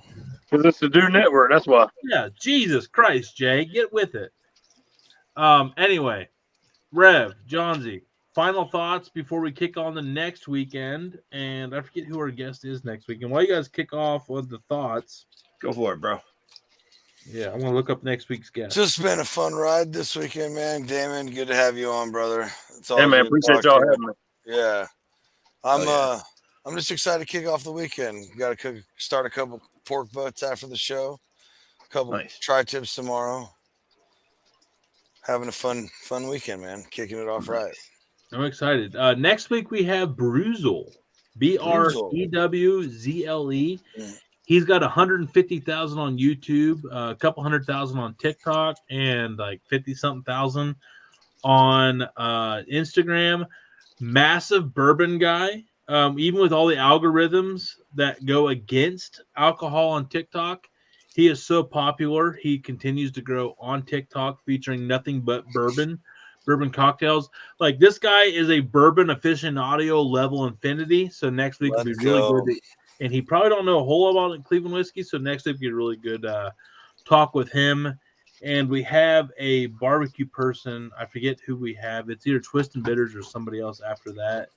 Because it's the Dude Network. That's why. Yeah, Jesus Christ, Jay. Get with it. Anyway, Rev, Johnsy, final thoughts before we kick on the next weekend. And I forget who our guest is next weekend. While you guys kick off with the thoughts. Go for it, bro. Yeah, I'm going to look up next week's guest. Just been a fun ride this weekend, man. Damon, good to have you on, brother. Hey, man, appreciate y'all having me. Yeah. I'm just excited to kick off the weekend. Got to start a couple pork butts after the show. A couple tri-tips tomorrow. Having a fun weekend, man. Kicking it off right. I'm excited. Next week we have Bruzel. BREWZLE. He's got 150,000 on YouTube, a couple 100,000 on TikTok, and like 50-something thousand on Instagram. Massive bourbon guy. Even with all the algorithms that go against alcohol on TikTok, he is so popular. He continues to grow on TikTok, featuring nothing but bourbon cocktails. Like, this guy is a bourbon aficionado level infinity. So next week will be really good. And he probably don't know a whole lot about Cleveland whiskey. So next week will be a really good talk with him. And we have a barbecue person. I forget who we have. It's either Twist and Bitters or somebody else after that.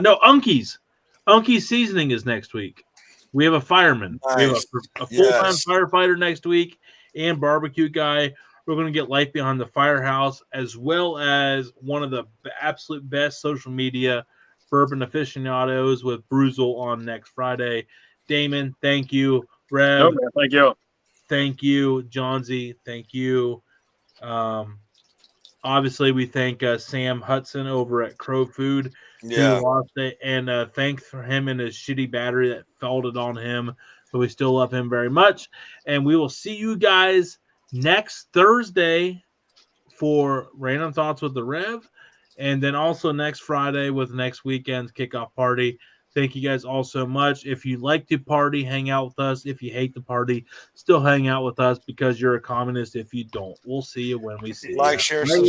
No, Unky's. Unky's Seasoning is next week. We have a fireman. Nice. We have a full-time firefighter next week and barbecue guy. We're going to get life behind the firehouse, as well as one of the absolute best social media bourbon aficionados with Bruzel on next Friday. Damon, thank you. Rev, thank you. Thank you. Johnsy, thank you. Obviously, we thank Sam Hudson over at Crove Food. Yeah. Who lost it, and thanks for him and his shitty battery that faulted on him. But we still love him very much. And we will see you guys next Thursday for Random Thoughts with the Rev. And then also next Friday with next weekend's kickoff party. Thank you guys all so much. If you like to party, hang out with us. If you hate the party, still hang out with us because you're a communist if you don't. We'll see you when we see you. Like, share, subscribe.